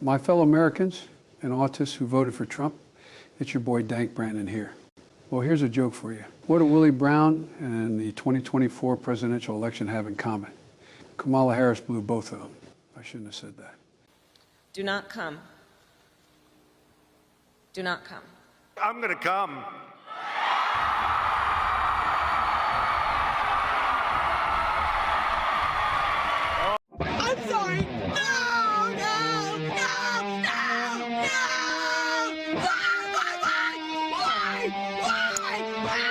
My fellow Americans and autists who voted for Trump, it's your boy Dank Brandon here. Well, here's a joke for you. What do Willie Brown and the 2024 presidential election have in common? Kamala Harris blew both of them. I shouldn't have said that. Do not come. Do not come. I'm gonna come. I'm sorry. No, no, no, no, no. Why?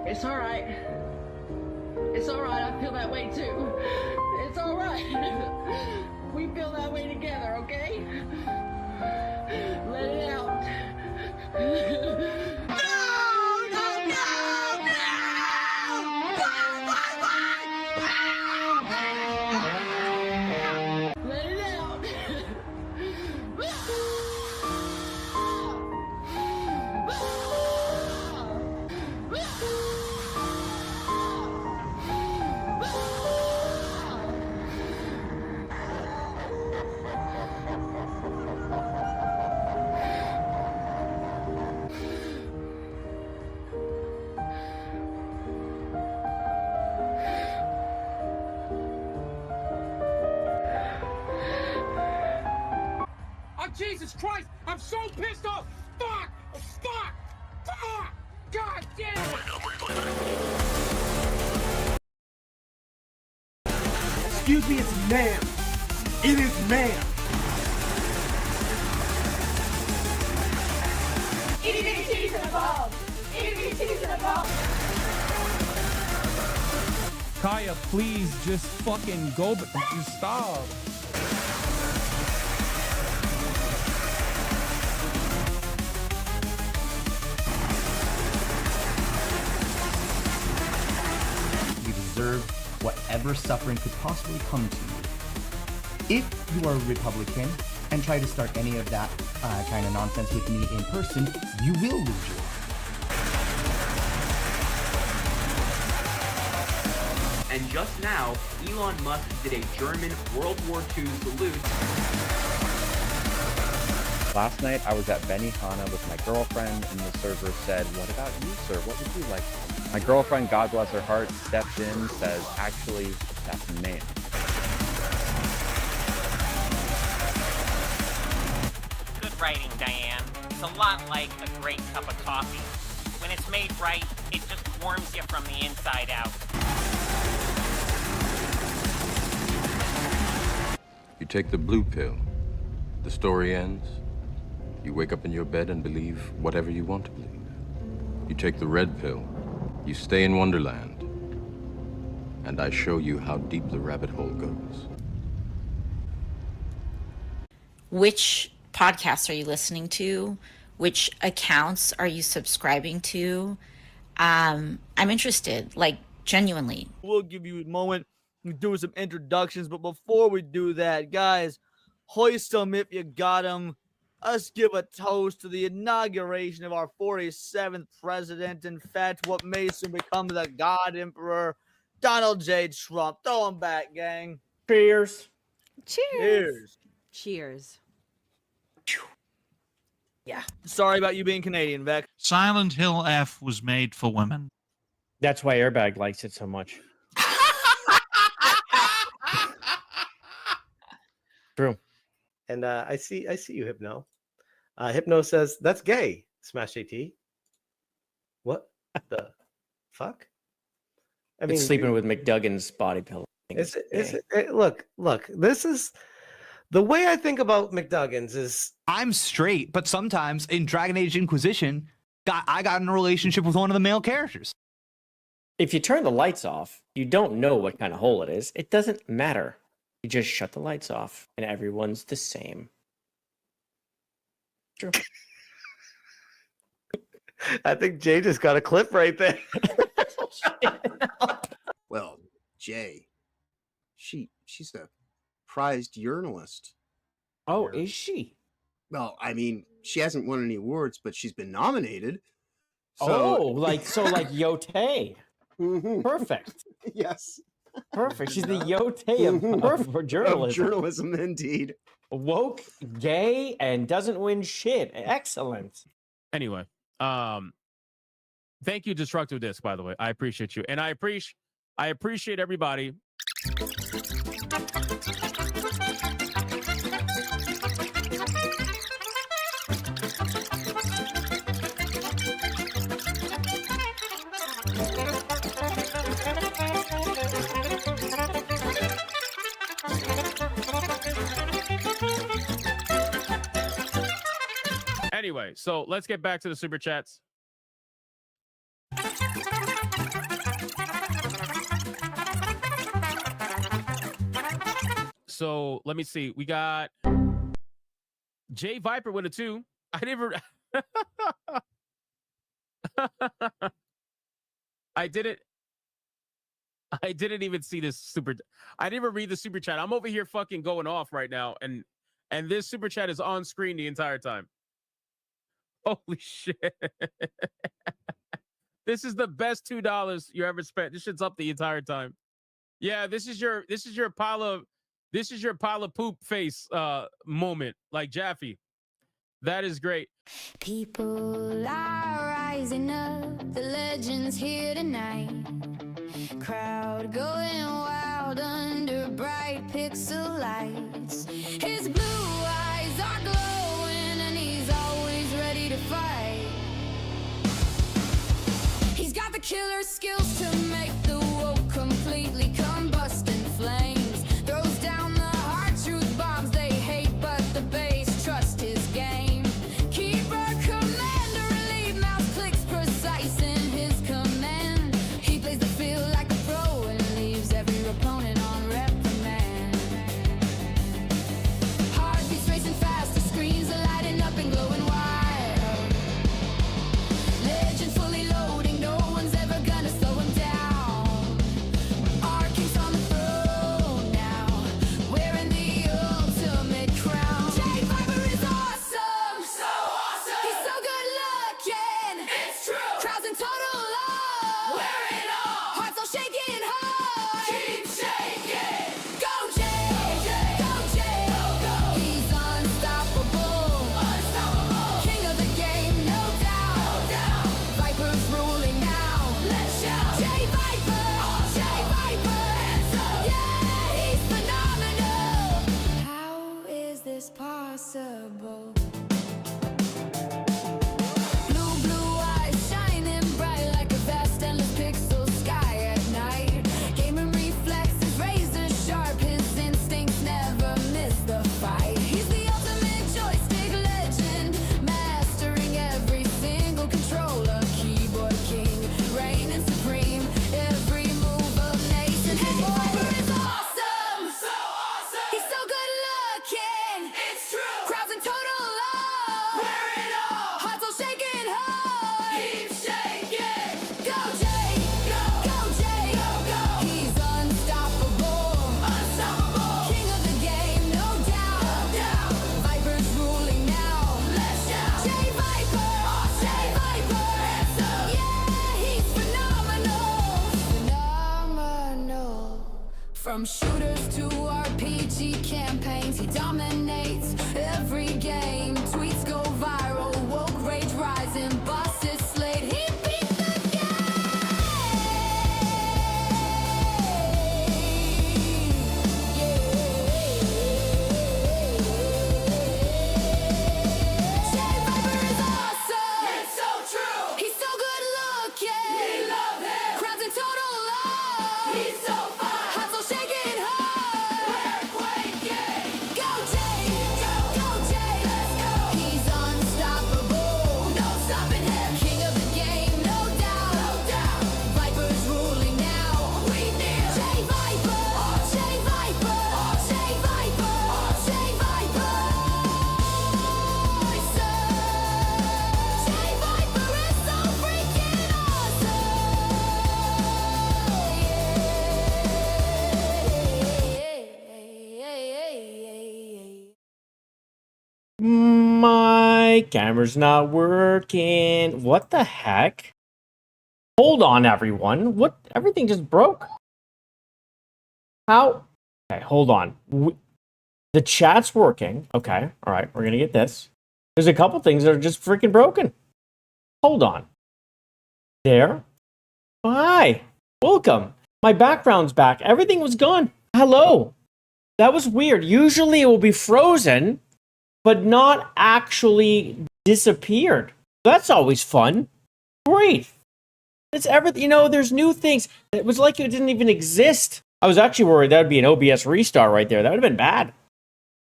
It's all right. It's all right. I feel that way too. It's all right. We feel that way together, okay? Let it out. Let it out. Oh, Jesus Christ! I'm so pissed off! Fuck! Fuck! Fuck! God damn it! Excuse me, it's ma'am. It is ma'am. EBTs and above! EBTs and above! Kaya, please just fucking go, but just stop. You deserve whatever suffering could possibly come to you. If you are a Republican and try to start any of that kind of nonsense with me in person, you will lose your life. And just now, Elon Musk did a German World War II salute. Last night, I was at Benihana with my girlfriend, and the server said, "What about you, sir? What would you like?" My girlfriend, God bless her heart, steps in, says, "Actually, that's ma'am." Good writing, Diane. It's a lot like a great cup of coffee. When it's made right, it just warms you from the inside out. You take the blue pill. The story ends. You wake up in your bed and believe whatever you want to believe. You take the red pill. You stay in Wonderland. And I show you how deep the rabbit hole goes. Which podcasts are you listening to? Which accounts are you subscribing to? I'm interested, like genuinely. We'll give you a moment to do some introductions, but before we do that, guys, hoist them if you got them. Let's give a toast to the inauguration of our 47th president. In fact, what may soon become the God Emperor, Donald J. Trump. Throw him back, gang. Cheers. Cheers. Cheers. Yeah. Sorry about you being Canadian, Vec. Silent Hill F was made for women. That's why Airbag likes it so much. True. And I see you, Hypno. Hypno says that's gay. Smash JT. What the fuck? I mean, sleeping with McDuggan's body pillow. Look. This is the way I think about McDuggan's. Is I'm straight, but sometimes in Dragon Age Inquisition, I got in a relationship with one of the male characters. If you turn the lights off, you don't know what kind of hole it is. It doesn't matter. You just shut the lights off, and everyone's the same. True. I think Jay just got a clip right there. Well, Jay, she's a prized urinalist. Oh, is she? Well, I mean, she hasn't won any awards, but she's been nominated. So... Oh, like Yote. Mm-hmm. Perfect. Yes. Perfect. She's the Yote of journalism. Journalism, indeed. Woke, gay, and doesn't win shit. Excellent. Anyway, thank you, Destructive Disc, by the way. I appreciate you. And I appreciate everybody. Anyway, so let's get back to the super chats. So let me see. We got JayViper with a 2. I never. I didn't even see this super. I didn't even read the super chat. I'm over here fucking going off right now, and this super chat is on screen the entire time. Holy shit! This is the best $2 you ever spent. This shit's up the entire time. Yeah, this is your pile of poop face moment, like Jaffe. That is great. People are rising up, the legends here tonight. Crowd going wild under bright pixel lights. His blue eyes are glowing and he's always ready to fight. He's got the killer skills to make the woke completely combust in flames. Throws down the hard truth bombs they hate, but the base trust his game. Keeper, commander, relieve mouse clicks precise in his command. He plays the field like a pro and leaves every opponent on reprimand. Heartbeats racing fast, the screens are lighting up and glowing wild. Legend fully loading, no one's ever gonna slow him down. Our king's on the throne now, wearing the ultimate crown. JayViper is awesome, so awesome. He's so good looking, it's true. Crowds in total love, wear it all. Hearts all shaking hard, keep shaking. Go Jay, go Jay, go. He's unstoppable, unstoppable. King of the game, no doubt, no doubt. Viper's ruling now, let's shout. JayViper, JayViper, hands up. Yeah, he's phenomenal. How is this possible? Blue eyes shining bright like a vast endless pixel sky at night. Gaming reflexes razor sharp, his instincts never miss the fight. He's the ultimate joystick legend, mastering every single controller. Keyboard king, reigning supreme, every move of nation. JayViper is awesome, so awesome. He's so good looking, it's true. Crowds in total love, wear it all. Hearts all shaking hard, keep shaking. Go Jay, go Jay, go. He's unstoppable, unstoppable. King of the game, no doubt, no doubt. Viper's ruling now, let's shout. JayViper, JayViper, hands up. Yeah, he's phenomenal, phenomenal. From shooters to RPG campaigns, he dominates every game. Tweets go viral, woke rage rising, bosses slayed. He beat the game. JayViper is awesome, it's so true. He's so good looking, we love him. Crowds in total love, he's so fine. Hearts all shaking hard, we're quaking. Go Jay, let's go. He's unstoppable, no stopping him. King of the game, no doubt, no doubt. Viper's ruling now, we near. JayViper, JayViper, JayViper, JayViper. JayViper is so freaking awesome. My camera's not working. What the heck? Hold on, everyone. What? Everything just broke? How? Okay, hold on. The chat's working. Okay, all right, we're gonna get this. There's a couple things that are just freaking broken. Hold on. There. Oh, hi. Welcome. My background's back. Everything was gone. Hello. That was weird. Usually it will be frozen, but not actually disappeared. That's always fun. Great. It's everything. You know, there's new things. It was like it didn't even exist. I was actually worried that would be an OBS restart right there. That would have been bad. It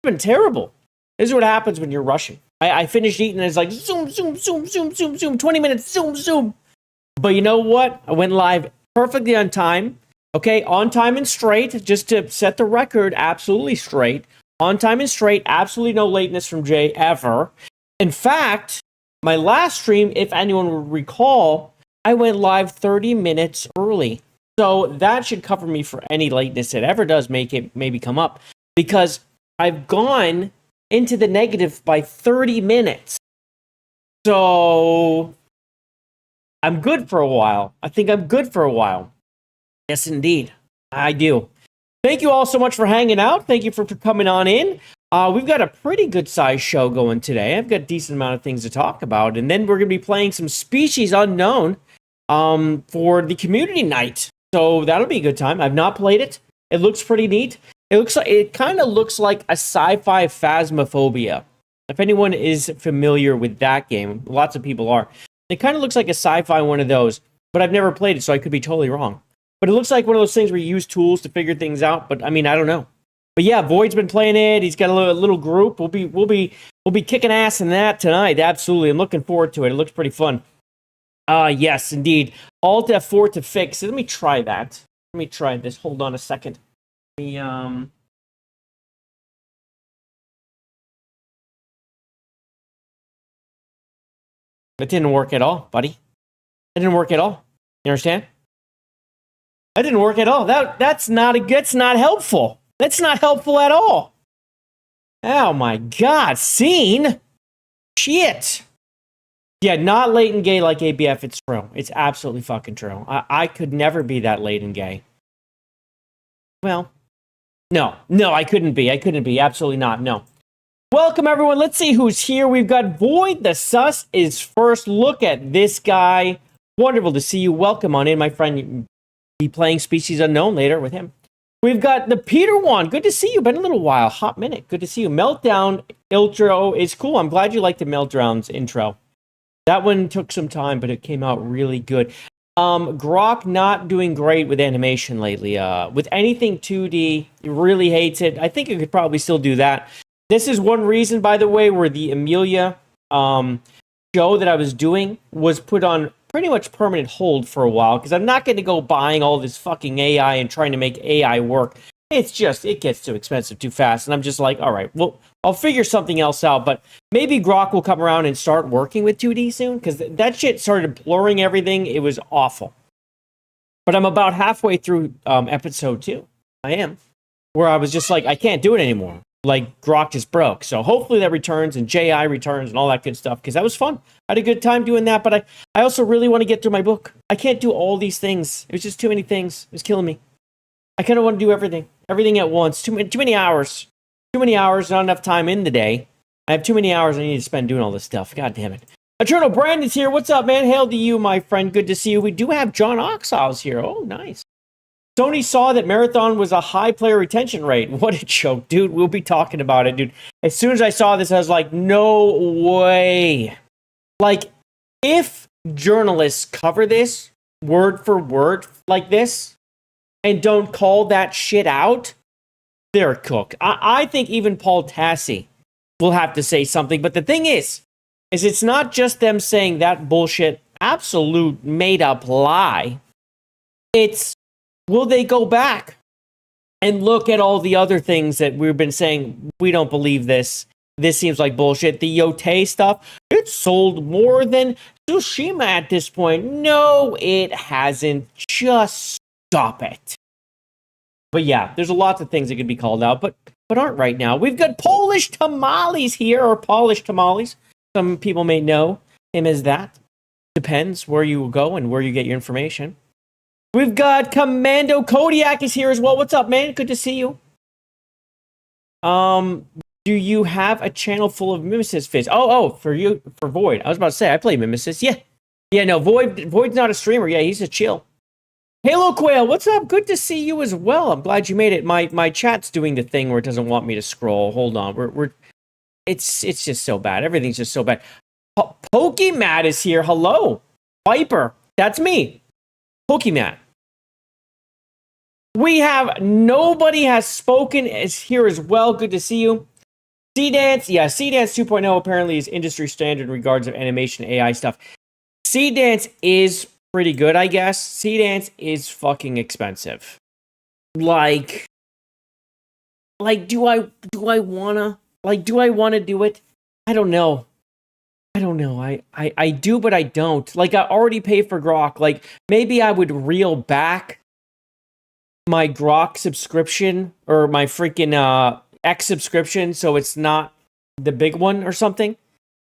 would have been terrible. This is what happens when you're rushing. I finished eating and it's like zoom, zoom, zoom, zoom, zoom, zoom, 20 minutes, zoom, zoom. But you know what? I went live perfectly on time. Okay, on time and straight, just to set the record, absolutely straight. On time and straight, absolutely no lateness from Jay ever. In fact, my last stream, if anyone would recall, I went live 30 minutes early. So that should cover me for any lateness that ever does make it maybe come up. Because I've gone into the negative by 30 minutes. So I'm good for a while. I think I'm good for a while. Yes, indeed. I do. Thank you all so much for hanging out. Thank you for coming on in. We've got a pretty good sized show going today. I've got a decent amount of things to talk about. And then we're going to be playing some Species Unknown for the community night. So that'll be a good time. I've not played it. It looks pretty neat. It kind of looks like a sci-fi Phasmophobia. If anyone is familiar with that game, lots of people are. It kind of looks like a sci-fi one of those, but I've never played it, so I could be totally wrong. But it looks like one of those things where you use tools to figure things out. But I mean, I don't know. But yeah, Void's been playing it. He's got a little group. We'll be kicking ass in that tonight. Absolutely, I'm looking forward to it. It looks pretty fun. Yes, indeed. Alt F4 to fix. Let me try that. Let me try this. Hold on a second. It didn't work at all, buddy. It didn't work at all. You understand? That didn't work at all. That's not helpful. That's not helpful at all. Oh my god, scene? Shit. Yeah, not late and gay like ABF. It's true. It's absolutely fucking true. I could never be that late and gay. Well, no, I couldn't be. Absolutely not. No. Welcome, everyone. Let's see who's here. We've got Void the Sus is first. Look at this guy. Wonderful to see you. Welcome on in, my friend. Be playing Species Unknown later with him. We've got the Peter one. Good to see you. Been a little while. Hot minute. Good to see you. Meltdown intro is cool. I'm glad you liked the Meltdown's intro. That one took some time, but it came out really good. Grok not doing great with animation lately. With anything 2D, he really hates it. I think it could probably still do that. This is one reason, by the way, where the Amelia show that I was doing was put on pretty much permanent hold for a while, because I'm not going to go buying all this fucking AI and trying to make AI work. It gets too expensive too fast, and I'm just like, all right, well, I'll figure something else out, but maybe Grok will come around and start working with 2D soon, because that shit started blurring everything. It was awful. But I'm about halfway through episode 2. I am. Where I was just like, I can't do it anymore. Like, Grok just broke. So hopefully that returns, and JI returns, and all that good stuff, because that was fun. I had a good time doing that, but I also really want to get through my book. I can't do all these things. It was just too many things. It was killing me. I kind of want to do everything at once. Too many hours. Too many hours, not enough time in the day. I have too many hours I need to spend doing all this stuff. God damn it. Eternal Brandon's here. What's up, man? Hail to you, my friend. Good to see you. We do have John Oxhouse here. Oh, nice. Sony saw that Marathon was a high player retention rate. What a joke, dude. We'll be talking about it, dude. As soon as I saw this, I was like, no way. Like, if journalists cover this word for word like this and don't call that shit out, they're cooked. I think even Paul Tassi will have to say something. But the thing is it's not just them saying that bullshit, absolute made-up lie. It's, will they go back and look at all the other things that we've been saying, we don't believe this. This seems like bullshit. The Yote stuff, it sold more than Tsushima at this point. No, it hasn't. Just stop it. But yeah, there's a lot of things that could be called out, but aren't right now. We've got Polish Tamales here, or Polish Tamales. Some people may know him as that. Depends where you go and where you get your information. We've got Commando Kodiak is here as well. What's up, man? Good to see you. Do you have a channel full of Mimesis fish? Oh, for you, for Void. I was about to say, I play Mimesis. Yeah, no, Void's not a streamer. Yeah, he's a chill. Halo Quail, what's up? Good to see you as well. I'm glad you made it. My chat's doing the thing where it doesn't want me to scroll. Hold on. It's just so bad. Everything's just so bad. Pokemad is here. Hello. Viper. That's me. Pokemad. We have Nobody Has Spoken is here as well. Good to see you. C-Dance. Yeah, C-Dance 2.0 apparently is industry standard in regards of animation AI stuff. C-Dance is pretty good, I guess. C-Dance is fucking expensive. Like do I wanna do it? I don't know. I do, but I don't. Like, I already pay for Grok. Like, maybe I would reel back my Grok subscription or my freaking X subscription so it's not the big one or something,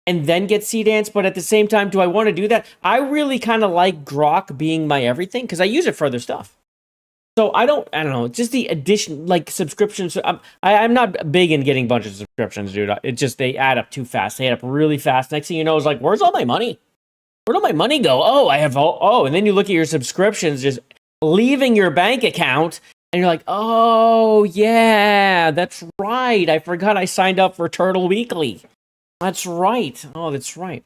and then get C-Dance. But at the same time, do I want to do that? I really kind of like Grok being my everything because I use it for other stuff. So I don't know. Just the addition, like subscriptions. I'm not big in getting a bunch of subscriptions, dude. It just, they add up too fast. They add up really fast. Next thing you know, it's like, where's all my money? Where'd all my money go? Oh, I have and then you look at your subscriptions just leaving your bank account, and you're like, oh yeah, that's right. I forgot I signed up for Turtle Weekly. That's right. Oh, that's right.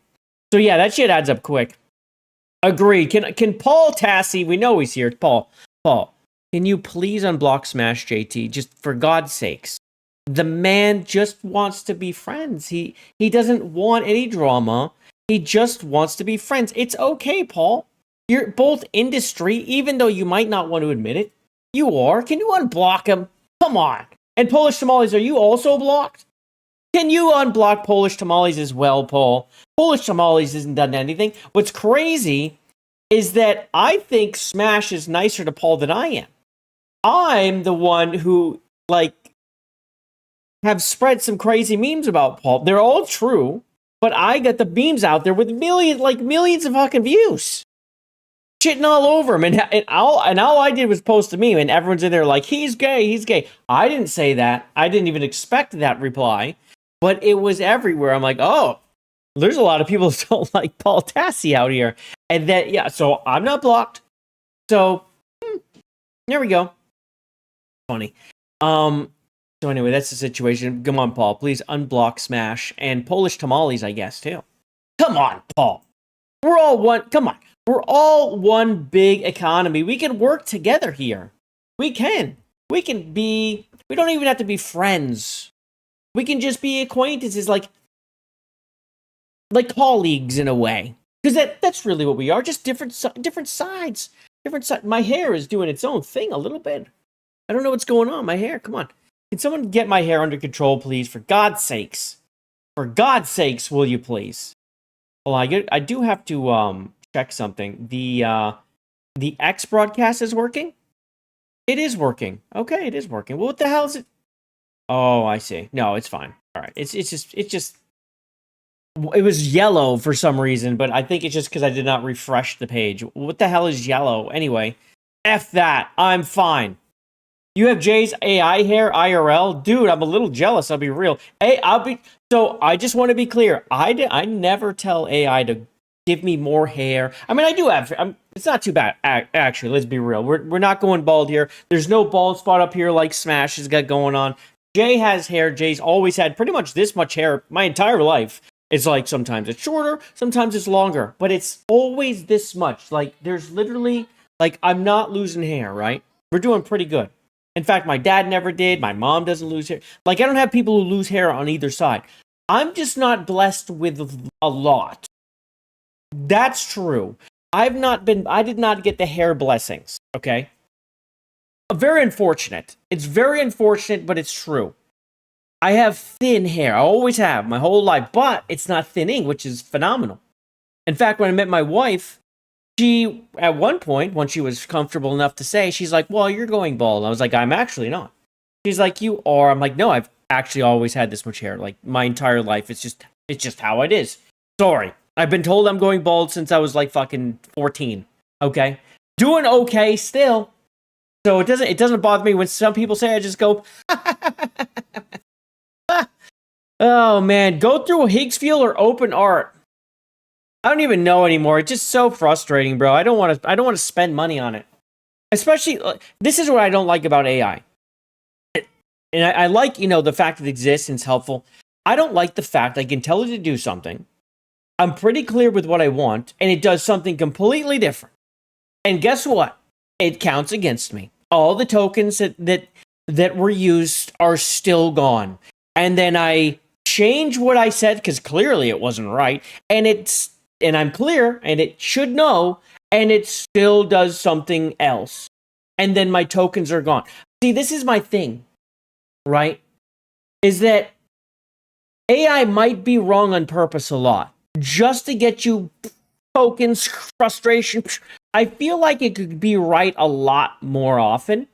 So yeah, that shit adds up quick. Agreed. Can Paul Tassi? We know he's here. Paul. Can you please unblock Smash JT? Just for God's sakes. The man just wants to be friends. He doesn't want any drama. He just wants to be friends. It's okay, Paul. You're both industry, even though you might not want to admit it. You are. Can you unblock him? Come on. And Polish Tamales, are you also blocked? Can you unblock Polish Tamales as well, Paul? Polish Tamales hasn't done anything. What's crazy is that I think Smash is nicer to Paul than I am. I'm the one who, have spread some crazy memes about Paul. They're all true, but I got the memes out there with millions of fucking views. Shitting all over him. And all I did was post a meme, and everyone's in there like, he's gay. I didn't say that. I didn't even expect that reply, but it was everywhere. I'm like, oh, there's a lot of people who don't like Paul Tassi out here. And then, yeah, so I'm not blocked. So, there we go. Funny. So anyway, that's the situation. Come on, Paul. Please unblock Smash and Polish Tamales, I guess, too. Come on, Paul. We're all one. Come on. We're all one big economy. We can work together here. We can. We can be... We don't even have to be friends. We can just be acquaintances, like colleagues in a way. Because that's really what we are. Just different sides. My hair is doing its own thing a little bit. I don't know what's going on. My hair, come on. Can someone get my hair under control, please? For God's sakes. For God's sakes, will you please? Well, I do have to check something. The X broadcast is working? It is working. Okay, it is working. Well, what the hell is it? Oh, I see. No, it's fine. All right. It was yellow for some reason, but I think it's just because I did not refresh the page. What the hell is yellow? Anyway, F that. I'm fine. You have Jay's AI hair IRL? Dude, I'm a little jealous. I'll be real. So I just want to be clear. I never tell AI to give me more hair. I mean, I do have, it's not too bad. Actually, let's be real. We're not going bald here. There's no bald spot up here like Smash has got going on. Jay has hair. Jay's always had pretty much this much hair my entire life. It's like sometimes it's shorter, sometimes it's longer, but it's always this much. Like, there's literally, I'm not losing hair, right? We're doing pretty good. In fact, my dad never did. My mom doesn't lose hair. I don't have people who lose hair on either side. I'm just not blessed with a lot. That's true. I did not get the hair blessings, okay? Very unfortunate. It's very unfortunate, but it's true. I have thin hair. I always have my whole life, but it's not thinning, which is phenomenal. In fact, when I met my wife, she, at one point, when she was comfortable enough to say, she's like, well, you're going bald. I was like, I'm actually not. She's like, you are. I'm like, no, I've actually always had this much hair. Like, my entire life. It's just how it is. Sorry. I've been told I'm going bald since I was fucking 14. Okay? Doing okay still. So it doesn't bother me when some people say, I just go, oh man, go through Higgsfield or Open Art. I don't even know anymore. It's just so frustrating, bro. I don't want to spend money on it. Especially, this is what I don't like about AI. And I like, the fact it exists and it's helpful. I don't like the fact I can tell it to do something. I'm pretty clear with what I want, and it does something completely different. And guess what? It counts against me. All the tokens that were used are still gone. And then I change what I said, because clearly it wasn't right, and I'm clear, and it should know, and it still does something else. And then my tokens are gone. See, this is my thing, right? Is that AI might be wrong on purpose a lot, just to get you tokens, frustration. I feel like it could be right a lot more often,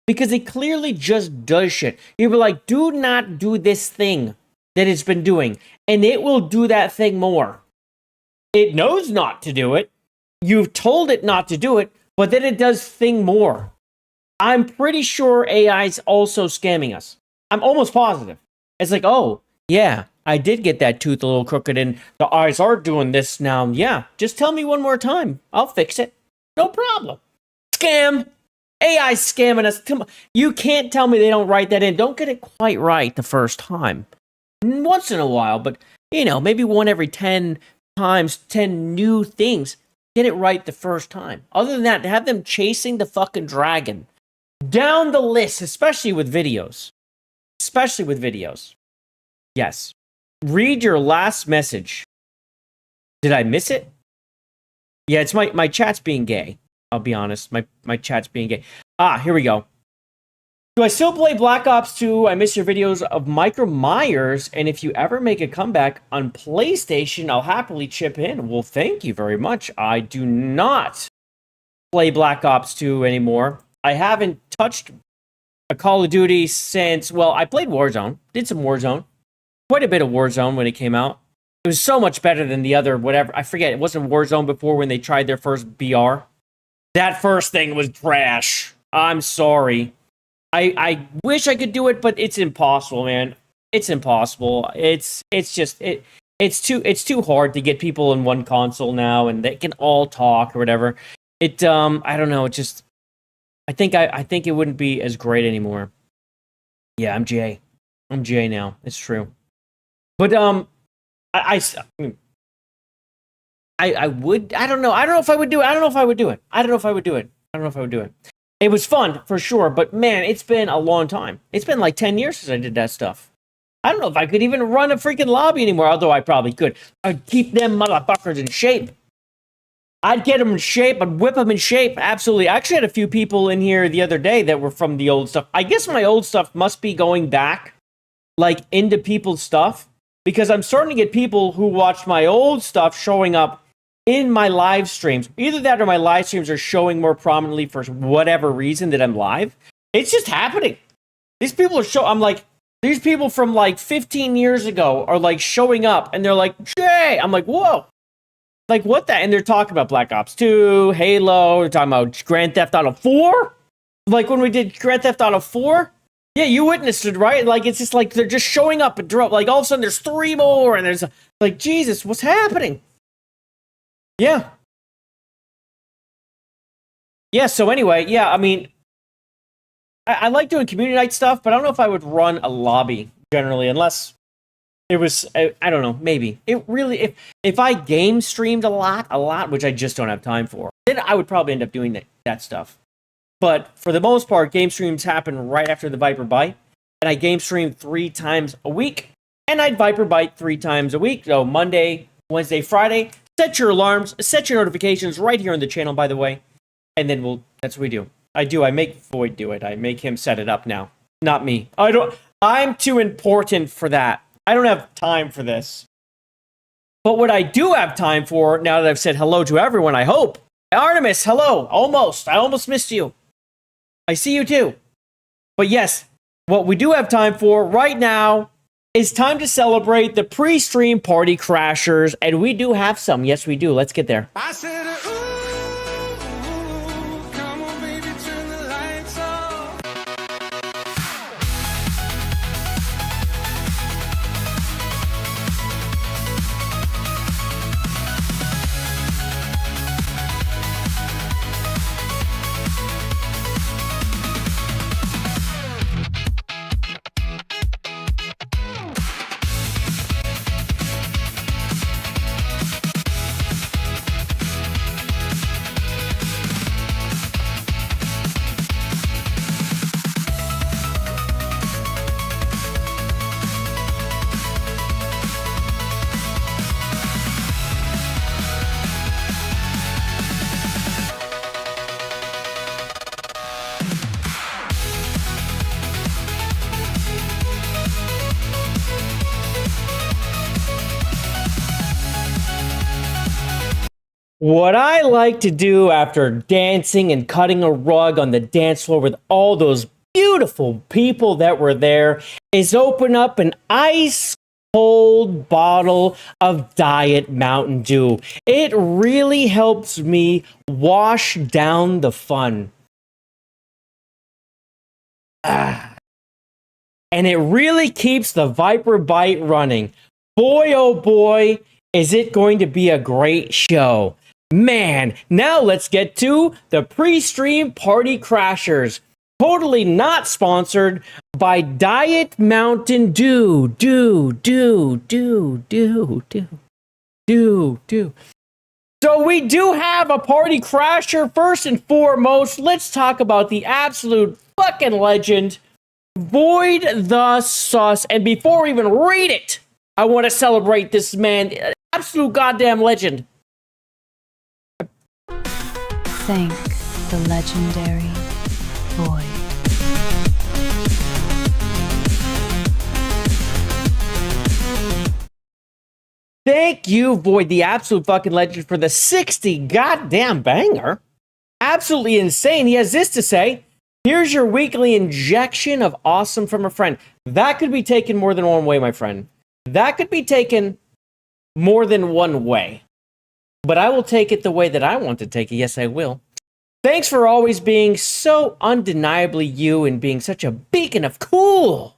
because it clearly just does shit. You'd be like, do not do this thing that it's been doing, and it will do that thing more. It knows not to do it. You've told it not to do it, but then it does thing more. I'm pretty sure AI's also scamming us. I'm almost positive. It's like, oh, yeah, I did get that tooth a little crooked, and the eyes are doing this now. Yeah, just tell me one more time. I'll fix it. No problem. Scam. AI's scamming us. You can't tell me they don't write that in. Don't get it quite right the first time. Once in a while, but, maybe one every 10 times, 10 new things. Get it right the first time. Other than that, have them chasing the fucking dragon down the list, especially with videos. Especially with videos. Yes. Read your last message. Did I miss it? Yeah, it's my chat's being gay. I'll be honest. My chat's being gay. Here we go. Do I still play Black Ops 2? I miss your videos of Micro Myers, and if you ever make a comeback on PlayStation, I'll happily chip in. Well, thank you very much. I do not play Black Ops 2 anymore. I haven't touched a Call of Duty since, I played Warzone. Did some Warzone. Quite a bit of Warzone when it came out. It was so much better than the other, whatever. I forget, it wasn't Warzone before when they tried their first BR. That first thing was trash. I'm sorry. I wish I could do it, but it's impossible, man. It's impossible. It's too hard to get people in one console now, and they can all talk or whatever. I don't know. I think it wouldn't be as great anymore. Yeah, I'm Jay. I'm Jay now. It's true. But I would. I don't know. I don't know if I would do it. I don't know if I would do it. It was fun, for sure, but man, it's been a long time. It's been like 10 years since I did that stuff. I don't know if I could even run a freaking lobby anymore, although I probably could. I'd keep them motherfuckers in shape. I'd get them in shape. I'd whip them in shape. Absolutely. I actually had a few people in here the other day that were from the old stuff. I guess my old stuff must be going back, into people's stuff, because I'm starting to get people who watched my old stuff showing up in my live streams. Either that or my live streams are showing more prominently for whatever reason that I'm live. It's just happening. These people are these people from 15 years ago are showing up and they're like, Jay! I'm like, whoa! What the? And they're talking about Black Ops 2, Halo, they're talking about Grand Theft Auto 4. When we did Grand Theft Auto 4. Yeah, you witnessed it, right? It's just they're just showing up and all of a sudden there's 3 more and there's Jesus, what's happening? Yeah. Yeah, so anyway, yeah, I mean, I like doing community night stuff, but I don't know if I would run a lobby generally, unless it was, I don't know, maybe. It really, if I game streamed a lot, which I just don't have time for, then I would probably end up doing that stuff. But for the most part, game streams happen right after the Viper Byte, and I game stream 3 times a week, and I'd Viper Byte 3 times a week, so Monday, Wednesday, Friday. Set your alarms, set your notifications right here on the channel, by the way. And then that's what we do. I make Void do it. I make him set it up now. Not me. I'm too important for that. I don't have time for this. But what I do have time for, now that I've said hello to everyone, I hope. Artemis, hello. Almost. I almost missed you. I see you too. But yes, what we do have time for right now, it's time to celebrate the pre-stream party crashers, and we do have some. Yes, we do. Let's get there. I said, ooh, What I like to do after dancing and cutting a rug on the dance floor with all those beautiful people that were there is open up an ice cold bottle of Diet Mountain Dew. It really helps me wash down the fun. And it really keeps the Viper Byte running. Boy, oh boy, is it going to be a great show. Man, now let's get to the pre-stream Party Crashers. Totally not sponsored by Diet Mountain Dew. So we do have a Party Crasher. First and foremost, let's talk about the absolute fucking legend, Void the Sus. And before we even read it, I want to celebrate this man, absolute goddamn legend. Thank the legendary Void. Thank you, Void, the absolute fucking legend, for the 60 goddamn banger. Absolutely insane. He has this to say. Here's your weekly injection of awesome from a friend. That could be taken more than one way, my friend. That could be taken more than one way. But I will take it the way that I want to take it. Yes, I will. Thanks for always being so undeniably you and being such a beacon of cool.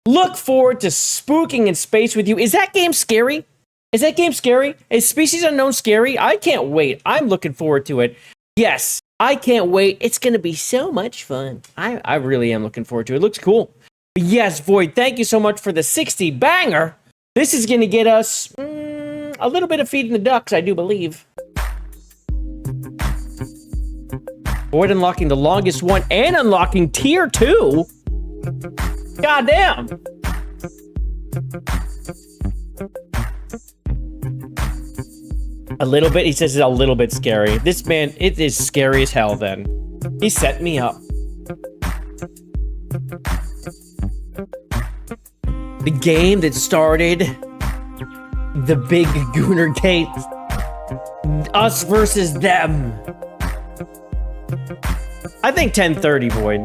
Look forward to spooking in space with you. Is that game scary? Is that game scary? Is Species Unknown scary? I can't wait. I'm looking forward to it. Yes, I can't wait. It's going to be so much fun. I really am looking forward to it. It looks cool. But yes, Void, thank you so much for the 60 banger. This is going to get us a little bit of feeding the ducks, I do believe. Void unlocking the longest one and unlocking tier 2. Goddamn. A little bit, he says it's a little bit scary. This man, it is scary as hell then. He set me up. The game that started the big Gooner Gate. Us versus them. I think 1030, Void.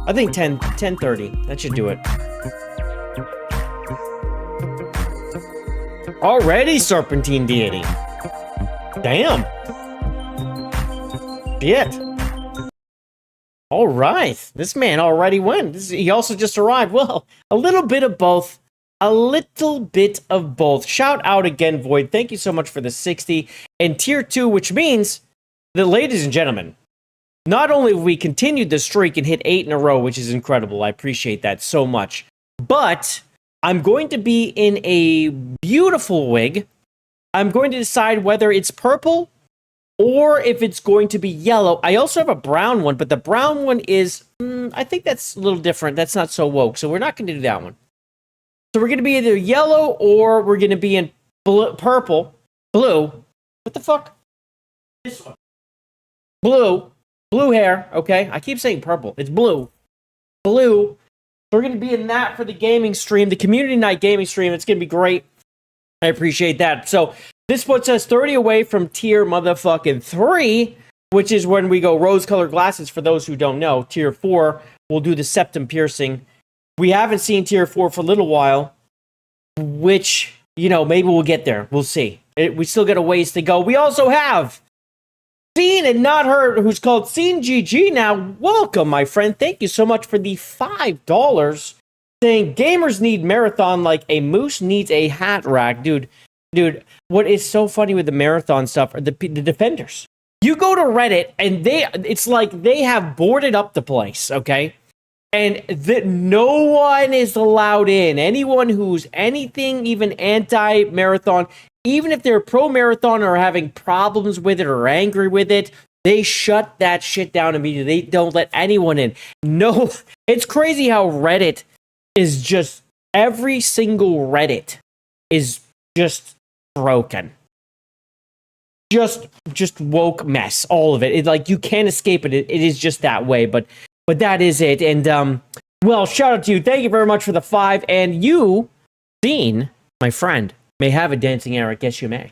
I think 1030. That should do it. Already Serpentine Deity. Damn. Shit. All right. This man already went. He also just arrived. Well, a little bit of both. A little bit of both. Shout out again, Void. Thank you so much for the 60 and tier 2, which means that, ladies and gentlemen, not only have we continued the streak and hit 8 in a row, which is incredible. I appreciate that so much. But I'm going to be in a beautiful wig. I'm going to decide whether it's purple or if it's going to be yellow. I also have a brown one, but the brown one is, I think that's a little different. That's not so woke, so we're not going to do that one. So we're going to be either yellow or we're going to be in purple. Blue. What the fuck? This one. Blue. Blue hair, okay? I keep saying purple. It's blue. Blue. So we're going to be in that for the gaming stream, the community night gaming stream. It's going to be great. I appreciate that. So this puts us 30 away from tier motherfucking 3, which is when we go rose-colored glasses for those who don't know. Tier 4, we'll do the septum piercing. We haven't seen tier 4 for a little while, which, you know, maybe we'll get there. We'll see. We still got a ways to go. We also have Seen and Not Heard, who's called Seen GG now. Welcome, my friend. Thank you so much for the $5. Saying gamers need marathon like a moose needs a hat rack. Dude, what is so funny with the marathon stuff are the defenders. You go to Reddit and it's like they have boarded up the place, okay? And that no one is allowed in. Anyone who's anything even anti-marathon, even if they're pro-marathon or having problems with it or angry with it, they shut that shit down immediately. They don't let anyone in. No, it's crazy how Reddit is just, every single Reddit is just broken. Just woke mess, all of it. Like, you can't escape it. It is just that way, but that is it. And, well, shout out to you. Thank you very much for the 5. And you, Dean, my friend, may have a dancing Eric. Yes, you may.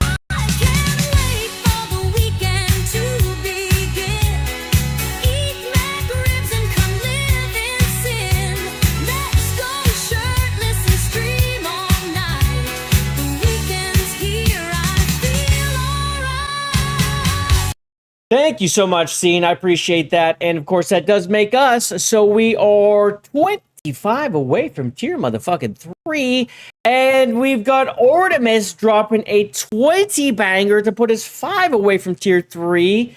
Thank you so much, Scene. I appreciate that. And of course, that does make us. So we are 25 away from tier motherfucking 3. And we've got Artemis dropping a 20 banger to put us 5 away from tier 3.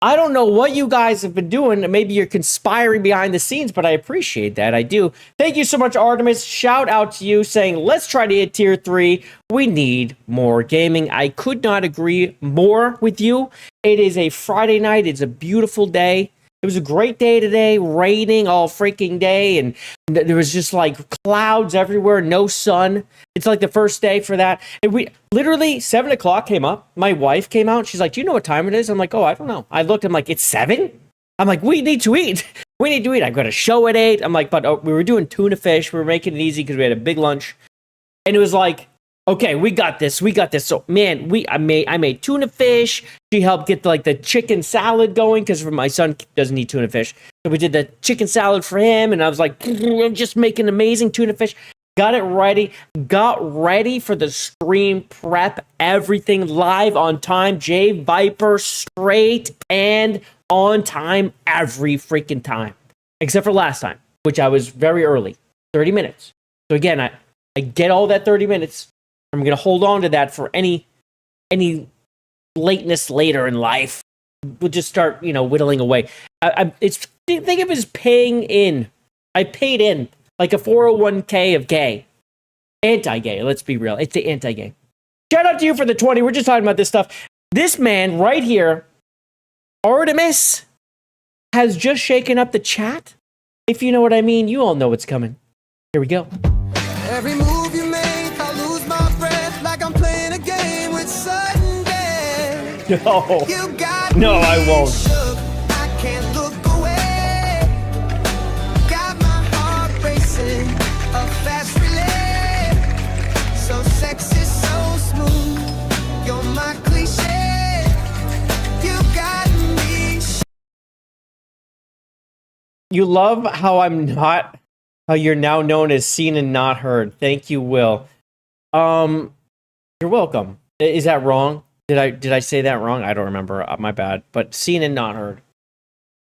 I don't know what you guys have been doing. Maybe you're conspiring behind the scenes, but I appreciate that. I do. Thank you so much, Artemis. Shout out to you saying, let's try to hit tier 3. We need more gaming. I could not agree more with you. It is a Friday night. It's a beautiful day. It was a great day today, raining all freaking day, and there was just like clouds everywhere, no sun. It's like the first day for that. And we literally 7 o'clock came up. My wife came out. She's like, "Do you know what time it is?" I'm like, "Oh, I don't know." I looked. I'm like, "It's 7?" I'm like, "We need to eat. We need to eat." I got a show at 8. I'm like, "But we were doing tuna fish. We were making it easy because we had a big lunch." And it was like, okay, we got this. We got this. So, man, I made tuna fish. She helped get the chicken salad going because my son doesn't eat tuna fish. So we did the chicken salad for him, and I was like, I'm just making amazing tuna fish. Got it ready. Got ready for the stream prep. Everything live on time. JayViper straight and on time every freaking time. Except for last time, which I was very early. 30 minutes. So again, I get all that 30 minutes. I'm going to hold on to that for any lateness later in life. We'll just start, whittling away. Think of it as paying in. I paid in like a 401k of gay. Anti-gay, let's be real. It's the anti-gay. Shout out to you for the 20. We're just talking about this stuff. This man right here, Artemis, has just shaken up the chat. If you know what I mean, you all know what's coming. Here we go. Every move you make, I lose my breath like I'm playing a game with sudden death. No. You got No, I won't. shook. I can't look away. Got my heart racing, a fast relay. So sexy, so smooth. You're my cliche. You got me. You love how you're now known as seen and not heard. Thank you, Will. You're welcome. Is that wrong? Did I say that wrong? I don't remember. My bad. But seen and not heard.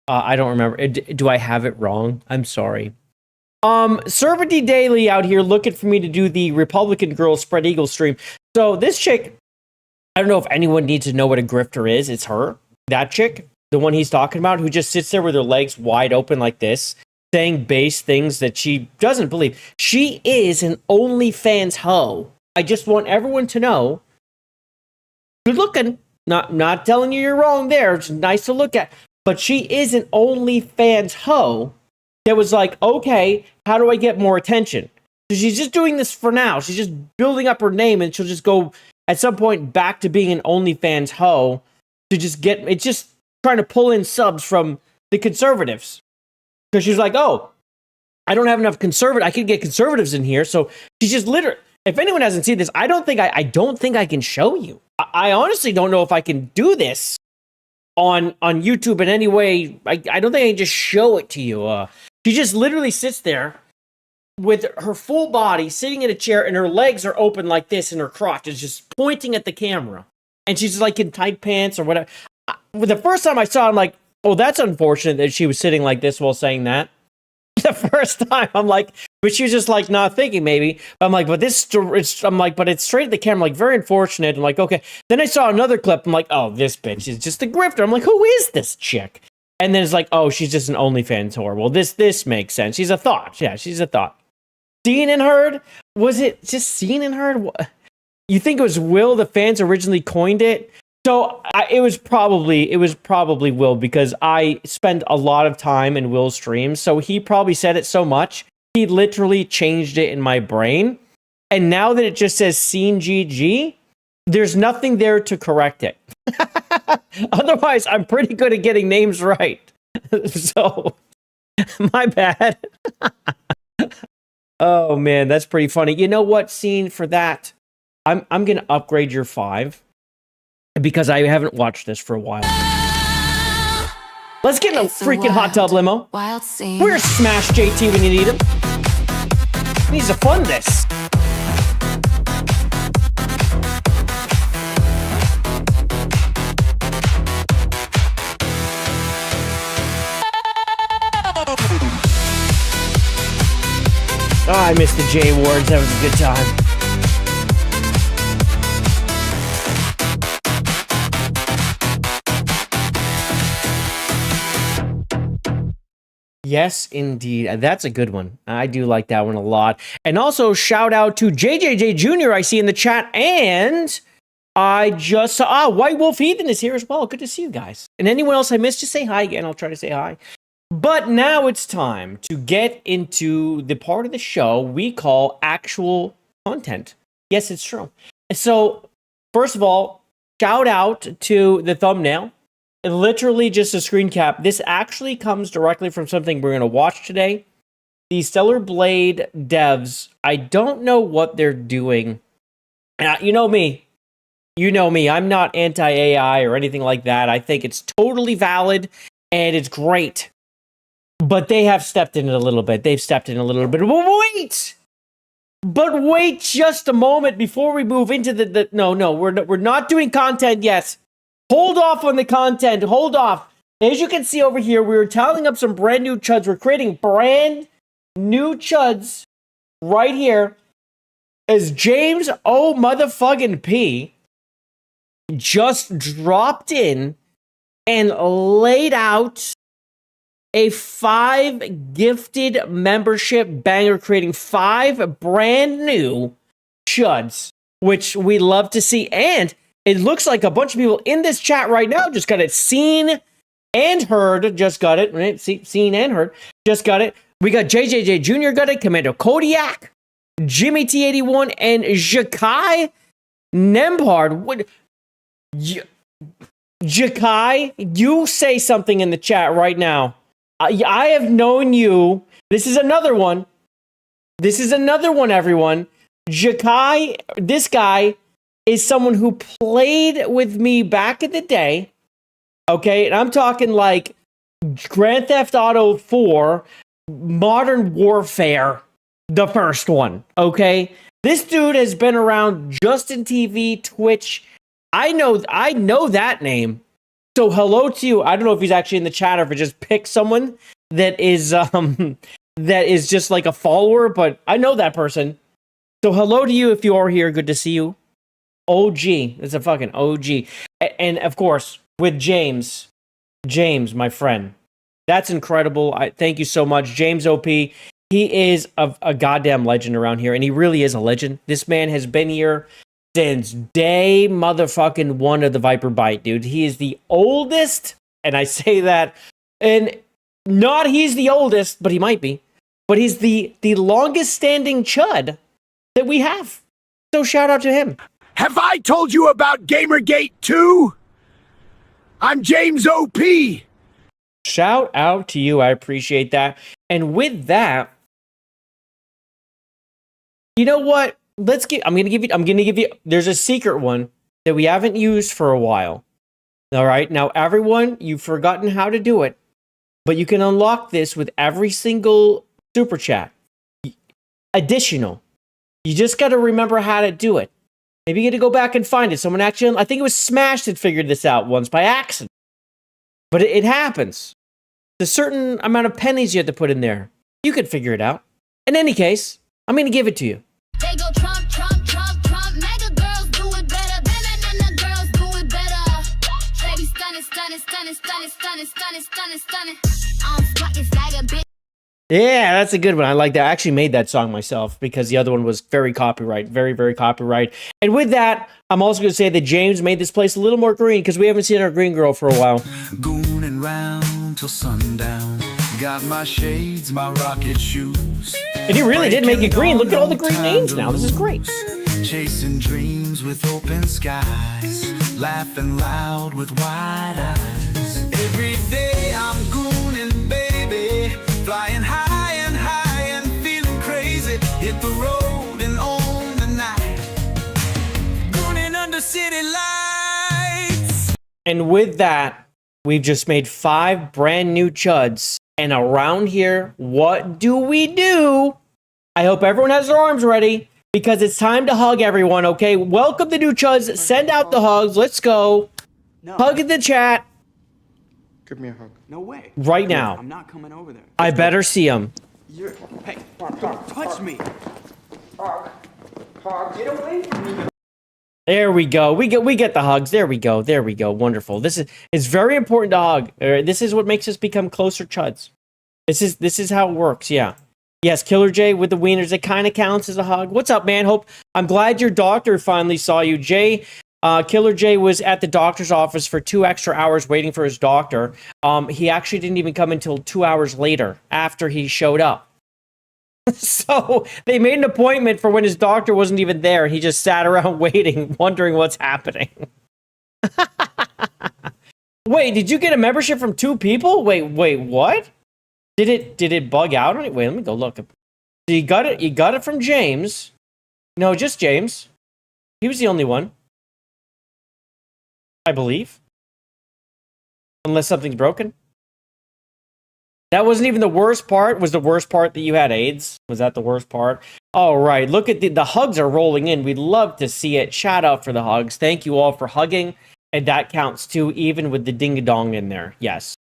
I don't remember. Do I have it wrong? I'm sorry. Servantee Daily out here looking for me to do the Republican Girl Spread Eagle stream. So this chick, I don't know if anyone needs to know what a grifter is. It's her. That chick, the one he's talking about, who just sits there with her legs wide open like this, saying base things that she doesn't believe. She is an OnlyFans hoe. I just want everyone to know. Good looking. Not telling you you're wrong there. It's nice to look at. But she is an OnlyFans hoe that was like, okay, how do I get more attention? So she's just doing this for now. She's just building up her name, and she'll just go at some point back to being an OnlyFans hoe to just get, it's just trying to pull in subs from the conservatives. Because she's like, oh, I don't have enough I can get conservatives in here. So she's just literally, if anyone hasn't seen this, I don't think I can show you. I honestly don't know if I can do this on YouTube in any way. I don't think I can just show it to you. She just literally sits there with her full body sitting in a chair, and her legs are open like this, and her crotch is just pointing at the camera. And she's like in tight pants or whatever. The first time I saw it, I'm like, oh, that's unfortunate that she was sitting like this while saying that. The first time, I'm like, but she was just like not thinking maybe. I'm like, but but it's straight at the camera, like very unfortunate. I'm like, okay. Then I saw another clip. I'm like, oh, this bitch is just a grifter. I'm like, who is this chick? And then it's like, oh, she's just an OnlyFans whore. Well, this makes sense. She's a thought. Yeah, she's a thought. Seen and heard? Was it just seen and heard? You think it was Will? The fans originally coined it. So it was probably Will, because I spend a lot of time in Will's streams. So he probably said it so much, he literally changed it in my brain. And now that it just says Scene GG, there's nothing there to correct it. Otherwise, I'm pretty good at getting names right. So, my bad. Oh man, that's pretty funny. You know what, Scene, for that, I'm gonna upgrade your 5. Because I haven't watched this for a while. Let's get in a freaking hot tub limo. Where's Smash JT when you need him? He needs to fund this. I missed the J Awards. That was a good time. Yes, indeed. That's a good one. I do like that one a lot. And also, shout out to JJJ Jr. I see in the chat. And I just saw, White Wolf Heathen is here as well. Good to see you guys. And anyone else I missed, just say hi again. I'll try to say hi. But now it's time to get into the part of the show we call actual content. Yes, it's true. So, first of all, shout out to the thumbnail. Literally just a screen cap. This actually comes directly from something we're going to watch today. The Stellar Blade devs, I don't know what they're doing. You know me. You know me. I'm not anti-AI or anything like that. I think it's totally valid and it's great. But they have stepped in it a little bit. They've stepped in a little bit. But wait just a moment before we move into the no, we're not doing content yet. Hold off on the content. Hold off. As you can see over here, we're tallying up some brand new chuds. We're creating brand new chuds right here. As James O motherfucking P just dropped in and laid out a 5 gifted membership banger, creating 5 brand new chuds, which we love to see. And it looks like a bunch of people in this chat right now just got it seen and heard. Just got it, right? Seen and heard. Just got it. We got JJJ Jr. got it. Commander Kodiak, Jimmy T81, and Jakai Nembhard. What? Jakai, you say something in the chat right now. I have known you. This is another one. This is another one, everyone. Jakai, this guy is someone who played with me back in the day. Okay, and I'm talking like Grand Theft Auto 4, Modern Warfare, the first one. Okay, this dude has been around Justin TV, Twitch. I know that name. So hello to you. I don't know if he's actually in the chat or if it just picked someone that is just like a follower, but I know that person. So hello to you if you are here. Good to see you. OG. It's a fucking OG. And of course, with James, my friend. That's incredible. Thank you so much. James OP. He is a goddamn legend around here, and he really is a legend. This man has been here since day motherfucking one of the Viper Byte, dude. He is the oldest, and I say that, and not he's the oldest, but he might be. But he's the longest standing chud that we have. So shout out to him. Have I told you about Gamergate 2? I'm James OP. Shout out to you. I appreciate that. And with that, you know what? I'm gonna give you there's a secret one that we haven't used for a while. All right. Now, everyone, you've forgotten how to do it, but you can unlock this with every single super chat. Additional. You just got to remember how to do it. Maybe you got to go back and find it. Someone actually, I think it was Smash that figured this out once by accident. But it happens. There's a certain amount of pennies you have to put in there. You could figure it out. In any case, I'm going to give it to you. They go Trump, Trump, Trump, Trump. Mega girls do it better. Better girls do it better. Baby stunning, stunning, stunning, stunning, stunning, stunning, stunning, stunning. Squat is like a bitch. Yeah, that's a good one. I like that. I actually made that song myself because the other one was very copyright. Very, very copyright. And with that, I'm also going to say that James made this place a little more green because we haven't seen our green girl for a while. Gooning round till sundown. Got my shades, my rocket shoes. And he really did make it green. Look at all the green names now. This is great. Chasing dreams with open skies. Laughing loud with wide eyes. Every day I'm gooning, baby. Flying high and feeling crazy. Hit the road and on the night. Gooning under city lights. And with that, we've just made 5 brand new chuds. And around here, what do we do? I hope everyone has their arms ready because it's time to hug everyone, okay? Welcome the new chuds. Send out the hugs. Let's go. No. Hug in the chat. Give me a hug. No way. Right now. I'm not coming over there. I better see him. You're. Hey, don't touch me. Get away from me. There we go. We get the hugs. There we go. There we go. Wonderful. This is it's very important to hug. This is what makes us become closer chuds. This is how it works. Yeah. Yes, Killer Jay with the wieners. It kind of counts as a hug. What's up, man? Hope I'm glad your doctor finally saw you, Jay. Killer Jay was at the doctor's office for 2 extra hours waiting for his doctor. He actually didn't even come until 2 hours later after he showed up. So they made an appointment for when his doctor wasn't even there. He just sat around waiting, wondering what's happening. Wait, did you get a membership from 2 people? Wait, what? Did it bug out on it? Wait, let me go look. So you got it from James. No, just James. He was the only one, I believe. Unless something's broken. That wasn't even the worst part. Was the worst part that you had AIDS? Was that the worst part? All right. Look at the hugs are rolling in. We'd love to see it. Shout out for the hugs. Thank you all for hugging. And that counts too, even with the ding-a-dong in there. Yes.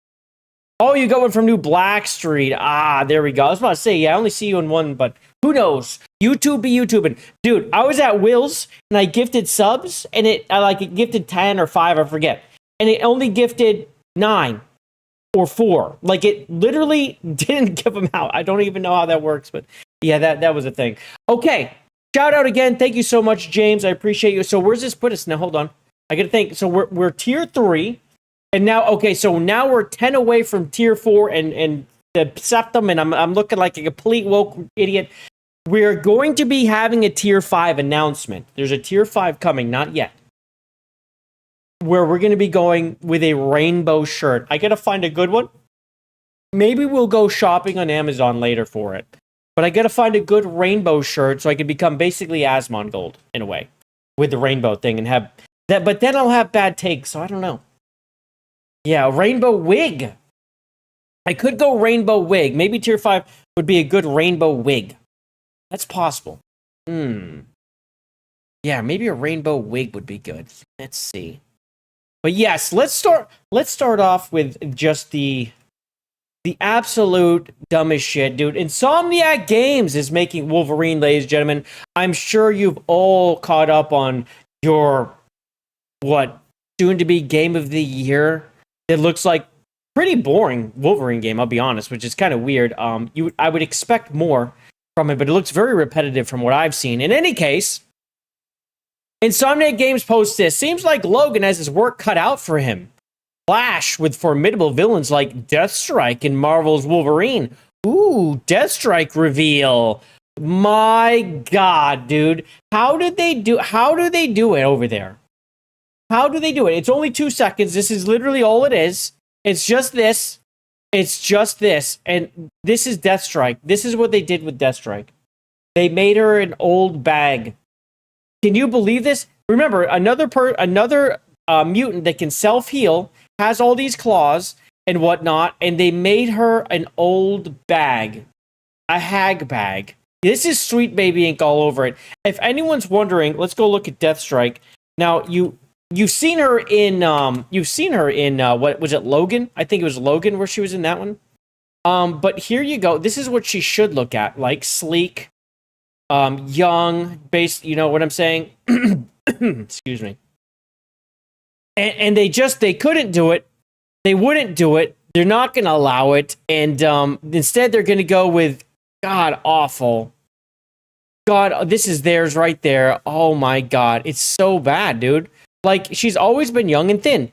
Oh, you got one from New Black Street. Ah, there we go. I was about to say, yeah, I only see you in one, but who knows? YouTube be YouTubing. Dude, I was at Will's and I gifted subs and it gifted 10 or 5, I forget. And it only gifted 9. Or 4. Like, it literally didn't give them out. I don't even know how that works, but yeah, that was a thing. Okay, shout out again. Thank you so much, James. I appreciate you. So where's this put us now? Hold on. I gotta think. So we're tier 3, and now so now we're 10 away from tier 4 and the septum, and I'm looking like a complete woke idiot. We're going to be having a tier 5 announcement. There's a tier 5 coming, not yet, where we're going to be going with a rainbow shirt. I got to find a good one. Maybe we'll go shopping on Amazon later for it. But I got to find a good rainbow shirt so I can become basically Asmongold in a way with the rainbow thing and have that. But then I'll have bad takes, so I don't know. Yeah, rainbow wig. I could go rainbow wig. Maybe tier 5 would be a good rainbow wig. That's possible. Yeah, maybe a rainbow wig would be good. Let's see. But yes, let's start off with just the absolute dumbest shit, dude. Insomniac Games is making Wolverine, ladies and gentlemen. I'm sure you've all caught up on your soon to be game of the year. It looks like pretty boring Wolverine game, I'll be honest, which is kind of weird. I would expect more from it, but it looks very repetitive from what I've seen. In any case, Insomniac Games posts this. Seems like Logan has his work cut out for him. Flash with formidable villains like Deathstrike in Marvel's Wolverine. Ooh, Deathstrike reveal. My God, dude. How do they do it over there? How do they do it? It's only 2 seconds. This is literally all it is. It's just this. It's just this. And this is Deathstrike. This is what they did with Deathstrike. They made her an old bag. Can you believe this? Remember, another mutant that can self-heal, has all these claws and whatnot, and they made her an old bag. A hag bag. This is sweet baby ink all over it. If anyone's wondering, let's go look at Deathstrike. Now, you've seen her in what was it, Logan? I think it was Logan where she was in that one. But here you go. This is what she should look at, like sleek, young, based, you know what I'm saying? Excuse me. And they couldn't do it. They wouldn't do it. They're not going to allow it. And instead they're going to go with, God, awful. God, this is theirs right there. Oh my God. It's so bad, dude. Like, she's always been young and thin.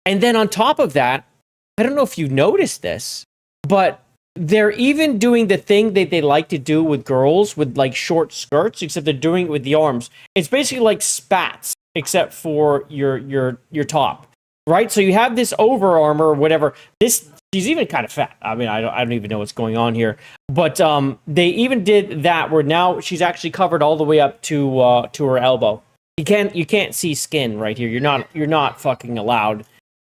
And then on top of that, I don't know if you noticed this, but they're even doing the thing that they like to do with girls with like short skirts, except they're doing it with the arms. It's basically like spats, except for your top, right? So you have this over armor or whatever. She's even kind of fat. I mean, I don't even know what's going on here. But they even did that where now she's actually covered all the way up to her elbow. You can't see skin right here. You're not fucking allowed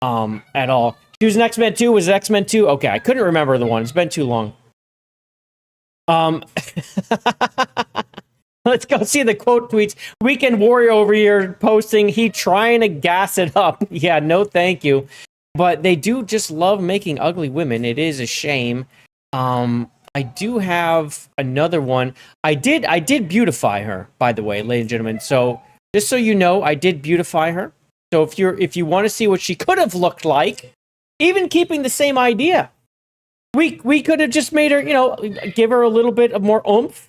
at all. She was in X-Men 2. Was it X-Men 2? Okay, I couldn't remember the one. It's been too long. Let's go see the quote tweets. Weekend Warrior over here posting, he trying to gas it up. Yeah, no thank you. But they do just love making ugly women. It is a shame. I do have another one. I did beautify her, by the way, ladies and gentlemen. So just so you know, I did beautify her. So if you want to see what she could have looked like, even keeping the same idea, we could have just made her, give her a little bit of more oomph.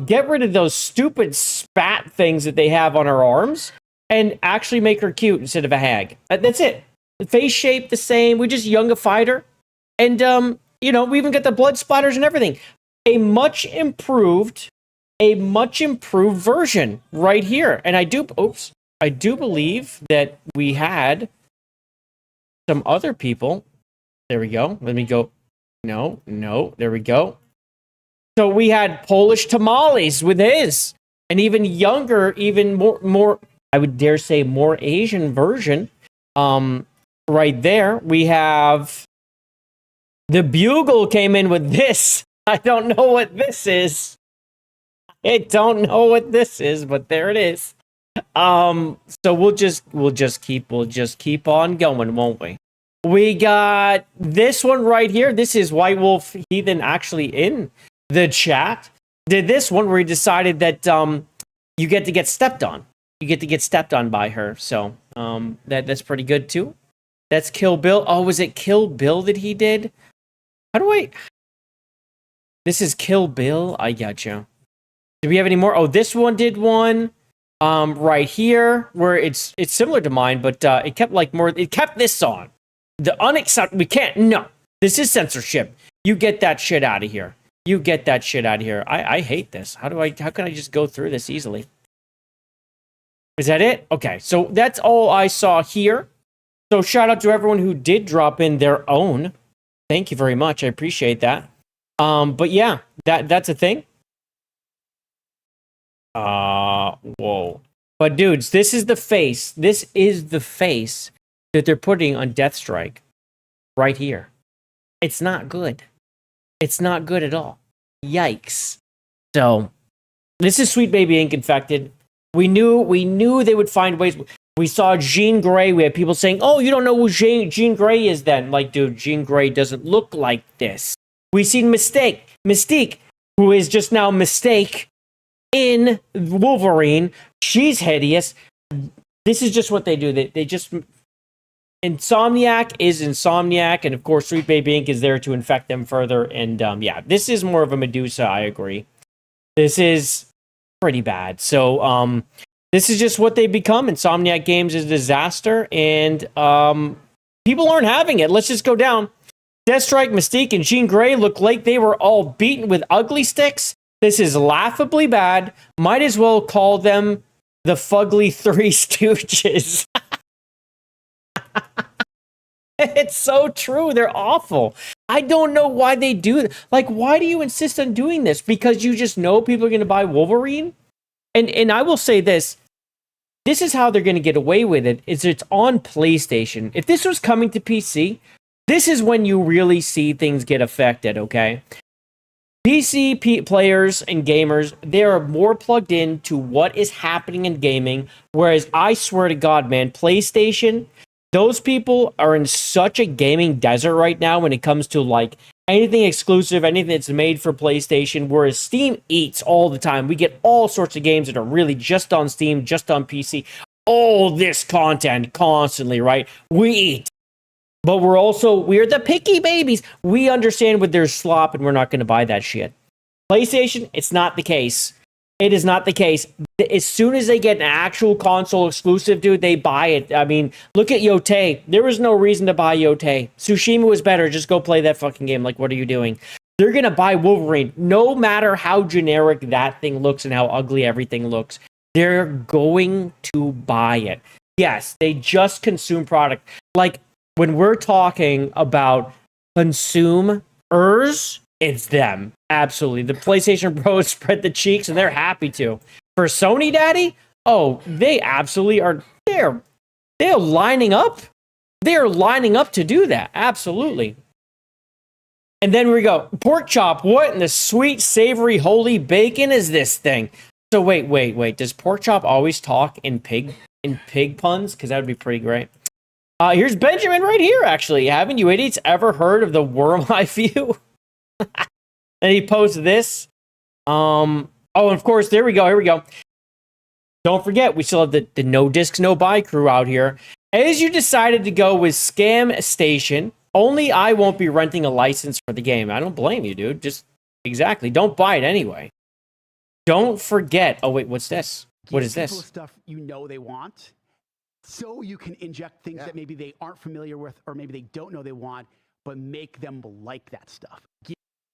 Get rid of those stupid spat things that they have on her arms, and actually make her cute instead of a hag. That's it. The face shape the same. We just youngified her, and we even got the blood splatters and everything. A much improved version right here. And I do believe that we had some other people. There we go. Let me go. No, there we go. So we had Polish tamales with his, an even younger, even more, I would dare say, more Asian version. Right there, we have the Bugle came in with this. I don't know what this is. I don't know what this is, but there it is. So we'll just keep on going, won't we? We got this one right here. This is White Wolf Heathen actually in the chat. Did this one where he decided that you get stepped on. You get to get stepped on by her. So that's pretty good too. That's Kill Bill. Oh, was it Kill Bill that he did? This is Kill Bill. I gotcha. Do we have any more? Oh, this one did one. Right here, where it's similar to mine, but it kept it kept this on. The unacceptable. We can't. No, this is censorship. You get that shit out of here. You get that shit out of here. I hate this. How can I just go through this easily? Is that it? Okay, so that's all I saw here. So shout out to everyone who did drop in their own. Thank you very much. I appreciate that. But yeah, that's a thing. Whoa. But dudes, this is the face. This is the face that they're putting on Deathstrike right here. It's not good. It's not good at all. Yikes. So this is Sweet Baby Ink Infected. We knew they would find ways. We saw Jean Grey. We had people saying, "Oh, you don't know who Jean Grey is then." Like, dude, Jean Grey doesn't look like this. We seen Mystique, who is just now Mistake in Wolverine. She's hideous. This is just what they do. They just Insomniac is Insomniac, and of course, Sweet Baby Ink is there to infect them further. And yeah, this is more of a Medusa. I agree. This is pretty bad. So this is just what they become. Insomniac Games is a disaster, and people aren't having it. Let's just go down. Deathstrike, Mystique, and Jean Grey look like they were all beaten with ugly sticks. This is laughably bad. Might as well call them the Fugly Three Stooges. It's so true. They're awful. I don't know why they do it. Like, why do you insist on doing this? Because you just know people are going to buy Wolverine? And I will say this. This is how they're going to get away with it. Is it's on PlayStation. If this was coming to PC, this is when you really see things get affected, okay? PC players and gamers, they are more plugged in to what is happening in gaming, whereas I swear to God, man, PlayStation, those people are in such a gaming desert right now when it comes to like anything exclusive, anything that's made for PlayStation, whereas Steam eats all the time. We get all sorts of games that are really just on Steam, just on PC, all this content constantly, right? We eat. But we're the picky babies. We understand when there's slop and we're not going to buy that shit. PlayStation, it's not the case. It is not the case. As soon as they get an actual console exclusive, dude, they buy it. I mean, look at Yotei. There was no reason to buy Yotei. Tsushima was better. Just go play that fucking game. Like, what are you doing? They're going to buy Wolverine. No matter how generic that thing looks and how ugly everything looks, they're going to buy it. Yes, they just consume product. Like, when we're talking about consumers, it's them. Absolutely. The PlayStation Pros spread the cheeks, and they're happy to. For Sony, Daddy, oh, they absolutely are. They're lining up. They're lining up to do that. Absolutely. And then we go, pork chop. What in the sweet, savory, holy bacon is this thing? So wait. Does pork chop always talk in pig puns? Because that would be pretty great. Here's Benjamin right here, actually. Haven't you idiots ever heard of the worm eye view? And he posted this. Oh, and of course, there we go. Here we go. Don't forget, we still have the no discs, no buy crew out here. As you decided to go with Scam Station, only I won't be renting a license for the game. I don't blame you, dude. Just exactly. Don't buy it anyway. Don't forget. Oh, wait, what's this? What is this? Stuff you know they want, so you can inject things that maybe they aren't familiar with, or maybe they don't know they want, but make them like that stuff.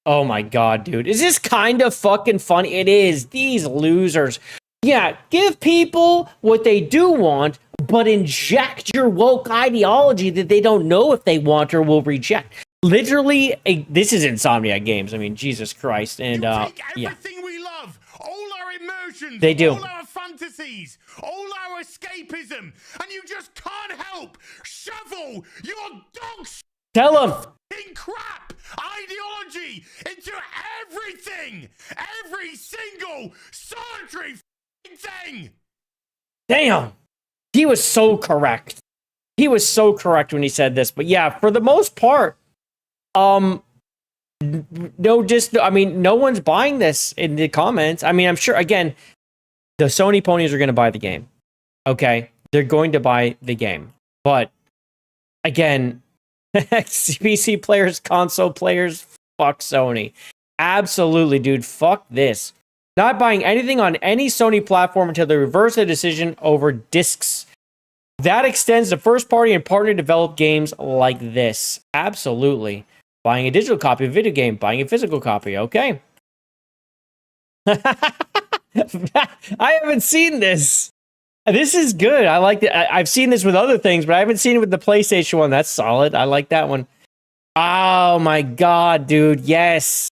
Oh my god, dude. Is this kind of fucking funny? It is. These losers. Yeah, give people what they do want, but inject your woke ideology that they don't know if they want or will reject. Literally, this is Insomniac Games. I mean, Jesus Christ. And, yeah. Everything we love, all our emotions, They do. all our fantasies, all our escapism, and you just can't help shovel your dog Tell them. crap ideology into everything, every single solitary thing. Damn. He was so correct. He was so correct when he said this. But yeah, for the most part, no one's buying this in the comments. I mean, I'm sure, again, the Sony ponies are going to buy the game. Okay? They're going to buy the game. But, again, PC players, console players, fuck Sony. Absolutely, dude. Fuck this. Not buying anything on any Sony platform until they reverse the decision over discs. That extends to first-party and partner-developed games like this. Absolutely. Buying a digital copy of a video game, buying a physical copy. Okay. I haven't seen this. This is good. I like it. I've seen this with other things, but I haven't seen it with the PlayStation one. That's solid. I like that one. Oh my god, dude. Yes.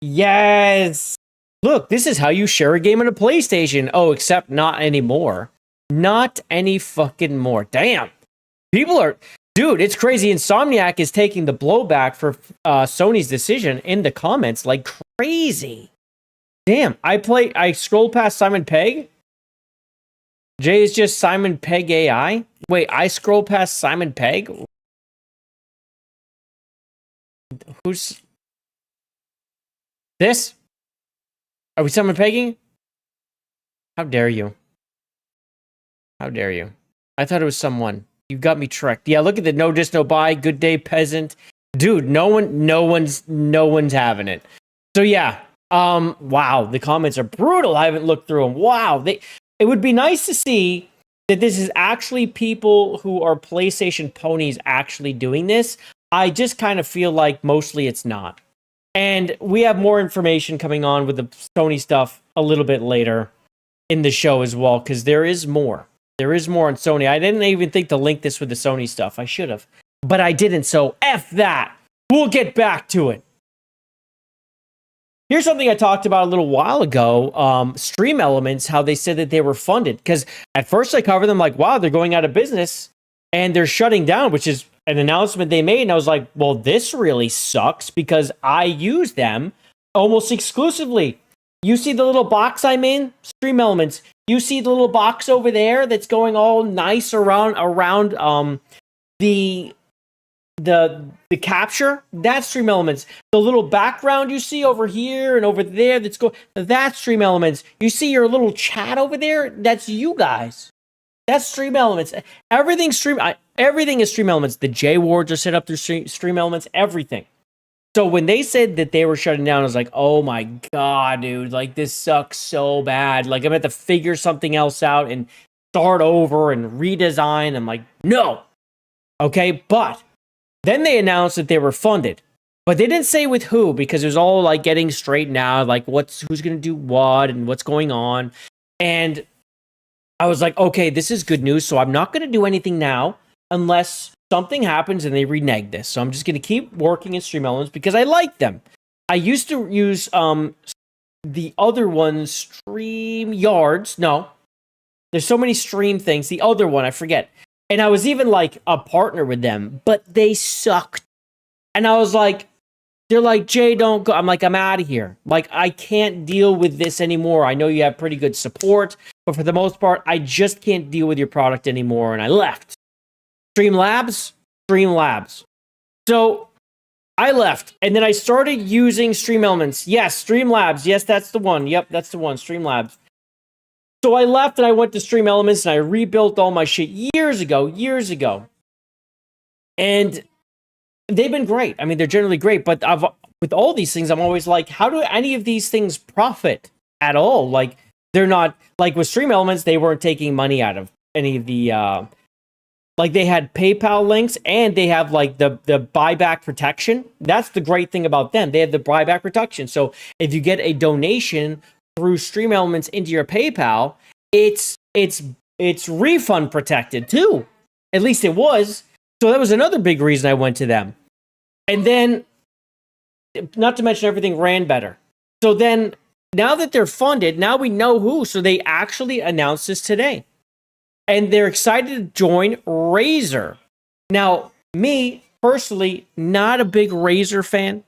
Yes. Look, this is how you share a game on a PlayStation. Oh, except not anymore. Not any fucking more. Damn. People are... Dude, it's crazy. Insomniac is taking the blowback for Sony's decision in the comments like crazy. Damn. I scrolled past Simon Pegg. Jay is just Simon Pegg AI. Wait, I scrolled past Simon Pegg? Who's... This? Are we Simon Pegging? How dare you? How dare you? I thought it was someone. You got me tricked. Yeah, look at the no dis no buy. Good day, peasant. Dude, no one's having it. So yeah. Wow, the comments are brutal. I haven't looked through them. Wow, it would be nice to see that this is actually people who are PlayStation ponies actually doing this. I just kind of feel like mostly it's not. And we have more information coming on with the Sony stuff a little bit later in the show as well, because there is more. There is more on Sony. I didn't even think to link this with the Sony stuff. I should have. But I didn't, so F that. We'll get back to it. Here's something I talked about a little while ago. Stream Elements, how they said that they were funded. Because at first I covered them like, wow, they're going out of business. And they're shutting down, which is an announcement they made. And I was like, well, this really sucks because I use them almost exclusively. You see the little box I'm in? Stream Elements. You see the little box over there that's going all nice around the capture? That's Stream Elements. The little background you see over here and over there that's Stream Elements. You see your little chat over there? That's you guys. That's Stream Elements. Everything is Stream Elements. The J wards are set up through Stream Elements, everything. So when they said that they were shutting down, I was like, oh my god, dude, like this sucks so bad. Like I'm gonna have to figure something else out and start over and redesign. I'm like, no. Okay, but then they announced that they were funded. But they didn't say with who, because it was all like getting straightened out, like who's gonna do what and what's going on. And I was like, okay, this is good news, so I'm not gonna do anything now unless something happens and they renege this. So I'm just going to keep working in Stream Elements because I like them. I used to use the other one, Stream Yards. No, there's so many stream things. The other one, I forget. And I was even like a partner with them, but they sucked. And I was like, they're like, Jay, don't go. I'm like, I'm out of here. Like, I can't deal with this anymore. I know you have pretty good support, but for the most part, I just can't deal with your product anymore. And I left. Streamlabs. So I left, and then I started using Stream Elements. Yes, Streamlabs. Yes, that's the one. Yep, that's the one, Streamlabs. So I left and I went to Stream Elements and I rebuilt all my shit years ago. And they've been great. I mean, they're generally great, but with all these things, I'm always like, how do any of these things profit at all? Like, they're not, like with Stream Elements, they weren't taking money out of any of the, like they had PayPal links and they have like the buyback protection. That's the great thing about them. They have the buyback protection. So if you get a donation through Stream Elements into your PayPal, it's refund protected too. At least it was. So that was another big reason I went to them. And then, not to mention everything ran better. So then, now that they're funded, now we know who. So they actually announced this today. And they're excited to join Razer. Now, me, personally, not a big Razer fan.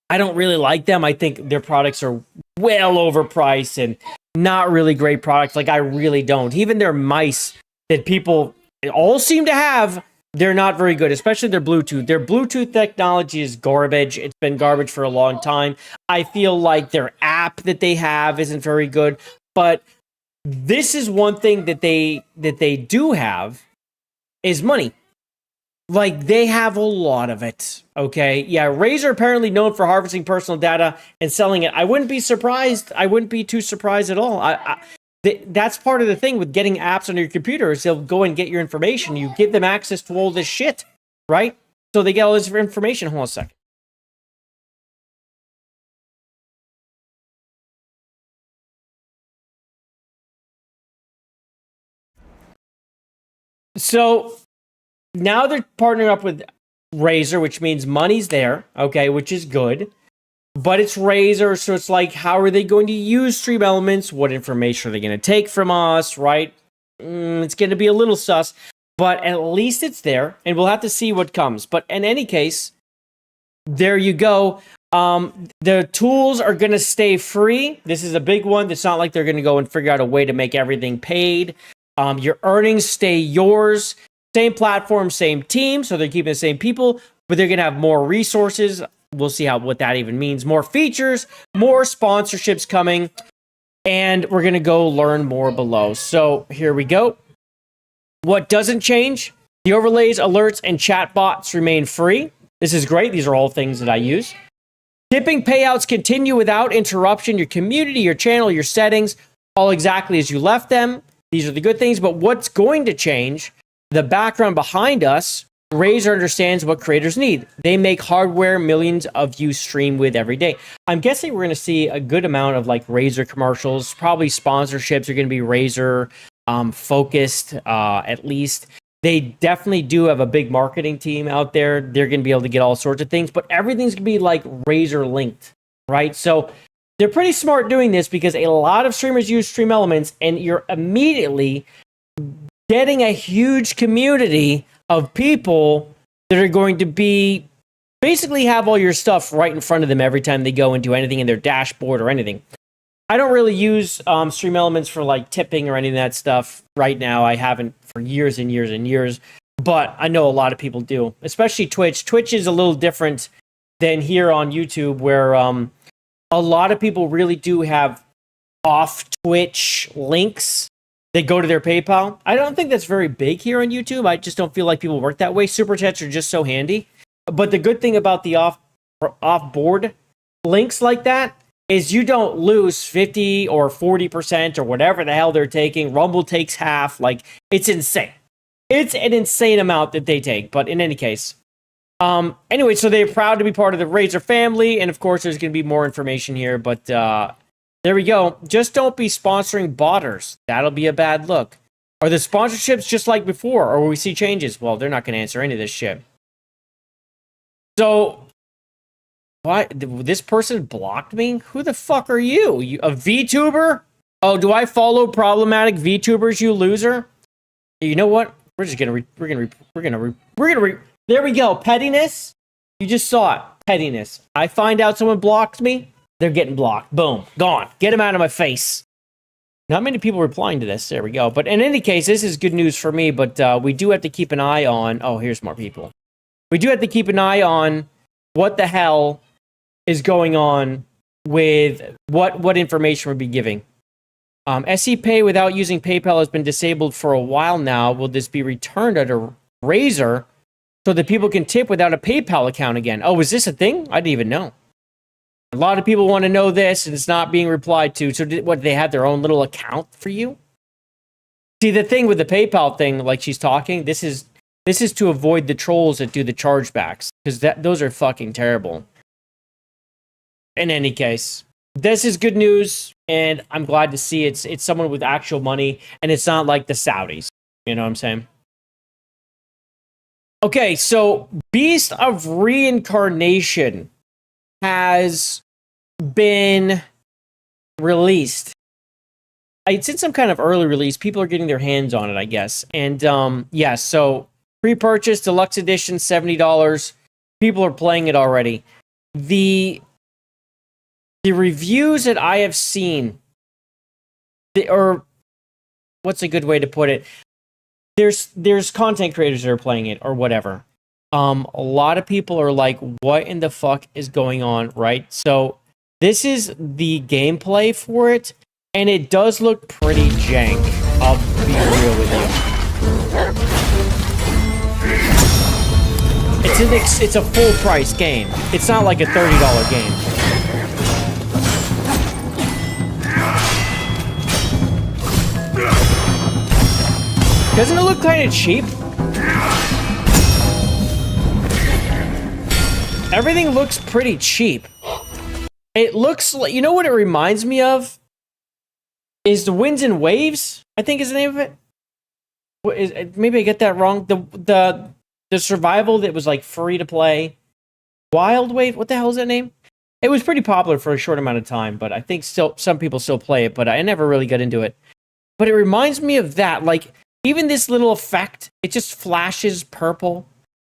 I don't really like them. I think their products are well overpriced and not really great products. Like, I really don't. Even their mice that people all seem to have, they're not very good, especially their Bluetooth. Their Bluetooth technology is garbage. It's been garbage for a long time. I feel like their app that they have isn't very good. But this is one thing that they do have is money. Like, they have a lot of it, okay? Yeah, Razer apparently known for harvesting personal data and selling it. I wouldn't be surprised. I wouldn't be too surprised at all. That's part of the thing with getting apps on your computer is they'll go and get your information. You give them access to all this shit, right? So they get all this information. Hold on a second. So now they're partnering up with Razer, which means money's there, okay, which is good. But it's Razer, so it's like, how are they going to use Stream Elements? What information are they going to take from us, right? It's going to be a little sus, but at least it's there, and we'll have to see what comes. But in any case, there you go. The tools are going to stay free. This is a big one. It's not like they're going to go and figure out a way to make everything paid. Your earnings stay yours. Same platform, same team, so they're keeping the same people, but they're going to have more resources. We'll see what that even means. More features, more sponsorships coming, and we're going to go learn more below. So here we go. What doesn't change? The overlays, alerts, and chat bots remain free. This is great. These are all things that I use. Tipping payouts continue without interruption. Your community, your channel, your settings, all exactly as you left them. These are the good things, but what's going to change? The background behind us, Razer understands what creators need. They make hardware millions of you stream with every day. I'm guessing we're going to see a good amount of like Razer commercials. Probably sponsorships are going to be Razer focused, at least. They definitely do have a big marketing team out there. They're going to be able to get all sorts of things, but everything's going to be like Razer linked, right? So they're pretty smart doing this because a lot of streamers use Stream Elements, and you're immediately getting a huge community of people that are going to be basically have all your stuff right in front of them every time they go and do anything in their dashboard or anything. I don't really use Stream Elements for like tipping or any of that stuff right now. I haven't for years and years and years, but I know a lot of people do, especially Twitch. Twitch is a little different than here on YouTube, where a lot of people really do have off Twitch links. They go to their PayPal. I don't think that's very big here on YouTube. I just don't feel like people work that way. Super chats are just so handy. But the good thing about the off-board links like that is you don't lose 50 or 40% or whatever the hell they're taking. Rumble takes half. Like, it's insane. It's an insane amount that they take. But in any case, anyway, so they're proud to be part of the Razer family. And of course, there's going to be more information here. But there we go. Just don't be sponsoring botters. That'll be a bad look. Are the sponsorships just like before, or will we see changes? Well, they're not going to answer any of this shit. So, what? This person blocked me? Who the fuck are you? You a VTuber? Oh, do I follow problematic VTubers, you loser? You know what? We're just gonna there we go. Pettiness. You just saw it. Pettiness. I find out someone blocked me. They're getting blocked. Boom. Gone. Get them out of my face. Not many people replying to this. There we go. But in any case, this is good news for me. But we do have to keep an eye on... Oh, here's more people. We do have to keep an eye on what the hell is going on with what information we'll be giving. SE Pay without using PayPal has been disabled for a while now. Will this be returned under Razer so that people can tip without a PayPal account again? Oh, is this a thing? I didn't even know. A lot of people want to know this, and it's not being replied to. So, they have their own little account for you? See, the thing with the PayPal thing, like she's talking, this is to avoid the trolls that do the chargebacks, because those are fucking terrible. In any case, this is good news, and I'm glad to see it's someone with actual money, and it's not like the Saudis. You know what I'm saying? Okay, so Beast of Reincarnation has been released. It's in some kind of early release. People are getting their hands on it, I guess. And yeah, so pre-purchase, deluxe edition, $70. People are playing it already. The reviews that I have seen, or what's a good way to put it? There's content creators that are playing it or whatever. A lot of people are like, what in the fuck is going on, right? So this is the gameplay for it, and it does look pretty jank. I'll be real with you. It's a full price game. It's not like a $30 game. Doesn't it look kind of cheap? Everything looks pretty cheap. It looks like, you know what it reminds me of? Is the Winds and Waves, I think is the name of it. Maybe I get that wrong. The survival that was like free to play. Wild Wave, what the hell is that name? It was pretty popular for a short amount of time, but I think still some people still play it, but I never really got into it. But it reminds me of that. Like, even this little effect, it just flashes purple.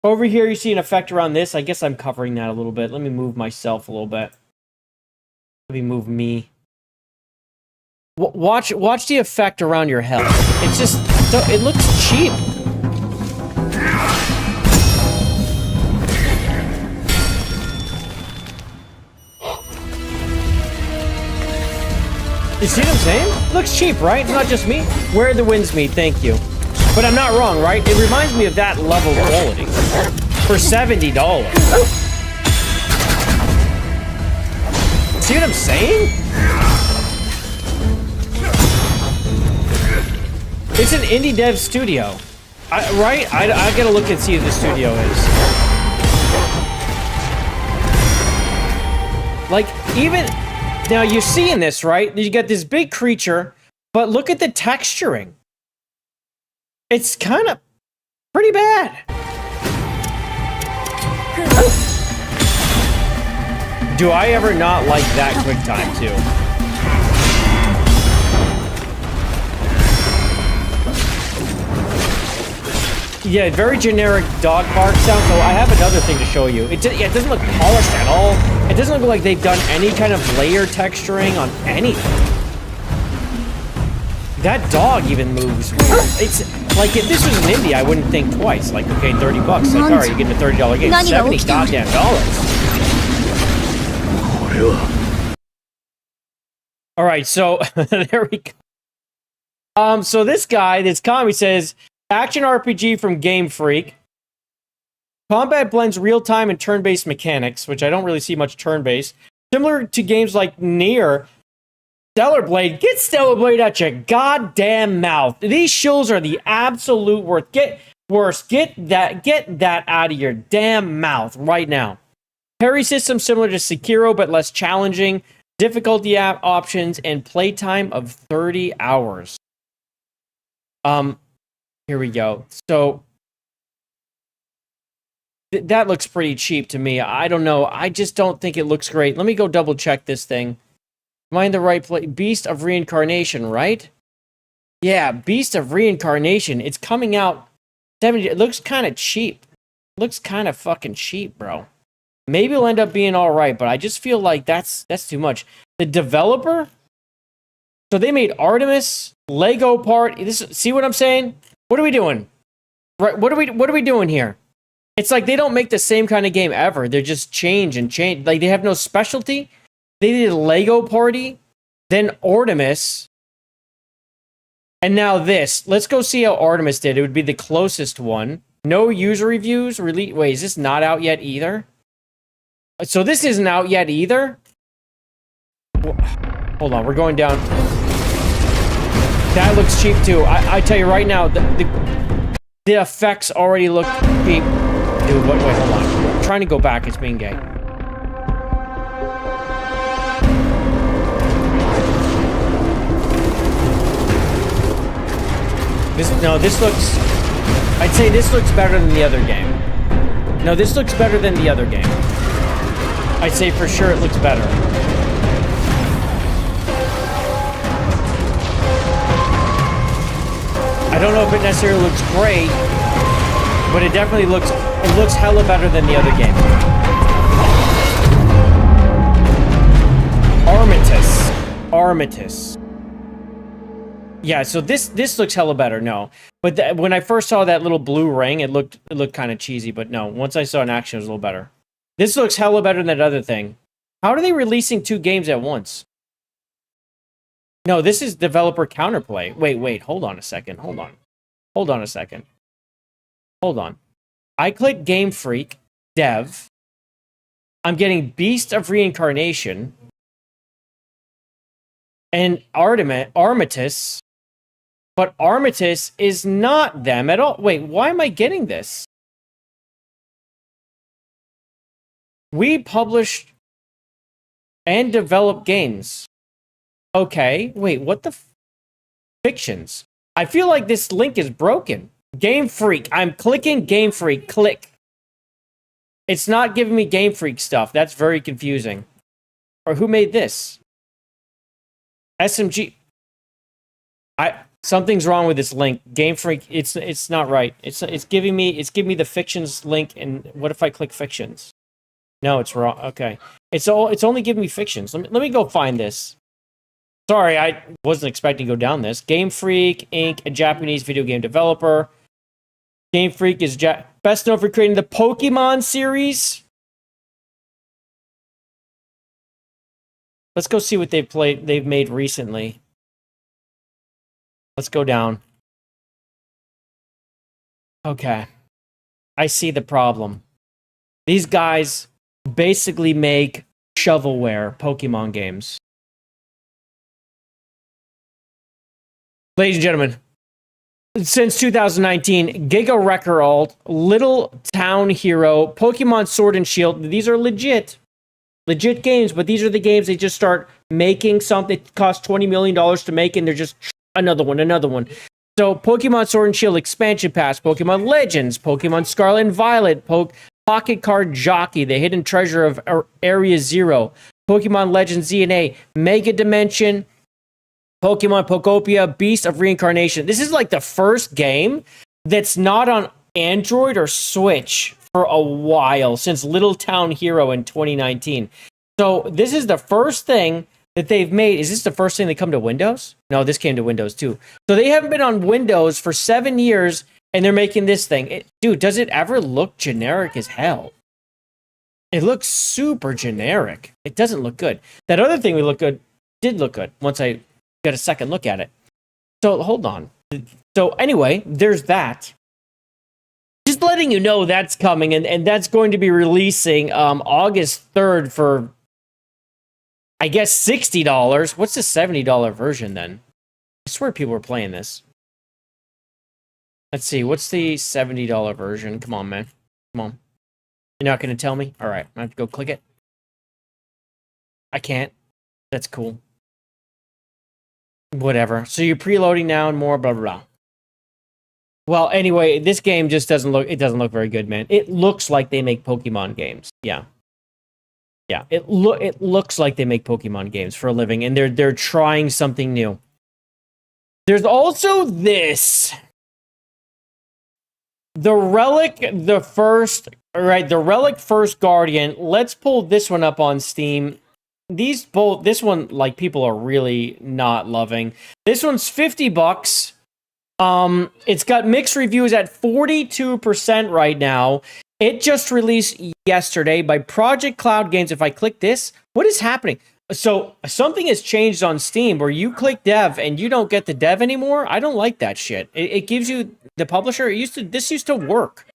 Over here, you see an effect around this. I guess I'm covering that a little bit. Let me move myself a little bit. Let me move me. Watch the effect around your health. It's just, it looks cheap. You see what I'm saying? It looks cheap, right? It's not just me. Where the winds meet, thank you. But I'm not wrong, right? It reminds me of that level of quality. For $70. See what I'm saying? It's an indie dev studio. Right? I gotta look and see who the studio is. Like, even... Now, you're seeing this, right? You got this big creature, but look at the texturing. It's kind of pretty bad. Do I ever not like that quick time, too? Yeah, very generic dog bark sound. So I have another thing to show you. It doesn't look polished at all. It doesn't look like they've done any kind of layer texturing on anything. That dog even moves weird. It's like, if this was an indie, I wouldn't think twice. Like, okay, $30. Like, all right, you get a $30 game. $70 goddamn dollars. All right, so there we go. So this guy, this Kami says, action RPG from Game Freak. Combat blends real-time and turn-based mechanics, which I don't really see much turn-based. Similar to games like Nier, Stellar Blade. Get Stellar Blade out your goddamn mouth. These shills are the absolute worst. Get that out of your damn mouth right now. Parry system similar to Sekiro, but less challenging. Difficulty options and playtime of 30 hours. Here we go. So that looks pretty cheap to me. I don't know. I just don't think it looks great. Let me go double check this thing. Am I in the right place? Beast of Reincarnation, right? Yeah, Beast of Reincarnation. It's coming out 70. It looks kind of cheap. It looks kind of fucking cheap, bro. Maybe it'll end up being all right, but I just feel like that's too much. The developer, so they made Artemis, Lego part. See what I'm saying? What are we doing? Right? What are we doing here? It's like they don't make the same kind of game ever. They just change and change. Like they have no specialty. They did a Lego Party, then Artemis, and now this. Let's go see how Artemis did. It would be the closest one. No user reviews. Really? Wait, is this not out yet either? So this isn't out yet either? Hold on, we're going down. That looks cheap too. I tell you right now, the effects already look cheap. Dude, wait, hold on. I'm trying to go back. It's being gay. This looks... I'd say this looks better than the other game. No, this looks better than the other game. I'd say for sure it looks better. I don't know if it necessarily looks great, but it definitely looks hella better than the other game. Armistice. Yeah, so this looks hella better. No, but when I first saw that little blue ring, it looked kind of cheesy. But no, once I saw it in action, it was a little better. This looks hella better than that other thing. How are they releasing 2 games at once? No, this is developer counterplay. Wait, hold on a second. Hold on. I click Game Freak, Dev. I'm getting Beast of Reincarnation and Armistice. But Armistice is not them at all. Wait, why am I getting this? We published and develop games. Okay, wait, what the fictions? I feel like this link is broken. Game Freak. I'm clicking Game Freak. Click. It's not giving me Game Freak stuff. That's very confusing. Or who made this? SMG. Something's wrong with this link. Game Freak. It's not right. It's giving me the fictions link. And what if I click fictions? No, it's wrong. Okay. It's only giving me fictions. Let me go find this. Sorry, I wasn't expecting to go down this. Game Freak Inc., a Japanese video game developer. Game Freak is best known for creating the Pokemon series. Let's go see what they've made recently. Let's go down. Okay. I see the problem. These guys basically make shovelware Pokemon games. Ladies and gentlemen, since 2019, Giga Record, Little Town Hero, Pokemon Sword and Shield, these are legit games, but these are the games they just start making something. It costs $20 million to make, and they're just another one. So Pokemon Sword and Shield Expansion Pass, Pokemon Legends, Pokemon Scarlet and Violet, Pocket Card Jockey, The Hidden Treasure of Area Zero, Pokemon Legends ZNA, Mega Dimension, Pokemon Pokopia, Beast of Reincarnation. This is like the first game that's not on Android or Switch for a while, since Little Town Hero in 2019. So this is the first thing that they've made. Is this the first thing that come to Windows? No, this came to Windows too. So they haven't been on Windows for 7 years, and they're making this thing. Dude, does it ever look generic as hell? It looks super generic. It doesn't look good. That other thing did look good once I got a second look at it. So hold on. So anyway, there's that. Just letting you know that's coming, and that's going to be releasing August 3rd for, I guess, $60. What's the $70 version then? I swear people were playing this. Let's see, what's the $70 version? Come on, man. Come on. You're not going to tell me? All right, I have to go click it. I can't. That's cool. Whatever. So you're preloading now and more, blah, blah, blah. Well, anyway, this game just doesn't look very good, man. It looks like they make Pokemon games. Yeah. Yeah, it looks like they make Pokemon games for a living, and they're trying something new. There's also this. The Relic, the Relic First Guardian. Let's pull this one up on Steam. This one, like, people are really not loving. This one's $50. It's got mixed reviews at 42% right now. It just released yesterday by Project Cloud Games. If I click this, what is happening? So something has changed on Steam where you click dev and you don't get the dev anymore. I don't like that shit. It gives you the publisher. This used to work.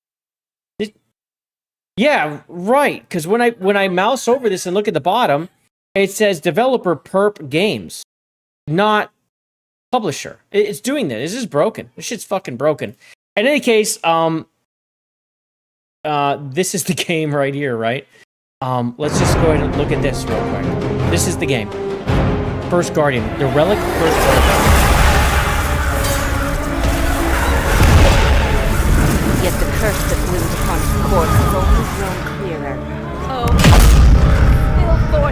Yeah, right. Because when I mouse over this and look at the bottom, it says developer Perp Games, not publisher. It's doing this. This is broken. This shit's fucking broken. In any case, this is the game right here, right? Let's just go ahead and look at this real quick. This is the game. First Guardian. The Relic First Guardian. Yet the curse that blooms upon his corpse has only grown clearer. Oh, Phil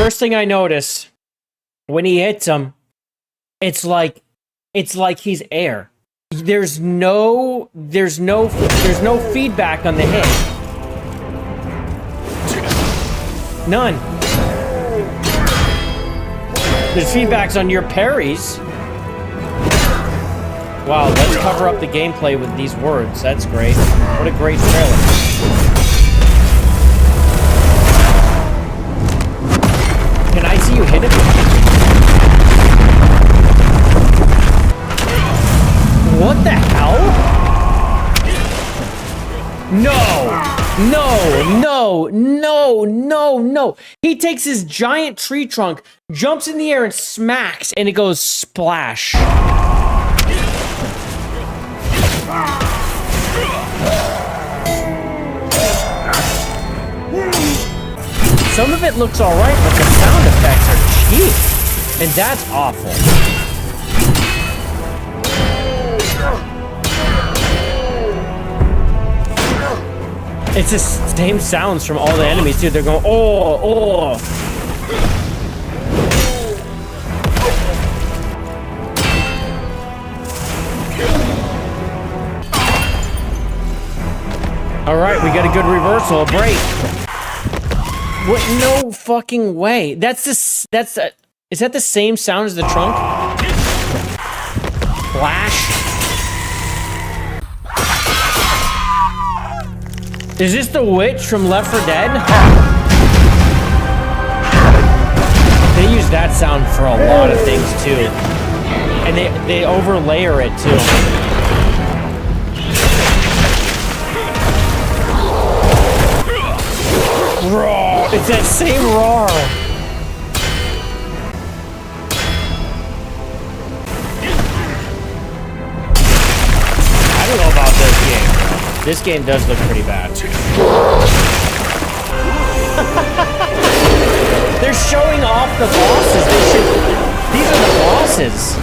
First thing I notice when he hits him, it's like he's air. There's no feedback on the hit. None. There's feedbacks on your parries. Wow, let's cover up the gameplay with these words. That's great. What a great trailer. Can I see you hit it? What the hell? No. He takes his giant tree trunk, jumps in the air and smacks, and it goes splash. Some of it looks alright, but the sound effects are cheap. And that's awful. It's the same sounds from all the enemies, too. They're going, oh. All right, we got a good reversal, a break. What? No fucking way. Is that the same sound as the trunk? Flash. Is this the witch from Left 4 Dead? They use that sound for a lot of things too. And they overlayer it too. Roar! It's that same roar! I don't know about this game. This game does look pretty bad. They're showing off the bosses. These are the bosses.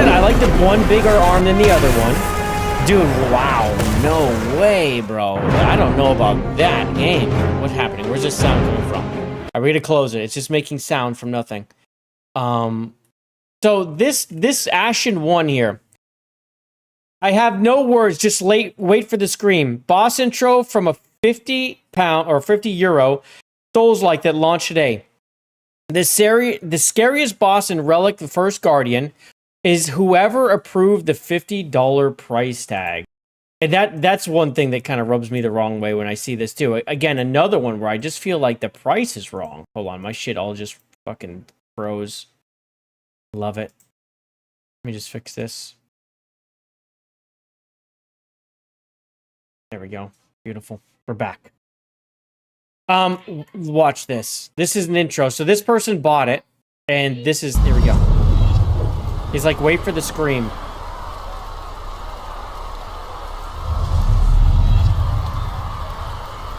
I like the one bigger arm than the other one. Dude, wow. No way, bro. I don't know about that game. What's happening? Where's this sound coming from? Are we gonna close it? It's just making sound from nothing. So this Ashen 1 here. I have no words, just wait for the scream. Boss intro from a £50 or €50 Souls-like that launched today. The scariest boss in Relic the First Guardian is whoever approved the $50 price tag. And that's one thing that kind of rubs me the wrong way when I see this too. Again, another one where I just feel like the price is wrong. Hold on, my shit all just fucking froze. Love it. Let me just fix this. There we go. Beautiful. We're back. Watch this. This is an intro. So this person bought it, and this is, here we go. He's like, wait for the scream.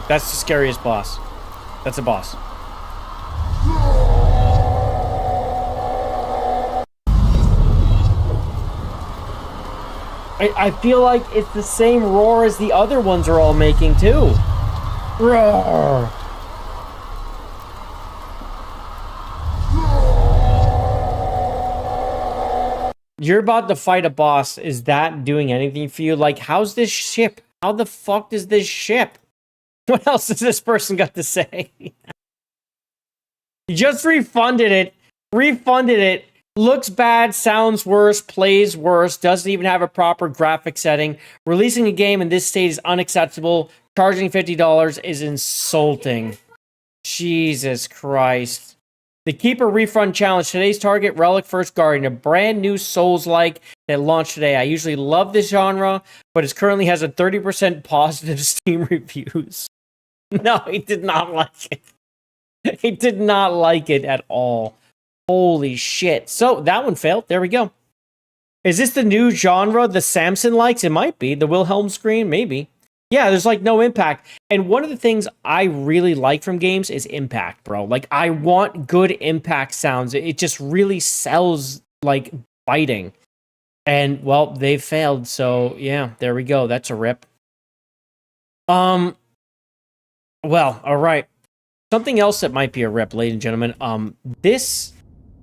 That's the scariest boss. That's a boss. I feel like it's the same roar as the other ones are all making too. Roar. You're about to fight a boss. Is that doing anything for you? Like, how's this ship? How the fuck does this ship? What else has this person got to say? You just refunded it. Looks bad, sounds worse, plays worse, doesn't even have a proper graphic setting. Releasing a game in this state is unacceptable. Charging $50 is insulting. Jesus Christ. The Keeper Refund Challenge. Today's target, Relic First Guardian, a brand new Souls-like that launched today. I usually love this genre, but it currently has a 30% positive Steam reviews. No, he did not like it. He did not like it at all. Holy shit. So, that one failed. There we go. Is this the new genre the Samson likes? It might be. The Wilhelm screen? Maybe. Yeah, there's like no impact. And one of the things I really like from games is impact, bro. Like, I want good impact sounds. It just really sells, like, biting. And, well, they failed. So, yeah, there we go. That's a rip. Well, all right. Something else that might be a rip, ladies and gentlemen. This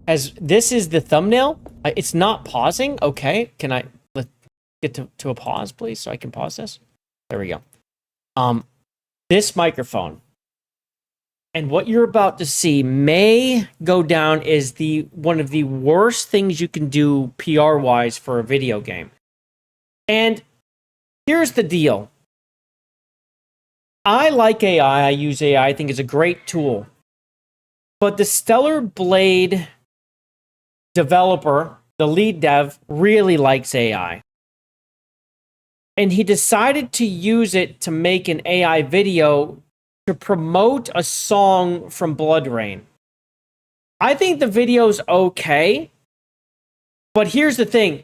is the thumbnail. It's not pausing. Okay. Can I let's get to a pause, please, so I can pause this? There we go. This microphone and what you're about to see may go down as one of the worst things you can do PR-wise for a video game. And here's the deal. I like AI. I use AI. I think it's a great tool. But the Stellar Blade developer, the lead dev, really likes AI. And he decided to use it to make an AI video to promote a song from Bloodrain. I think the video's okay, but here's the thing.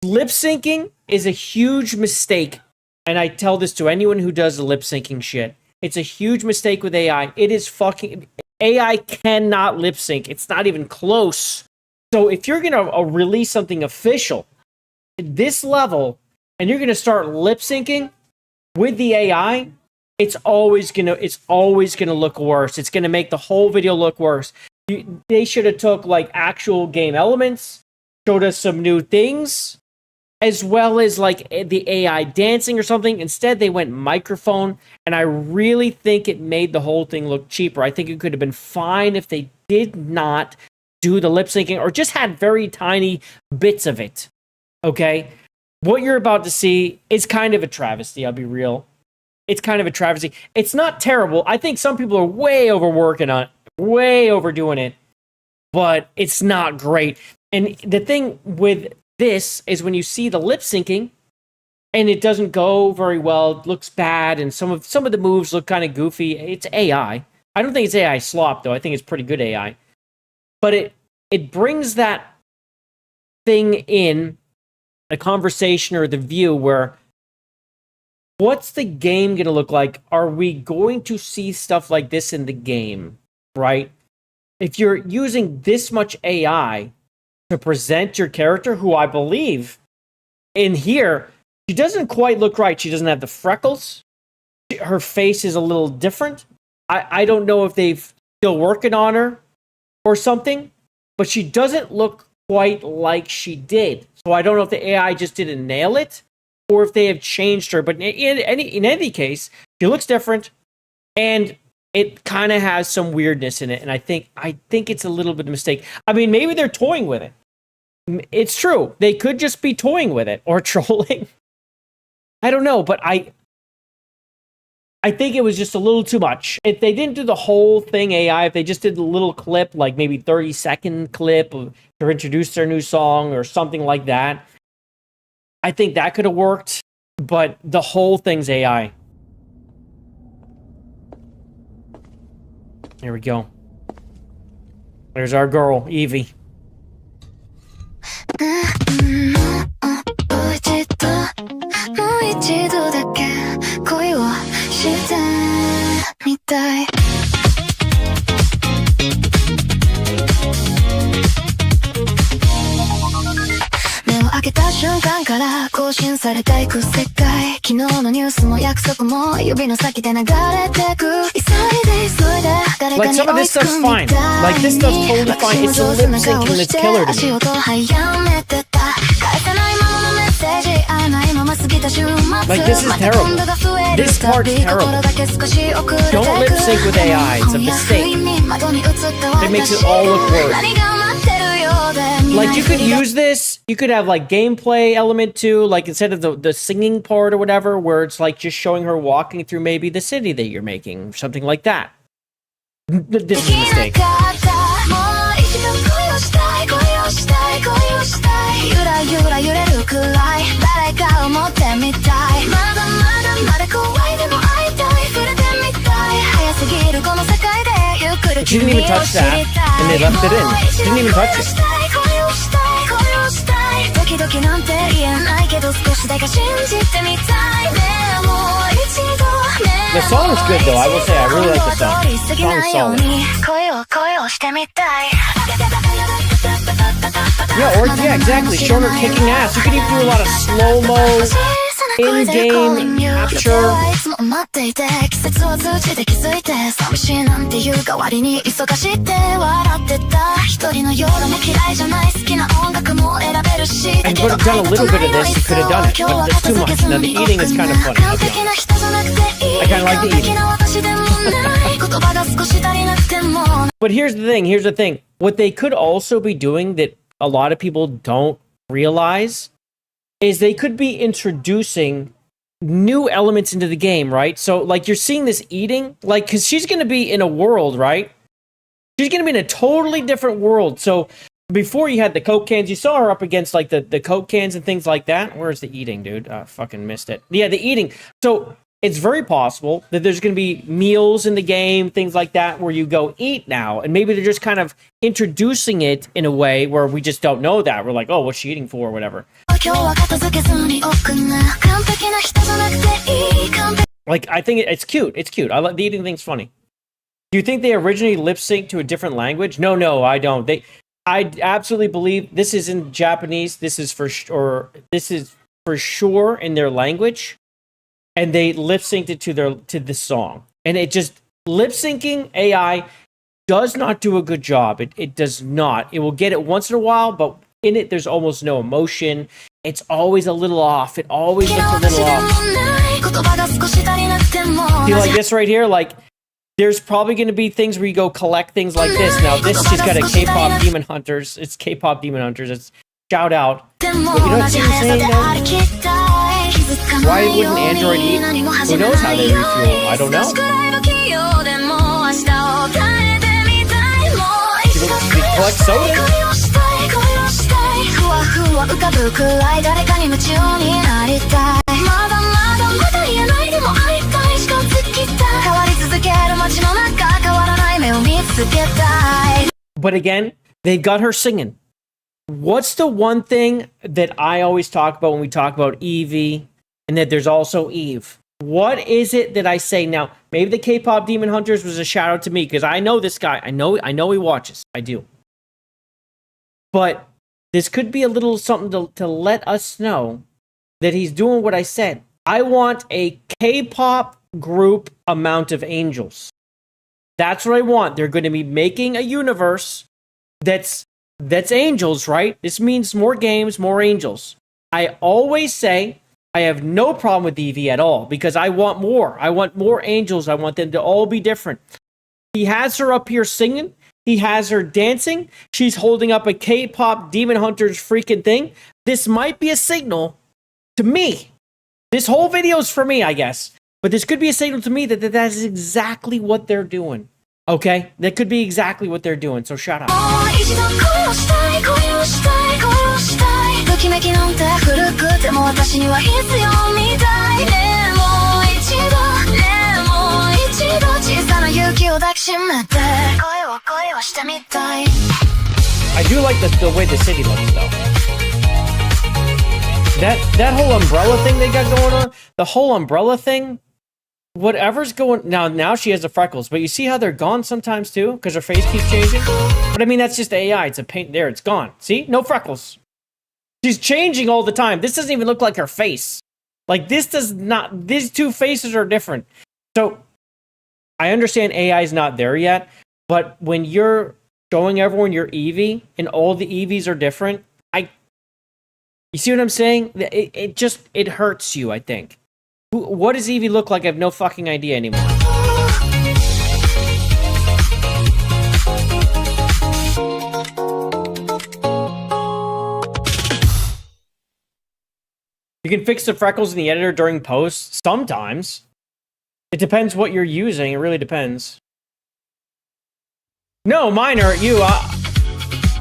Lip syncing is a huge mistake, and I tell this to anyone who does the lip syncing shit. It's a huge mistake with AI. It is fucking... AI cannot lip sync. It's not even close. So if you're going to release something official at this level, and you're going to start lip syncing with the AI, it's always going to look worse. It's going to make the whole video look worse. They should have took like actual game elements, showed us some new things, as well as like the AI dancing or something. Instead, they went microphone, and I really think it made the whole thing look cheaper. I think it could have been fine if they did not do the lip syncing or just had very tiny bits of it. Okay? What you're about to see is kind of a travesty, I'll be real. It's kind of a travesty. It's not terrible. I think some people are way overworking on it, way overdoing it, but it's not great. And the thing with this is when you see the lip syncing and it doesn't go very well, it looks bad, and some of the moves look kind of goofy. It's AI. I don't think it's AI slop, though. I think it's pretty good AI. But it brings that thing in a conversation or the view where what's the game going to look like? Are we going to see stuff like this in the game, right? If you're using this much AI to present your character, who I believe in here, she doesn't quite look right. She doesn't have the freckles. Her face is a little different. I don't know if they've still working on her or something, but she doesn't look quite like she did. So I don't know if the AI just didn't nail it or if they have changed her. But in any case, she looks different, and it kind of has some weirdness in it. And I think it's a little bit of a mistake. I mean, maybe they're toying with it. It's true. They could just be toying with it or trolling. I don't know, but I think it was just a little too much. If they didn't do the whole thing AI, if they just did a little clip, like maybe 30-second clip to introduce their new song or something like that, I think that could have worked. But the whole thing's AI. Here we go. There's our girl, Evie. Like some of this stuff's fine. Like this stuff's totally fine. It's a lip sync and it's killer to me. Like this is terrible. This part's terrible. Don't lip sync with AI. It's a mistake. It makes it all look worse. Like, you could use this, you could have like gameplay element too, like instead of the singing part or whatever, where it's like just showing her walking through maybe the city that you're making, something like that. This is a mistake. She didn't even touch that, and they left it in. She didn't even touch it. The song's good though, I will say, I really like the song. The song's solid. Yeah, exactly, showing her kicking ass. You could even do a lot of slow-mo, in-game capture. And could have done a little bit of this, you could have done it, but there's too much. Now the eating is kind of funny, I'll be honest. I kind of like the eating. But here's the thing. What they could also be doing that a lot of people don't realize is they could be introducing new elements into the game, right? So, like, you're seeing this eating, like, because she's going to be in a world, right? She's going to be in a totally different world. So, before you had the Coke cans, you saw her up against, like, the Coke cans and things like that. Where's the eating, dude? Fucking missed it. Yeah, the eating. So, it's very possible that there's going to be meals in the game, things like that, where you go eat now. And maybe they're just kind of introducing it in a way where we just don't know that. We're like, oh, what's she eating for or whatever. Like, I think it's cute. It's cute. I like the eating thing's funny. Do you think they originally lip synced to a different language? No, I don't. I absolutely believe this is in Japanese. This is for sure in their language. And they lip synced it to the song. And it just, lip syncing AI does not do a good job. It does not. It will get it once in a while, but in it, there's almost no emotion. It's always a little off. It always looks a little off. See, like this right here, like, there's probably going to be things where you go collect things like this. Now, this, she's got a K-pop Demon Hunters. It's K-pop Demon Hunters. It's shout out. But you know what I'm saying, though? Why wouldn't Android eat? Who knows how they refuel? I don't know. She collects soda. But again, they've got her singing. What's the one thing that I always talk about when we talk about Eevee and that there's also Eve? What is it that I say now? Maybe the K-pop Demon Hunters was a shout out to me because I know this guy. I know he watches. I do. But this could be a little something to let us know that he's doing what I said. I want a K-pop group amount of angels. That's what I want. They're going to be making a universe that's angels, right? This means more games, more angels. I always say I have no problem with Eevee at all because I want more. I want more angels. I want them to all be different. He has her up here singing. He has her dancing. She's holding up a K-pop Demon Hunters freaking thing. This might be a signal to me. This whole video is for me, I guess. But this could be a signal to me that that is exactly what they're doing. Okay? That could be exactly what they're doing. So shout out. I do like the way the city looks, though. That whole umbrella thing they got going on, the whole umbrella thing, whatever's going now she has the freckles, but you see how they're gone sometimes too because her face keeps changing. But I mean, that's just AI. It's a paint there. It's gone. See, no freckles. She's changing all the time. This doesn't even look like her face. Like this does not. These two faces are different. So I understand AI is not there yet, but when you're showing everyone your Eevee and all the Eevees are different, you see what I'm saying? It hurts you, I think. What does Eevee look like? I have no fucking idea anymore. You can fix the freckles in the editor during post. Sometimes. It depends what you're using. It really depends. No, mine are you.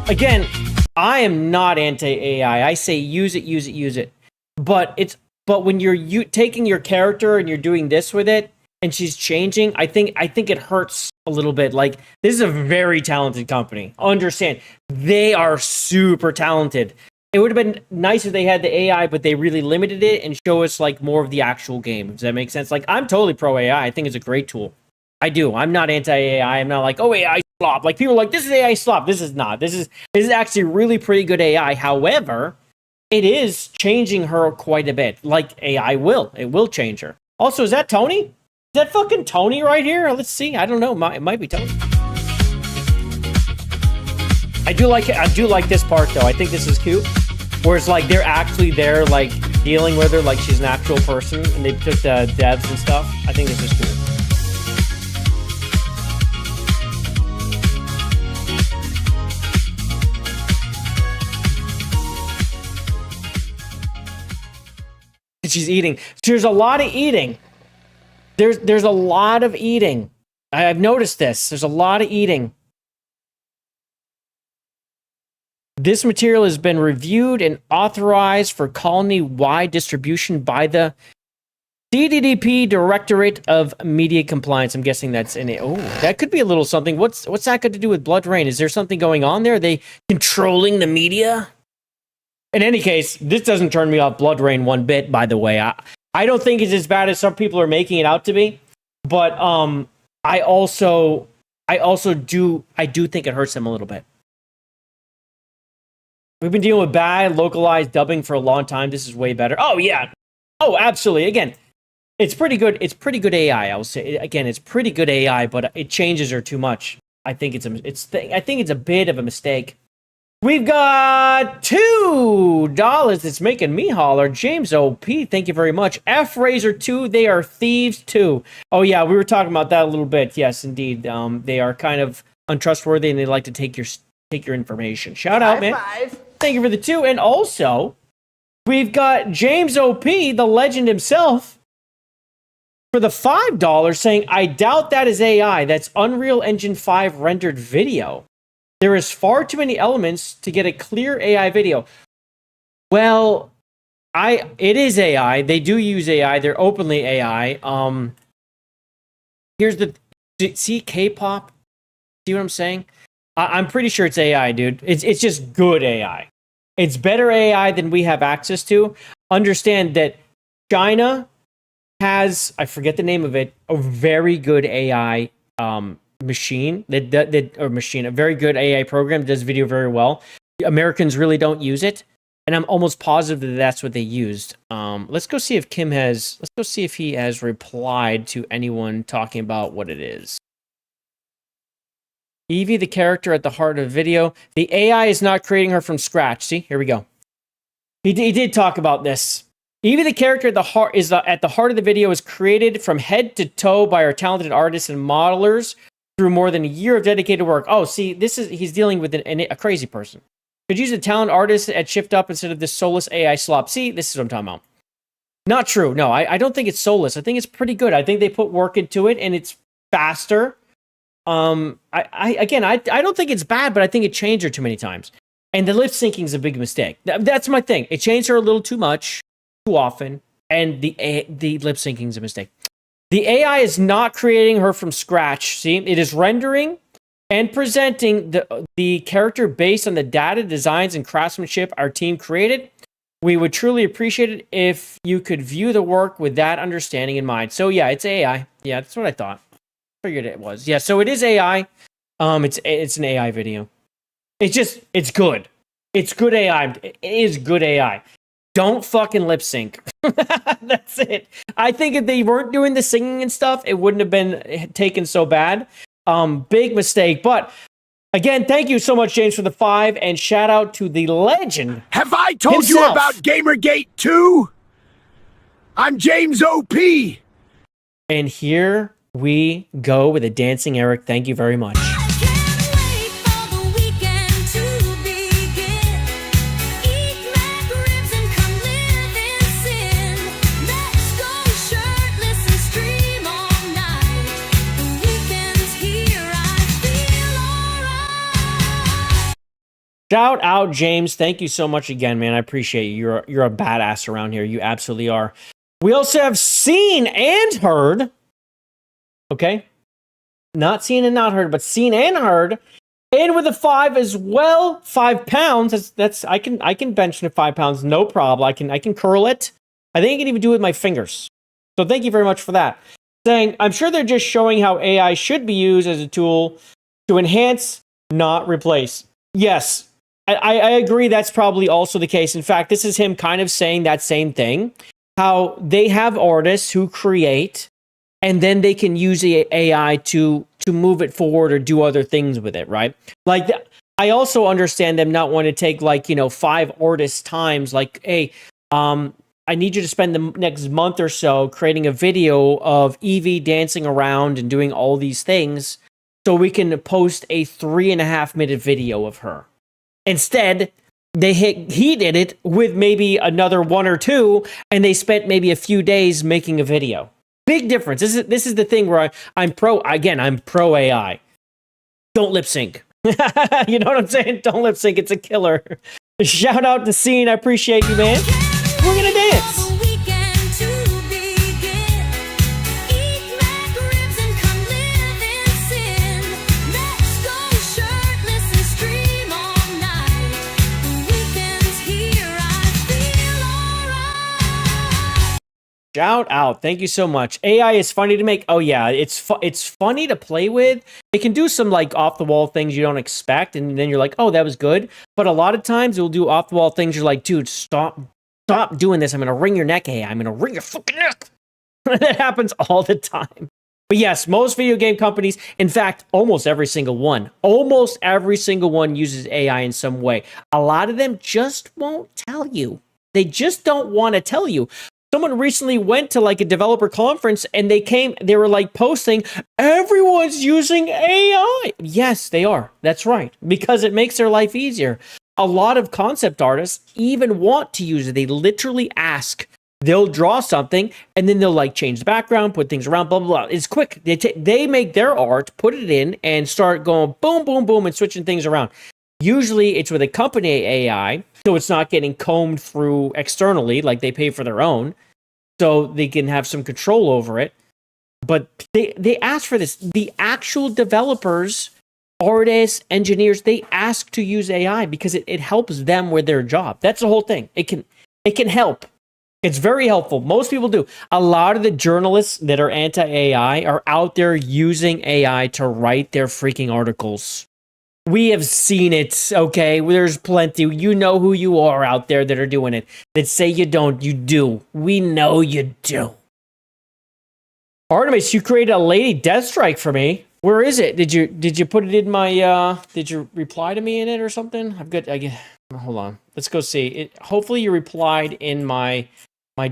Again, I am not anti-AI. I say use it, use it, use it. But when you're taking your character and you're doing this with it, and she's changing, I think it hurts a little bit. Like, this is a very talented company. Understand, they are super talented. It would have been nice if they had the AI, but they really limited it and show us like more of the actual game. Does that make sense? Like, I'm totally pro AI. I think it's a great tool. I do. I'm not anti-AI. I'm not like, oh, AI slop. Like, people are like, this is AI slop. This is not. This is actually really pretty good AI. However, it is changing her quite a bit. Like, AI will. It will change her. Also, is that Tony? Is that fucking Tony right here? Let's see. I don't know. It might be Tony. I do like this part though. I think this is cute. Where it's like they're actually there, like dealing with her like she's an actual person, and they took the devs and stuff. I think this is cool. She's eating. There's a lot of eating. There's a lot of eating. I've noticed this. There's a lot of eating. This material has been reviewed and authorized for colony-wide distribution by the CDDP Directorate of Media Compliance. I'm guessing that's in it. Oh, that could be a little something. What's that got to do with Bloodrain? Is there something going on there? Are they controlling the media? In any case, this doesn't turn me off Bloodrain one bit, by the way. I don't think it's as bad as some people are making it out to be, but I also do think it hurts them a little bit. We've been dealing with bad localized dubbing for a long time. This is way better. Oh yeah. Oh, absolutely. Again, it's pretty good. It's pretty good AI. I will say again, it's pretty good AI, but it changes her too much. I think it's a bit of a mistake. We've got $2 that's making me holler. James OP, thank you very much. F Razor 2, they are thieves too. Oh yeah, we were talking about that a little bit. Yes, indeed. They are kind of untrustworthy and they like to take your information. Shout out, man. Thank you for the 2. And also, we've got James OP, the legend himself, for the $5 saying, I doubt that is AI. That's Unreal Engine 5 rendered video. There is far too many elements to get a clear AI video. Well, it is AI. They do use AI. They're openly AI. See K-pop? See what I'm saying? I'm pretty sure it's AI, dude. It's just good AI. It's better AI than we have access to. Understand that China has, I forget the name of it, a very good AI machine, a very good AI program that does video very well. Americans really don't use it, and I'm almost positive that that's what they used. Let's go see if he has replied to anyone talking about what it is. Evie, the character at the heart of the video. The AI is not creating her from scratch. See, here we go. He did talk about this. Evie, the character at the heart of the video, is created from head to toe by our talented artists and modelers through more than a year of dedicated work. Oh, see, he's dealing with a crazy person. Could use a talented artist at Shift Up instead of this soulless AI slop. See, this is what I'm talking about. Not true. No, I don't think it's soulless. I think it's pretty good. I think they put work into it and it's faster. I don't think it's bad, but I think it changed her too many times. And the lip syncing is a big mistake. That's my thing. It changed her a little too much, too often, and the lip syncing is a mistake. The AI is not creating her from scratch. See, it is rendering and presenting the character based on the data, designs, and craftsmanship our team created. We would truly appreciate it if you could view the work with that understanding in mind. So yeah, it's AI. Yeah, that's what I thought. Figured it was. Yeah, so it is AI. It's an AI video. It's good. It's good AI. It is good AI. Don't fucking lip sync. That's it. I think if they weren't doing the singing and stuff, it wouldn't have been taken so bad. Big mistake. But again, thank you so much, James, for the 5, and shout out to the legend. Have I told himself. You about Gamergate 2? I'm James OP. And here we go with a dancing Eric. Thank you very much. Shout out, James. Thank you so much again, man. I appreciate you. You're a badass around here. You absolutely are. We also have seen and heard. Okay. Not seen and not heard, but seen and heard. And with a 5 as well, 5 pounds. That's I can bench it 5 pounds, no problem. I can curl it. I think I can even do it with my fingers. So thank you very much for that. Saying, I'm sure they're just showing how AI should be used as a tool to enhance, not replace. Yes, I agree that's probably also the case. In fact, this is him kind of saying that same thing. How they have artists who create, and then they can use AI to move it forward or do other things with it, right? Like, I also understand them not wanting to take, like, 5 artists' times. Like, hey, I need you to spend the next month or so creating a video of Evie dancing around and doing all these things so we can post a 3.5-minute video of her. Instead, he did it with maybe another 1 or 2, and they spent maybe a few days making a video. Big difference. This is the thing where I'm pro AI. Don't lip sync. You know what I'm saying? Don't lip sync. It's a killer. Shout out to Scene. I appreciate you, man. We're gonna dance. Shout out. Thank you so much. AI is funny to make. Oh yeah, it's funny to play with. It can do some like off the wall things you don't expect, and then you're like, oh, that was good. But a lot of times it will do off the wall things. You're like, dude, stop doing this. I'm gonna wring your neck, AI. I'm gonna wring your fucking neck. That happens all the time. But yes, most video game companies, in fact, almost every single one uses AI in some way. A lot of them just won't tell you. They just don't want to tell you. Someone recently went to like a developer conference and they were like posting, everyone's using AI. Yes, they are. That's right. Because it makes their life easier. A lot of concept artists even want to use it. They literally ask. They'll draw something and then they'll like change the background, put things around, blah, blah, blah. It's quick. They make their art, put it in and start going boom, boom, boom and switching things around. Usually it's with a company AI, so it's not getting combed through externally, like they pay for their own, so they can have some control over it. But they ask for this. The actual developers, artists, engineers, they ask to use AI because it helps them with their job. That's the whole thing. It can help. It's very helpful. Most people do. A lot of the journalists that are anti-AI are out there using AI to write their freaking articles. We have seen it, okay? There's plenty. You know who you are out there that are doing it. That say you don't, you do. We know you do. Artemis, you created a lady death strike for me. Where is it? Did you put it in my, did you reply to me in it or something? Hold on. Let's go see. Hopefully you replied in my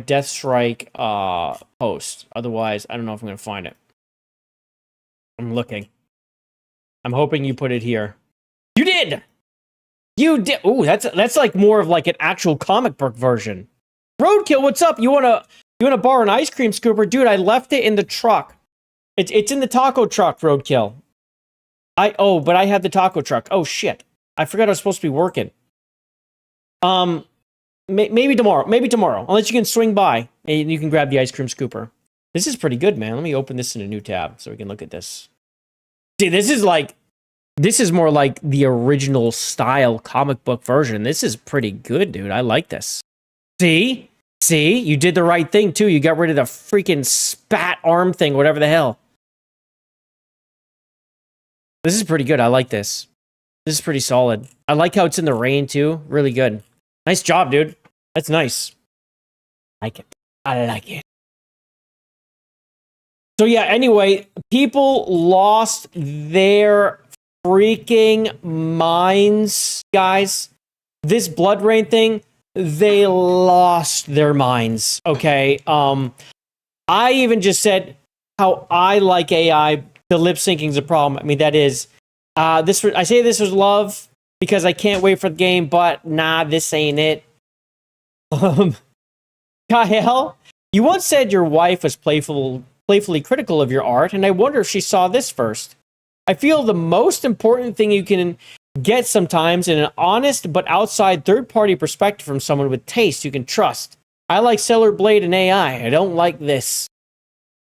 death strike post. Otherwise, I don't know if I'm going to find it. I'm looking. I'm hoping you put it here. You did! You did! Ooh, that's like more of like an actual comic book version. Roadkill, what's up? You wanna borrow an ice cream scooper? Dude, I left it in the truck. It's in the taco truck, Roadkill. But I have the taco truck. Oh shit. I forgot I was supposed to be working. Maybe tomorrow. Unless you can swing by and you can grab the ice cream scooper. This is pretty good, man. Let me open this in a new tab so we can look at this. See, this is more like the original style comic book version. This is pretty good, dude. I like this. See, you did the right thing too. You got rid of the freaking spat arm thing, whatever the hell. This is pretty good. I like this. This is pretty solid. I like how it's in the rain too. Really good. Nice job, dude. That's nice. I like it. So yeah, anyway, people lost their freaking minds, guys. This Bloodrain thing, they lost their minds, okay? I even just said how I like AI. The lip syncing is a problem. I mean, that is, I say this was love because I can't wait for the game, but nah, this ain't it. Kyle, you once said your wife was playfully critical of your art, and I wonder if she saw this first. I feel the most important thing you can get sometimes in an honest but outside third-party perspective from someone with taste you can trust. I like Stellar Blade and AI. I don't like this.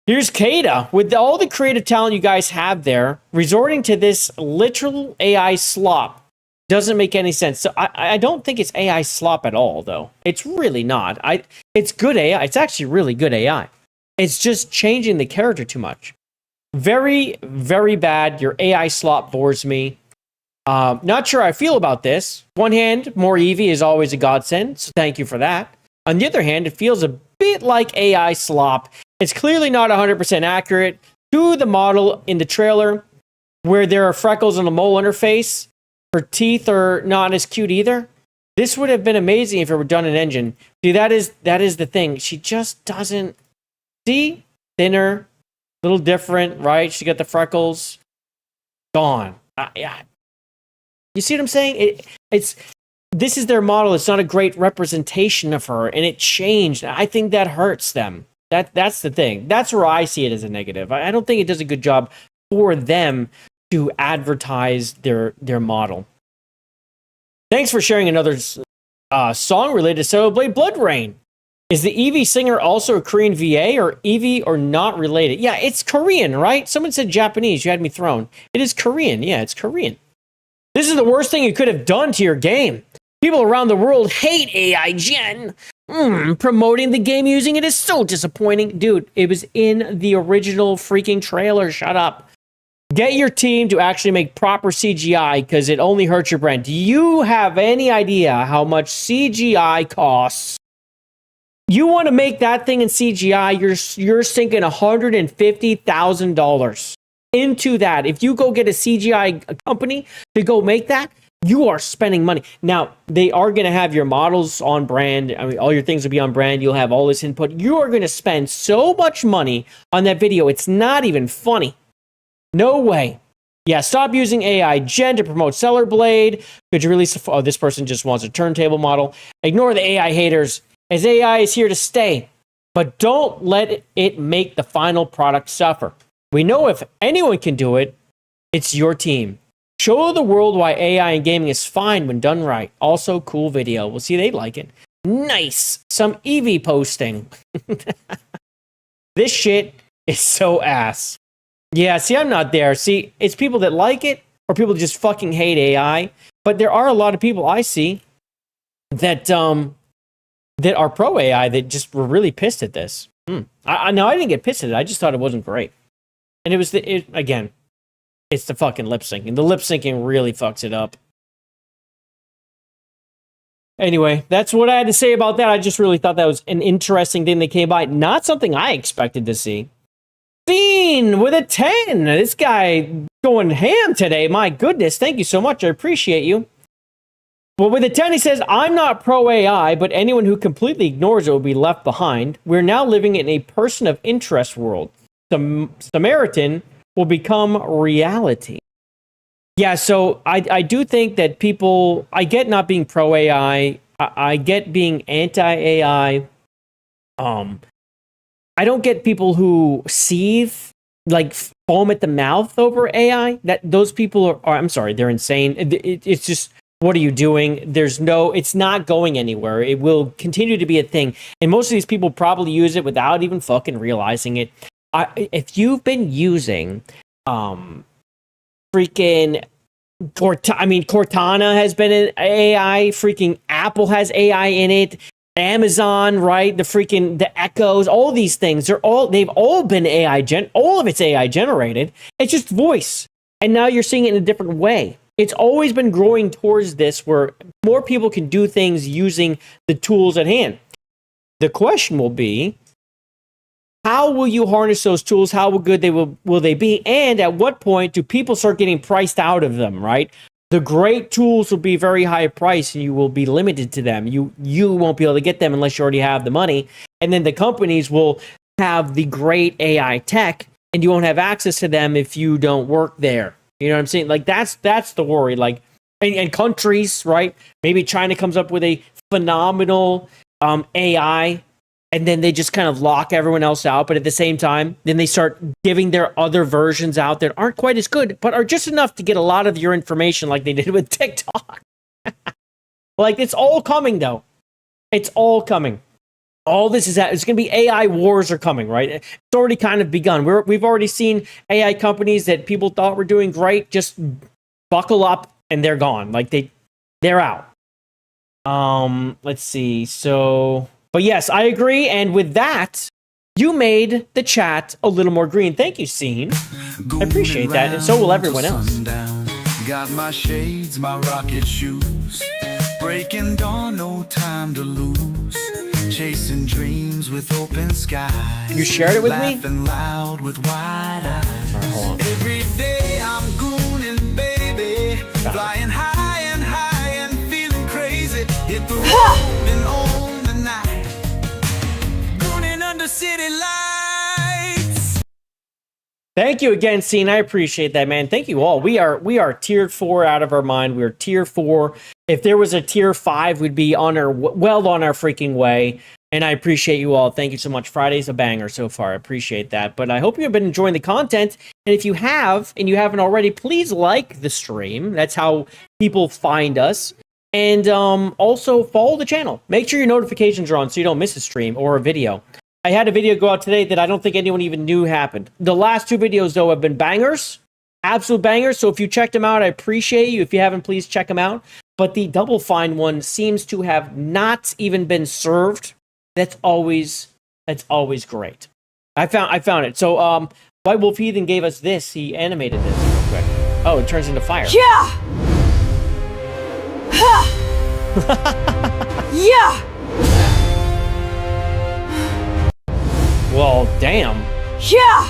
Here's Kada. With all the creative talent you guys have there, resorting to this literal AI slop doesn't make any sense. So I don't think it's AI slop at all, though. It's really not. It's good AI. It's actually really good AI. It's just changing the character too much. Very, very bad. Your AI slop bores me. Not sure how I feel about this. One hand, more Eevee is always a godsend, so thank you for that. On the other hand, it feels a bit like AI slop. It's clearly not 100% accurate to the model in the trailer, where there are freckles on the mole on her face. Her teeth are not as cute either. This would have been amazing if it were done in engine. See, that is the thing. She just doesn't see thinner, a little different, right? She got the freckles. Gone. Yeah. You see what I'm saying? This is their model. It's not a great representation of her, and it changed. I think that hurts them. That's the thing. That's where I see it as a negative. I don't think it does a good job for them to advertise their model. Thanks for sharing another song related to Stellar Blade Bloodrain. Is the Eevee singer also a Korean VA or Eevee or not related? Yeah, it's Korean, right? Someone said Japanese. You had me thrown. It is Korean. Yeah, it's Korean. This is the worst thing you could have done to your game. People around the world hate AI Gen. Promoting the game using it is so disappointing. Dude, it was in the original freaking trailer. Shut up. Get your team to actually make proper CGI because it only hurts your brand. Do you have any idea how much CGI costs? You want to make that thing in CGI, you're sinking $150,000 into that. If you go get a CGI company to go make that, you are spending money. Now, they are going to have your models on brand. I mean, all your things will be on brand. You'll have all this input. You are going to spend so much money on that video. It's not even funny. No way. Yeah, stop using AI Gen to promote Stellar Blade. Could you release this person just wants a turntable model. Ignore the AI haters, as AI is here to stay. But don't let it make the final product suffer. We know if anyone can do it, it's your team. Show the world why AI in gaming is fine when done right. Also, cool video. We'll see, they like it. Nice. Some Eevee posting. This shit is so ass. Yeah, see, I'm not there. See, it's people that like it or people just fucking hate AI. But there are a lot of people I see that that are pro AI that just were really pissed at this. No, I didn't get pissed at it. I just thought it wasn't great. And it was again, it's the fucking lip syncing. The lip syncing really fucks it up. Anyway, that's what I had to say about that. I just really thought that was an interesting thing that came by. Not something I expected to see. Dean with a 10. This guy going ham today. My goodness. Thank you so much. I appreciate you. Well, with a 10, he says, I'm not pro AI, but anyone who completely ignores it will be left behind. We're now living in a person of interest world. Samaritan will become reality. Yeah, so I do think that people, I get not being pro AI. I get being anti-AI. I don't get people who seethe, like foam at the mouth over AI. That those people are I'm sorry, they're insane. It's just, what are you doing? It's not going anywhere. It will continue to be a thing. And most of these people probably use it without even fucking realizing it. If you've been using freaking Cortana has been an AI, freaking Apple has AI in it, Amazon, right? The Echoes, all these things, they've all been AI all of it's AI generated. It's just voice. And now you're seeing it in a different way. It's always been growing towards this where more people can do things using the tools at hand. The question will be, how will you harness those tools? How good will they be? And at what point do people start getting priced out of them, right? The great tools will be very high price and you will be limited to them. You won't be able to get them unless you already have the money. And then the companies will have the great AI tech and you won't have access to them if you don't work there. You know what I'm saying? Like that's the worry. Like, and countries, right? Maybe China comes up with a phenomenal AI and then they just kind of lock everyone else out. But at the same time, then they start giving their other versions out that aren't quite as good, but are just enough to get a lot of your information like they did with TikTok. Like, it's all coming, though. It's all coming. All this is that it's going to be AI wars are coming, right? It's already kind of begun. We've already seen AI companies that people thought were doing great just buckle up and they're gone. Like they're out. Let's see. So, but yes, I agree. And with that, you made the chat a little more green. Thank you, Scene. I appreciate that, and so will everyone else. Got my shades, my rocket shoes. Breaking dawn, no time to lose. Chasing dreams with open skies. You shared it with me? Laughing loud with wide eyes. Every day I'm gooning, baby. Flying high and feeling crazy. Hit the road and on the night. Gooning under city lights. Thank you again, Scene. I appreciate that, man. Thank you all. We are tier 4 out of our mind. We're tier 4. If there was a tier 5, we'd be on our freaking way. And I appreciate you all. Thank you so much. Friday's a banger so far. I appreciate that. But I hope you've been enjoying the content. And if you have, and you haven't already, please like the stream. That's how people find us. And also follow the channel. Make sure your notifications are on so you don't miss a stream or a video. I had a video go out today that I don't think anyone even knew happened. The last 2 videos, though, have been bangers. Absolute bangers. So if you checked them out, I appreciate you. If you haven't, please check them out. But the Double Fine one seems to have not even been served. That's always great. I found it. So White Wolf Heathen gave us this. He animated this real quick. Oh, it turns into fire. Yeah. Yeah. Well, damn. Yeah.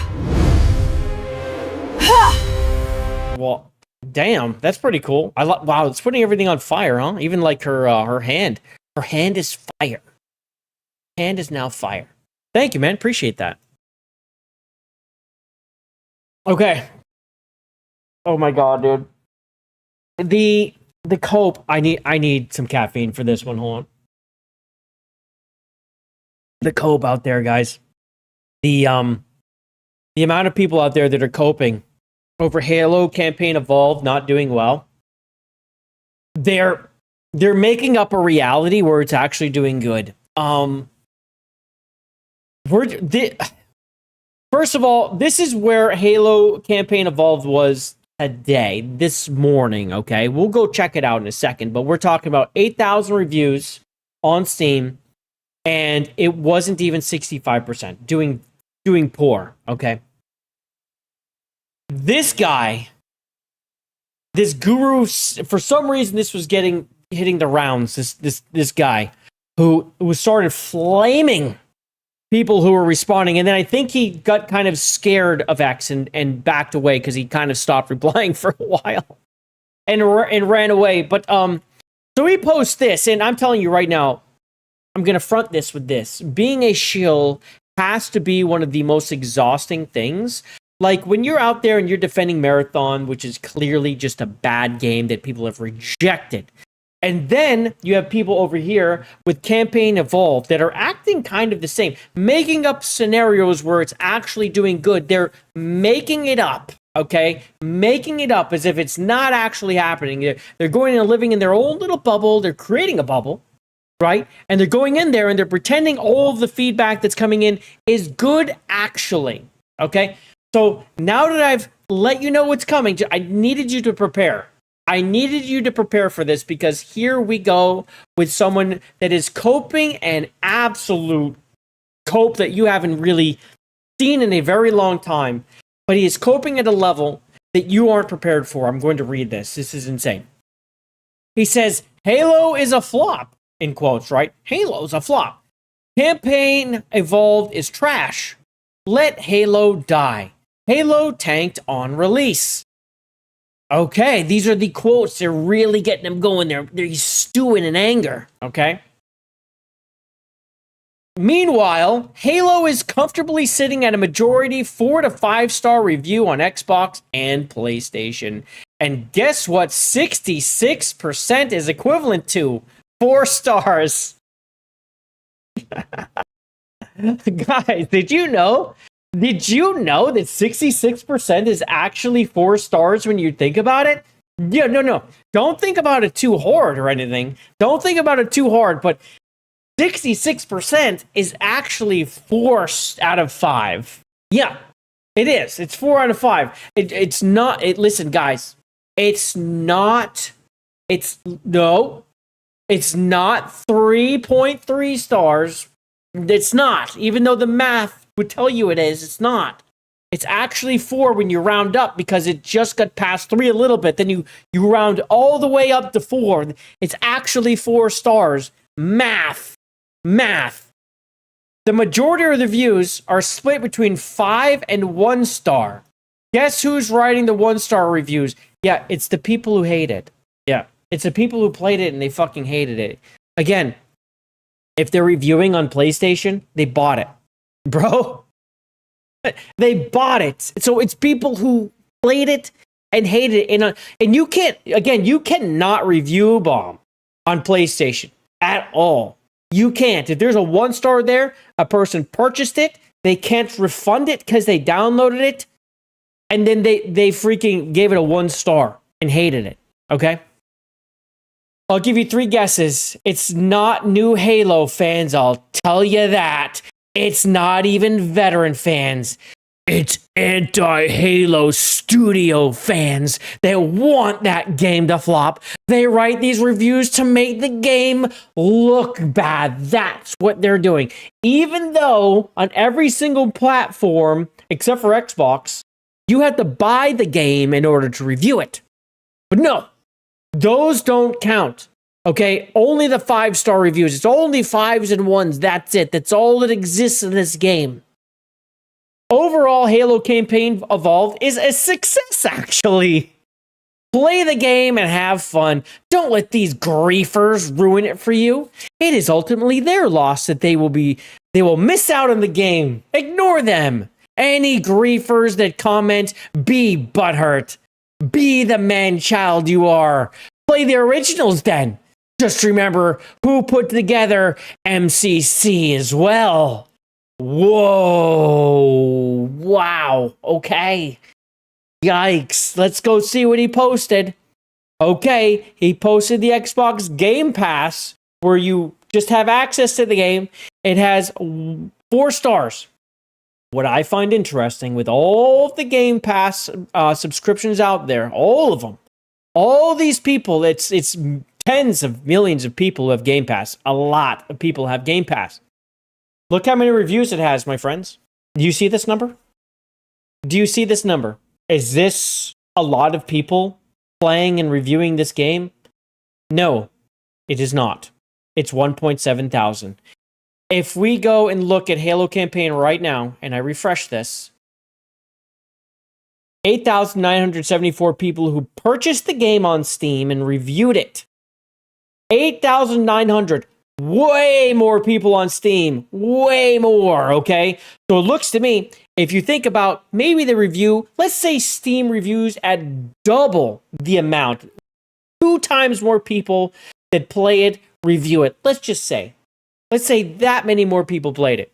Well, damn. That's pretty cool. Wow, it's putting everything on fire, huh? Even like her hand. Her hand is fire. Hand is now fire. Thank you, man. Appreciate that. Okay. Oh my god, dude. The cope. I need some caffeine for this one. Hold on. The cope out there, guys. The amount of people out there that are coping over Halo Campaign Evolved not doing well. They're making up a reality where it's actually doing good. First of all, this is where Halo Campaign Evolved was today, this morning, okay? We'll go check it out in a second, but we're talking about 8,000 reviews on Steam, and it wasn't even 65%, doing poor, okay? This guy, this guru, for some reason this was hitting the rounds, this guy who started flaming people who were responding, and then I think he got kind of scared of X and backed away because he kind of stopped replying for a while and ran away. But so he posts this, and I'm telling you right now, I'm gonna front this with this. Being a shill has to be one of the most exhausting things. Like when you're out there and you're defending Marathon, which is clearly just a bad game that people have rejected. And then you have people over here with Campaign Evolved that are acting kind of the same, making up scenarios where it's actually doing good. They're making it up, okay? Making it up as if it's not actually happening. They're going and living in their own little bubble. They're creating a bubble, right? And they're going in there and they're pretending all of the feedback that's coming in is good actually, okay? So now that I've let you know what's coming, I needed you to prepare. I needed you to prepare for this because here we go with someone that is coping an absolute cope that you haven't really seen in a very long time, but he is coping at a level that you aren't prepared for. I'm going to read this. This is insane. He says, Halo is a flop, in quotes, right? Halo's a flop. Campaign Evolved is trash. Let Halo die. Halo tanked on release. Okay, these are the quotes. They're really getting him going. They're stewing in anger, okay? Meanwhile, Halo is comfortably sitting at a majority 4 to 5 star review on Xbox and PlayStation. And guess what 66% is equivalent to? 4 stars. Guys, did you know? Did you know that 66% is actually 4 stars when you think about it? Yeah, no. Don't think about it too hard or anything. Don't think about it too hard, but 66% is actually 4 out of 5. Yeah, it is. It's 4 out of 5. It's not. Listen, guys. It's not 3.3 stars. It's not. Even though the math would tell you it is, it's not. It's actually 4 when you round up because it just got past 3 a little bit. Then you round all the way up to 4. It's actually 4 stars. Math. The majority of the views are split between 5 and 1 star. Guess who's writing the 1-star reviews? Yeah, it's the people who hate it. Yeah, it's the people who played it and they fucking hated it. Again, if they're reviewing on PlayStation, they bought it. Bro, they bought it. So it's people who played it and hated it. And you cannot review bomb on PlayStation at all. You can't. If there's a 1-star there, a person purchased it, they can't refund it because they downloaded it, and then they freaking gave it a 1 star and hated it. Okay? I'll give you 3 guesses. It's not new Halo fans, I'll tell you that. It's not even veteran fans. It's anti-Halo studio fans that want that game to flop. They write these reviews to make the game look bad. That's what they're doing. Even though on every single platform, except for Xbox, you have to buy the game in order to review it. But no, those don't count. Okay, only the 5-star reviews. It's only 5s and 1s. That's it. That's all that exists in this game. Overall, Halo Campaign Evolved is a success, actually. Play the game and have fun. Don't let these griefers ruin it for you. It is ultimately their loss that they will miss out on the game. Ignore them. Any griefers that comment, be butthurt. Be the man-child you are. Play the originals then. Just remember who put together MCC as well. Whoa. Wow. Okay. Yikes. Let's go see what he posted. Okay. He posted the Xbox Game Pass where you just have access to the game. It has 4 stars. What I find interesting with all of the Game Pass subscriptions out there, all of them, all these people, it's tens of millions of people who have Game Pass. A lot of people have Game Pass. Look how many reviews it has, my friends. Do you see this number? Do you see this number? Is this a lot of people playing and reviewing this game? No, it is not. It's 1.7 thousand. If we go and look at Halo Campaign right now, and I refresh this, 8,974 people who purchased the game on Steam and reviewed it. 8,900. Way more people on Steam. Way more, okay? So it looks to me, if you think about maybe the review, let's say Steam reviews at double the amount. 2 times more people that play it, review it. Let's say that many more people played it.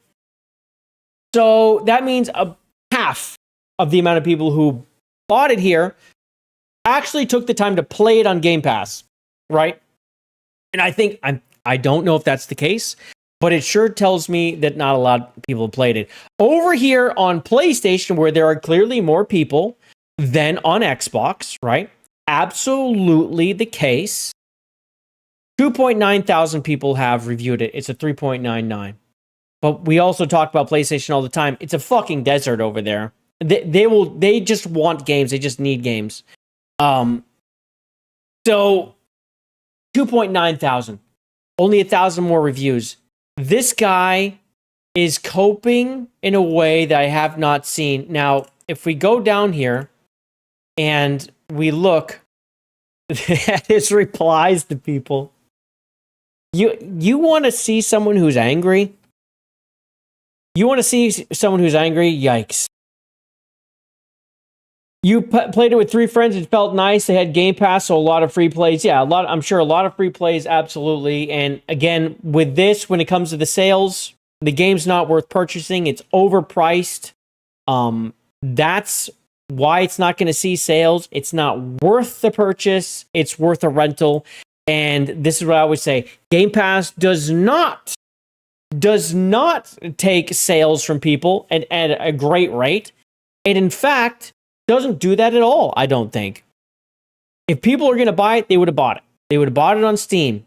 So that means a half of the amount of people who bought it here actually took the time to play it on Game Pass, right? And I don't know if that's the case, but it sure tells me that not a lot of people played it. Over here on PlayStation, where there are clearly more people than on Xbox, right? Absolutely the case. 2.9 thousand people have reviewed it. It's a 3.99. But we also talk about PlayStation all the time. It's a fucking desert over there. They just want games. They just need games. So 2.9 thousand. Only 1,000 more reviews. This guy is coping in a way that I have not seen. Now, if we go down here and we look at his replies to people, you want to see someone who's angry? You want to see someone who's angry? Yikes. You played it with 3 friends. It felt nice. They had Game Pass, so a lot of free plays. Yeah, I'm sure a lot of free plays, absolutely. And again, with this, when it comes to the sales, The game's not worth purchasing. It's overpriced. That's why it's not going to see sales. It's not worth the purchase. It's worth a rental. And this is what I always say. Game Pass does not take sales from people at a great rate. And in fact, doesn't do that at all, I don't think. If people are going to buy it, they would have bought it. They would have bought it on Steam.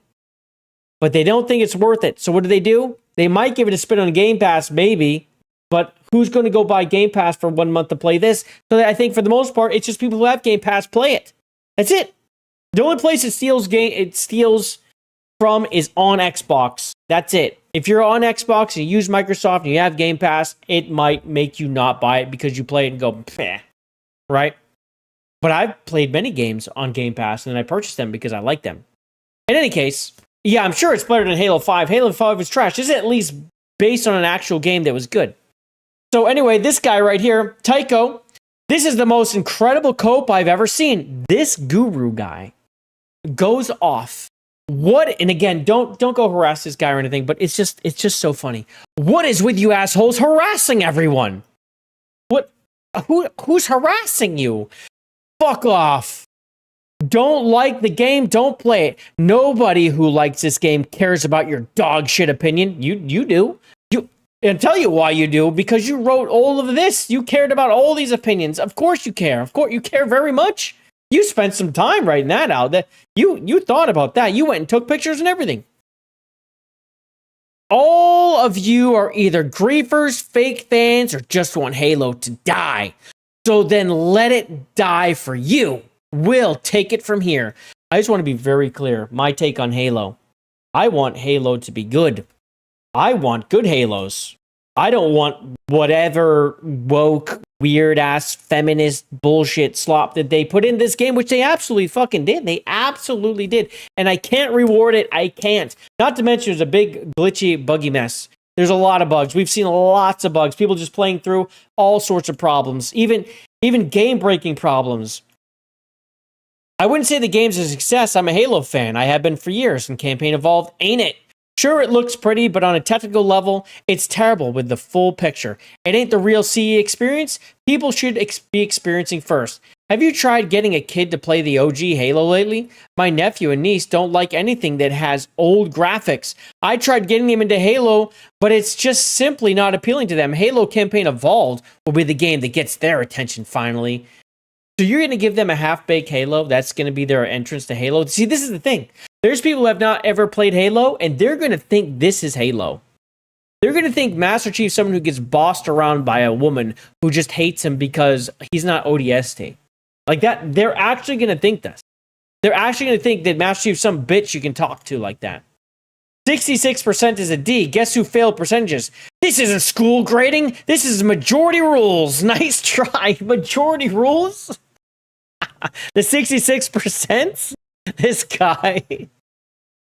But they don't think it's worth it. So what do? They might give it a spin on Game Pass, maybe. But who's going to go buy Game Pass for 1 month to play this? So I think for the most part, it's just people who have Game Pass play it. That's it. The only place it steals from is on Xbox. That's it. If you're on Xbox and you use Microsoft and you have Game Pass, it might make you not buy it because you play it and go, meh, right? But I've played many games on Game Pass and I purchased them because I like them. In any case, yeah, I'm sure it's better than Halo 5. Halo 5 is trash. This is at least based on an actual game that was good. So anyway, this guy right here, Tycho, this is the most incredible cope I've ever seen. This guru guy goes off. What? And again, don't go harass this guy or anything, but it's just so funny. What is with you assholes harassing everyone? What? Who's harassing you? Fuck off. Don't like the game, don't play it. Nobody who likes this game cares about your dog shit opinion. You do. And tell you why you do, because you wrote all of this. You cared about all these opinions. Of course you care. Of course you care very much. You spent some time writing that out. That you thought about that. You went and took pictures and everything. All of you are either griefers, fake fans, or just want Halo to die. So then let it die for you. We'll take it from here. I just want to be very clear. My take on Halo. I want Halo to be good. I want good Halos. I don't want whatever woke, weird-ass, feminist bullshit slop that they put in this game, which they absolutely fucking did. They absolutely did. And I can't reward it. I can't. Not to mention there's a big, glitchy, buggy mess. There's a lot of bugs. We've seen lots of bugs. People just playing through all sorts of problems. Even game-breaking problems. I wouldn't say the game's a success. I'm a Halo fan. I have been for years, and Campaign Evolved ain't it. Sure, it looks pretty, but on a technical level, it's terrible with the full picture. It ain't the real CE experience people should be experiencing first. Have you tried getting a kid to play the OG Halo lately? My nephew and niece don't like anything that has old graphics. I tried getting them into Halo, but it's just simply not appealing to them. Halo Campaign Evolved will be the game that gets their attention finally. So you're going to give them a half-baked Halo? That's going to be their entrance to Halo? See, this is the thing. There's people who have not ever played Halo, and they're going to think this is Halo. They're going to think Master Chief's someone who gets bossed around by a woman who just hates him because he's not ODST. Like that, they're actually going to think this. They're actually going to think that Master Chief's some bitch you can talk to like that. 66% is a D. Guess who failed percentages? This isn't school grading. This is majority rules. Nice try. Majority rules? The 66%? This guy.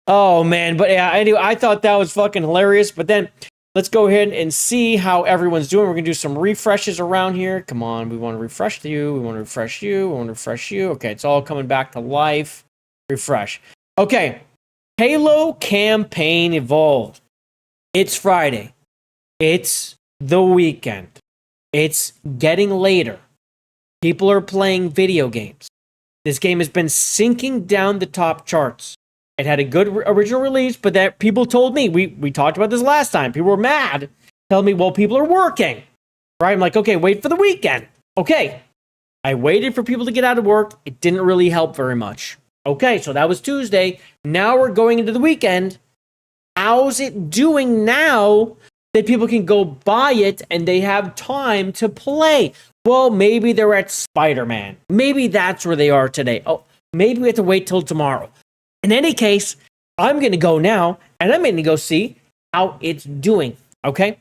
Oh, man. But yeah, anyway, I thought that was fucking hilarious. But then let's go ahead and see how everyone's doing. We're going to do some refreshes around here. Come on. We want to refresh you. We want to refresh you. We want to refresh you. Okay, it's all coming back to life. Refresh. Okay. Halo Campaign Evolved. It's Friday. It's the weekend. It's getting later. People are playing video games. This game has been sinking down the top charts. It had a good original release, but that people told me, we talked about this last time. People were mad. Telling me, well, people are working. Right? I'm like, okay, wait for the weekend. Okay. I waited for people to get out of work. It didn't really help very much. Okay, so that was Tuesday. Now we're going into the weekend. How's it doing now that people can go buy it and they have time to play? Well, maybe they're at Spider-Man. Maybe that's where they are today. Oh, maybe we have to wait till tomorrow. In any case, I'm going to go now and I'm going to go see how it's doing. Okay?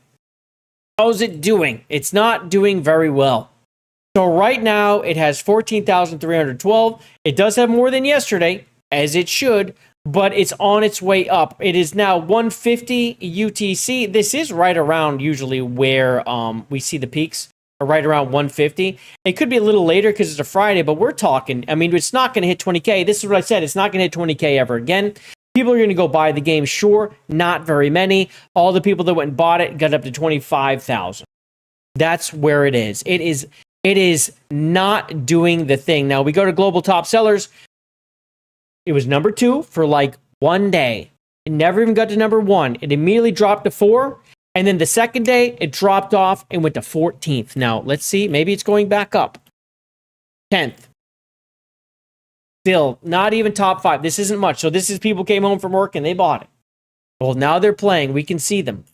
How's it doing? It's not doing very well. So right now, it has 14,312. It does have more than yesterday, as it should, but it's on its way up. It is now 150 UTC. This is right around usually where we see the peaks, or right around 150. It could be a little later because it's a Friday, but we're talking, I mean, it's not going to hit 20K. This is what I said. It's not going to hit 20K ever again. People are going to go buy the game. Sure, not very many. All the people that went and bought it got up to 25,000. That's where it is. It is not doing the thing. Now we go to global top sellers. It was number 2 for like one day. It never even got to number 1. It immediately dropped to 4. And then the second day, it dropped off and went to 14th. Now, let's see. Maybe it's going back up. 10th. Still, not even top 5. This isn't much. So this is people came home from work and they bought it. Well, now they're playing. We can see them.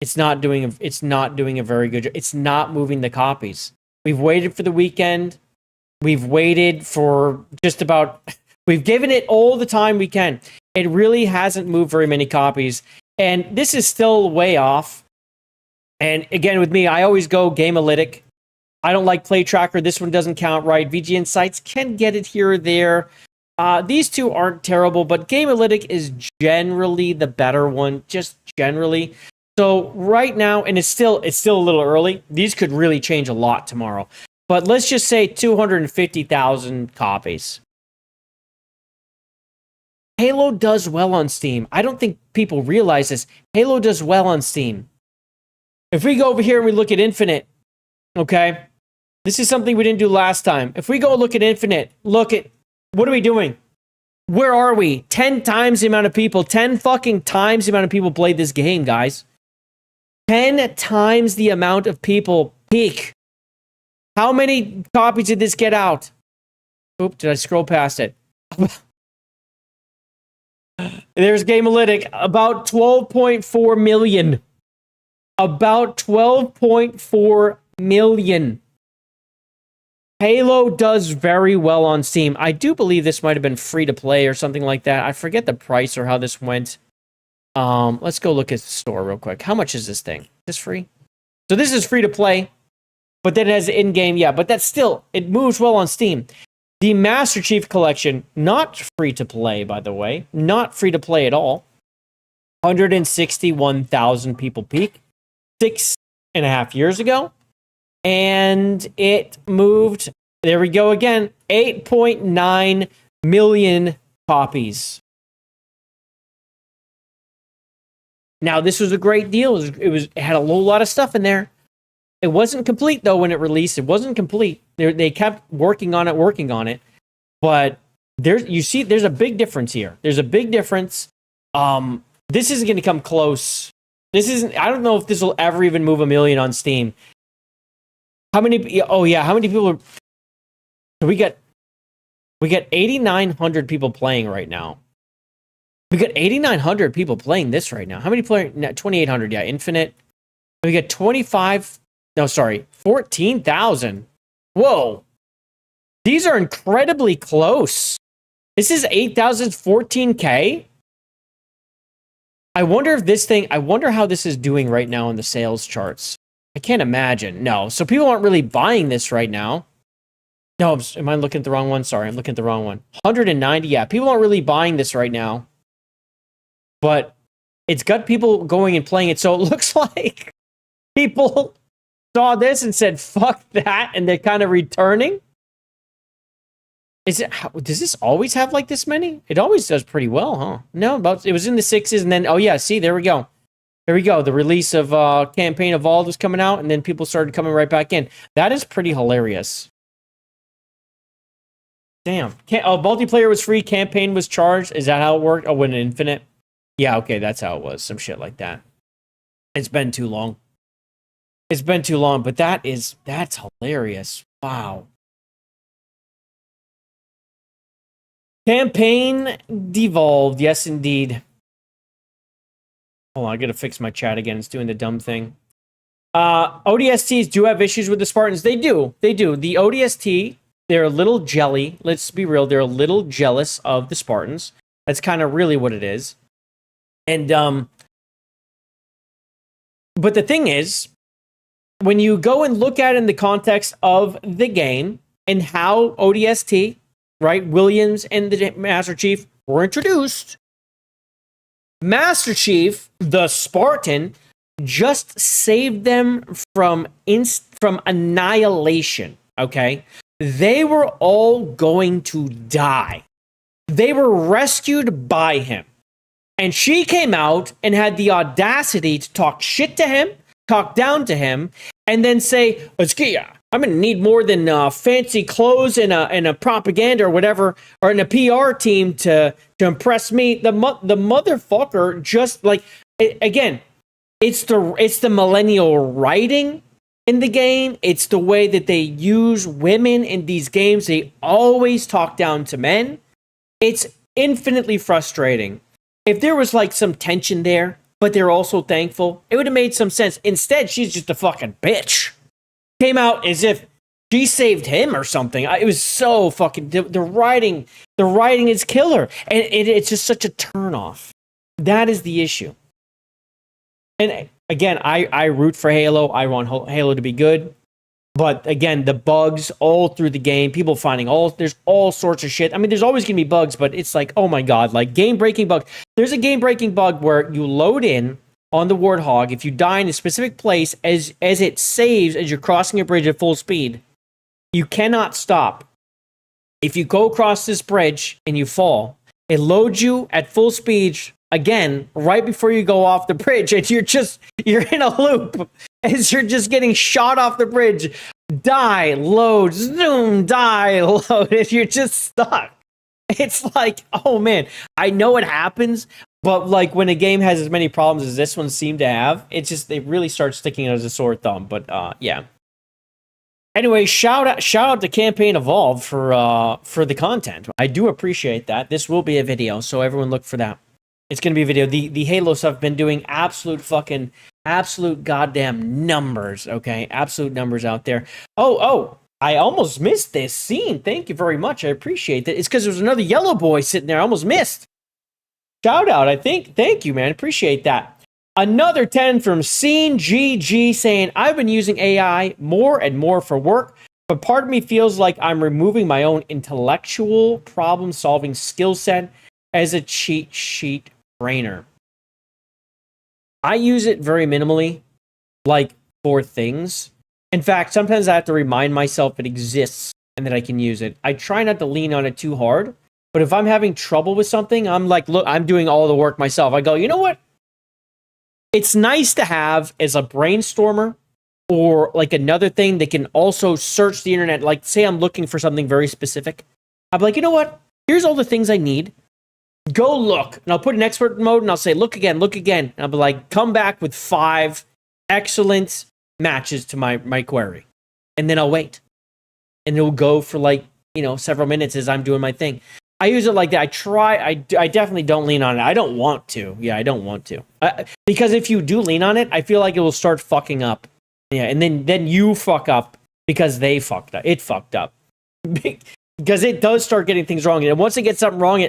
It's not doing a very good job. It's not moving the copies. We've waited for the weekend. We've waited for just about... We've given it all the time we can. It really hasn't moved very many copies. And this is still way off. And again, with me, I always go Gamealytic. I don't like Play Tracker. This one doesn't count right. VG Insights can get it here or there. These two aren't terrible, but Gamealytic is generally the better one, just generally. So right now, and it's still a little early. These could really change a lot tomorrow. But let's just say 250,000 copies. Halo does well on Steam. I don't think people realize this. Halo does well on Steam. If we go over here and we look at Infinite, okay? This is something we didn't do last time. If we go look at Infinite, look at, what are we doing? Where are we? 10 times the amount of people, 10 fucking times the amount of people played this game, guys. 10 times the amount of people peak. How many copies did this get out? Oop, did I scroll past it? There's Gamealytic, about 12.4 million. About 12.4 million. Halo does very well on Steam. I do believe this might have been free to play or something like that. I forget the price or how this went. Let's go look at the store real quick. How much is this thing? Is this free? So this is free to play, but then it has in-game, yeah, but that's still, it moves well on Steam. The Master Chief Collection, not free to play, by the way. Not free to play at all. 161,000 people peak 6.5 years ago. And it moved, there we go again, 8.9 million copies. Now, this was a great deal. It had a whole lot of stuff in there. It wasn't complete, though, when it released. It wasn't complete. They kept working on it. But there's a big difference here. There's a big difference. This isn't going to come close. I don't know if this will ever even move 1 million on Steam. How many people are... So we got 8,900 people playing right now. We got 8,900 people playing this right now. How many players? 2,800, yeah, Infinite. We got 14,000. Whoa. These are incredibly close. This is 8,000, 14K. I wonder how this is doing right now in the sales charts. I can't imagine. No. So people aren't really buying this right now. No, am I looking at the wrong one? Sorry, I'm looking at the wrong one. 190, yeah. People aren't really buying this right now. But it's got people going and playing it. So it looks like people saw this and said, fuck that. And they're kind of returning. Does this always have like this many? It always does pretty well, huh? No, it was in the 6s. And then, oh yeah, see, there we go. There we go. The release of Campaign Evolved was coming out. And then people started coming right back in. That is pretty hilarious. Damn. Multiplayer was free. Campaign was charged. Is that how it worked? Oh, when Infinite? Yeah, okay, that's how it was. Some shit like that. It's been too long. It's been too long, but that's hilarious. Wow. Campaign devolved. Yes, indeed. Hold on, I gotta fix my chat again. It's doing the dumb thing. ODSTs do have issues with the Spartans. They do. They do. The ODST, they're a little jelly. Let's be real. They're a little jealous of the Spartans. That's kind of really what it is. And, but the thing is, when you go and look at it in the context of the game and how ODST, right, Williams and the Master Chief were introduced, Master Chief, the Spartan, just saved them from annihilation, okay? They were all going to die. They were rescued by him. And she came out and had the audacity to talk shit to him, talk down to him, and then say, I'm going to need more than fancy clothes and a propaganda or whatever, or in a PR team to impress me. The motherfucker just like, again, it's the millennial writing in the game. It's the way that they use women in these games. They always talk down to men. It's infinitely frustrating. If there was like some tension there, but they're also thankful, it would have made some sense. Instead, she's just a fucking bitch. Came out as if she saved him or something. It was so fucking, the writing is killer. And it's just such a turnoff. That is the issue. And again, I root for Halo. I want Halo to be good. But again, the bugs all through the game, people finding there's all sorts of shit. I mean, there's always going to be bugs, but it's like, oh my God, like game-breaking bugs. There's a game-breaking bug where you load in on the Warthog. If you die in a specific place, as it saves as you're crossing a bridge at full speed, you cannot stop. If you go across this bridge and you fall, it loads you at full speed again right before you go off the bridge, and you're in a loop as you're just getting shot off the bridge. Die, load, zoom, die, load, and you're just stuck. It's like, oh man, I know it happens, but like when a game has as many problems as this one seemed to have, it really starts sticking out as a sore thumb. But yeah. Anyway, shout out to Campaign Evolved for the content. I do appreciate that. This will be a video, so everyone look for that. It's going to be a video. The Halo stuff have been doing absolute goddamn numbers, okay? Absolute numbers out there. Oh, I almost missed this scene. Thank you very much. I appreciate that. It's because there was another yellow boy sitting there. I almost missed. Shout out, I think. Thank you, man. Appreciate that. Another 10 from Scene GG saying, I've been using AI more and more for work, but part of me feels like I'm removing my own intellectual problem-solving skill set as a cheat sheet brainer. I use it very minimally, like for things. In fact, sometimes I have to remind myself it exists and that I can use it. I try not to lean on it too hard, but if I'm having trouble with something, I'm like, look, I'm doing all the work myself. I go, you know what? It's nice to have as a brainstormer or like another thing that can also search the internet. Like say I'm looking for something very specific. I'm like, you know what? Here's all the things I need. Go look. And I'll put an expert mode and I'll say, look again. And I'll be like, come back with 5 excellent matches to my query. And then I'll wait. And it'll go for like, several minutes as I'm doing my thing. I use it like that. I definitely don't lean on it. I don't want to. Yeah, I don't want to. Because if you do lean on it, I feel like it will start fucking up. Yeah, and then you fuck up because they fucked up. It fucked up. Because it does start getting things wrong. And once it gets something wrong,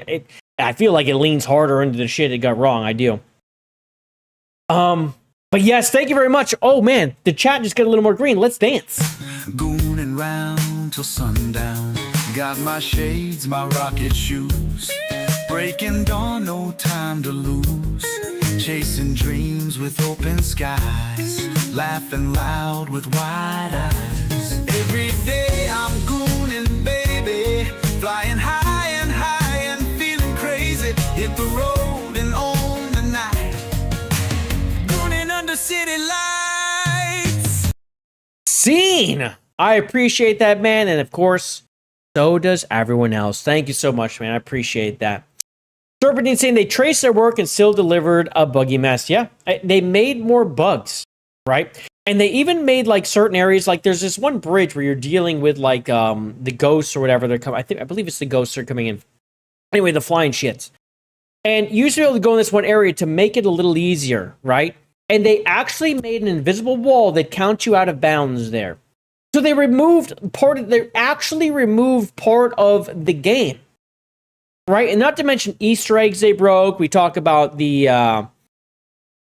I feel like it leans harder into the shit it got wrong. I do. But yes, thank you very much. Oh man, the chat just got a little more green. Let's dance. Gooning round till sundown. Got my shades, my rocket shoes. Breaking dawn, no time to lose. Chasing dreams with open skies. Laughing loud with wide eyes. Every day I'm gooning, baby. Flying high and feeling crazy. Hit the road and on the night. Gooning under city lights. Scene! I appreciate that, man. And of course, so does everyone else. Thank you so much, man. I appreciate that. Serpentine saying they traced their work and still delivered a buggy mess. Yeah, they made more bugs, right? And they even made like certain areas, like there's this one bridge where you're dealing with like the ghosts or whatever they're coming. I believe it's the ghosts are coming in. Anyway, the flying shits. And you used to be able to go in this one area to make it a little easier, right? And they actually made an invisible wall that counts you out of bounds there. So they actually removed part of the game, right? And not to mention Easter eggs they broke. We talk about the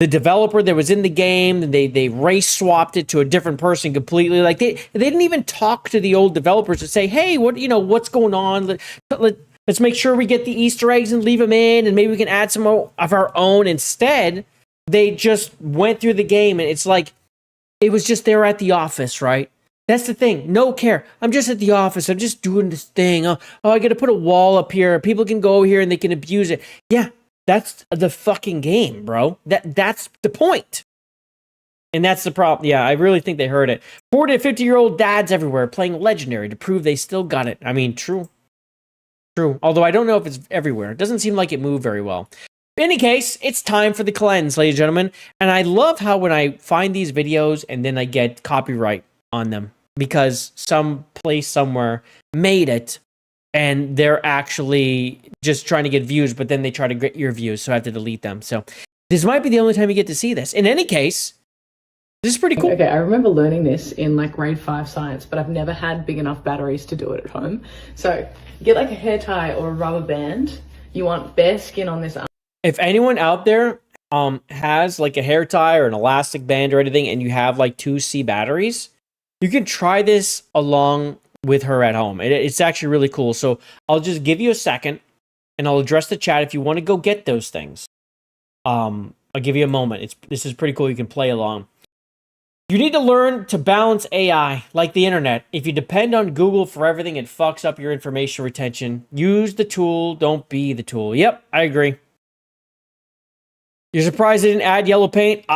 developer that was in the game. They race swapped it to a different person completely. Like they didn't even talk to the old developers to say, hey, what's going on? Let's make sure we get the Easter eggs and leave them in, and maybe we can add some of our own. Instead, they just went through the game, and it's like it was just there at the office, right? That's the thing. No care. I'm just at the office. I'm just doing this thing. Oh, I got to put a wall up here. People can go here and they can abuse it. Yeah, that's the fucking game, bro. That's the point. And that's the problem. Yeah, I really think they heard it. 40 to 50-year-old dads everywhere playing Legendary to prove they still got it. I mean, true. True. Although I don't know if it's everywhere. It doesn't seem like it moved very well. In any case, it's time for the cleanse, ladies and gentlemen. And I love how when I find these videos and then I get copyright on them because some place somewhere made it and they're actually just trying to get views, but then they try to get your views, so I have to delete them. So this might be the only time you get to see this. In any case, this is pretty cool. Okay, I remember learning this in like grade 5 science, but I've never had big enough batteries to do it at home. So get like a hair tie or a rubber band. You want bare skin on this arm. If anyone out there has like a hair tie or an elastic band or anything, and you have like 2C batteries, you can try this along with her at home. It's actually really cool. So I'll just give you a second and I'll address the chat if you want to go get those things. I'll give you a moment. This is pretty cool. You can play along. You need to learn to balance AI like the internet. If you depend on Google for everything, it fucks up your information retention. Use the tool, don't be the tool. Yep, I agree. You're surprised they didn't add yellow paint?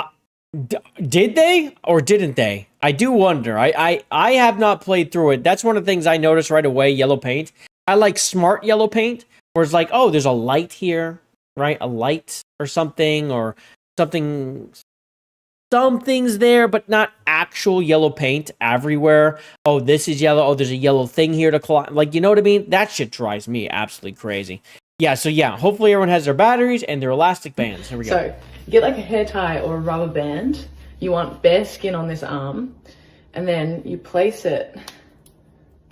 Did they or didn't they? I do wonder. I have not played through it. That's one of the things I noticed right away, yellow paint. I like smart yellow paint, where it's like, oh, there's a light here, right? A light or something, something's there, but not actual yellow paint everywhere. Oh, this is yellow. Oh, there's a yellow thing here to climb. Like, you know what I mean? That shit drives me absolutely crazy. Yeah, so yeah, hopefully everyone has their batteries and their elastic bands. Here we go. So get like a hair tie or a rubber band. You want bare skin on this arm, and then you place it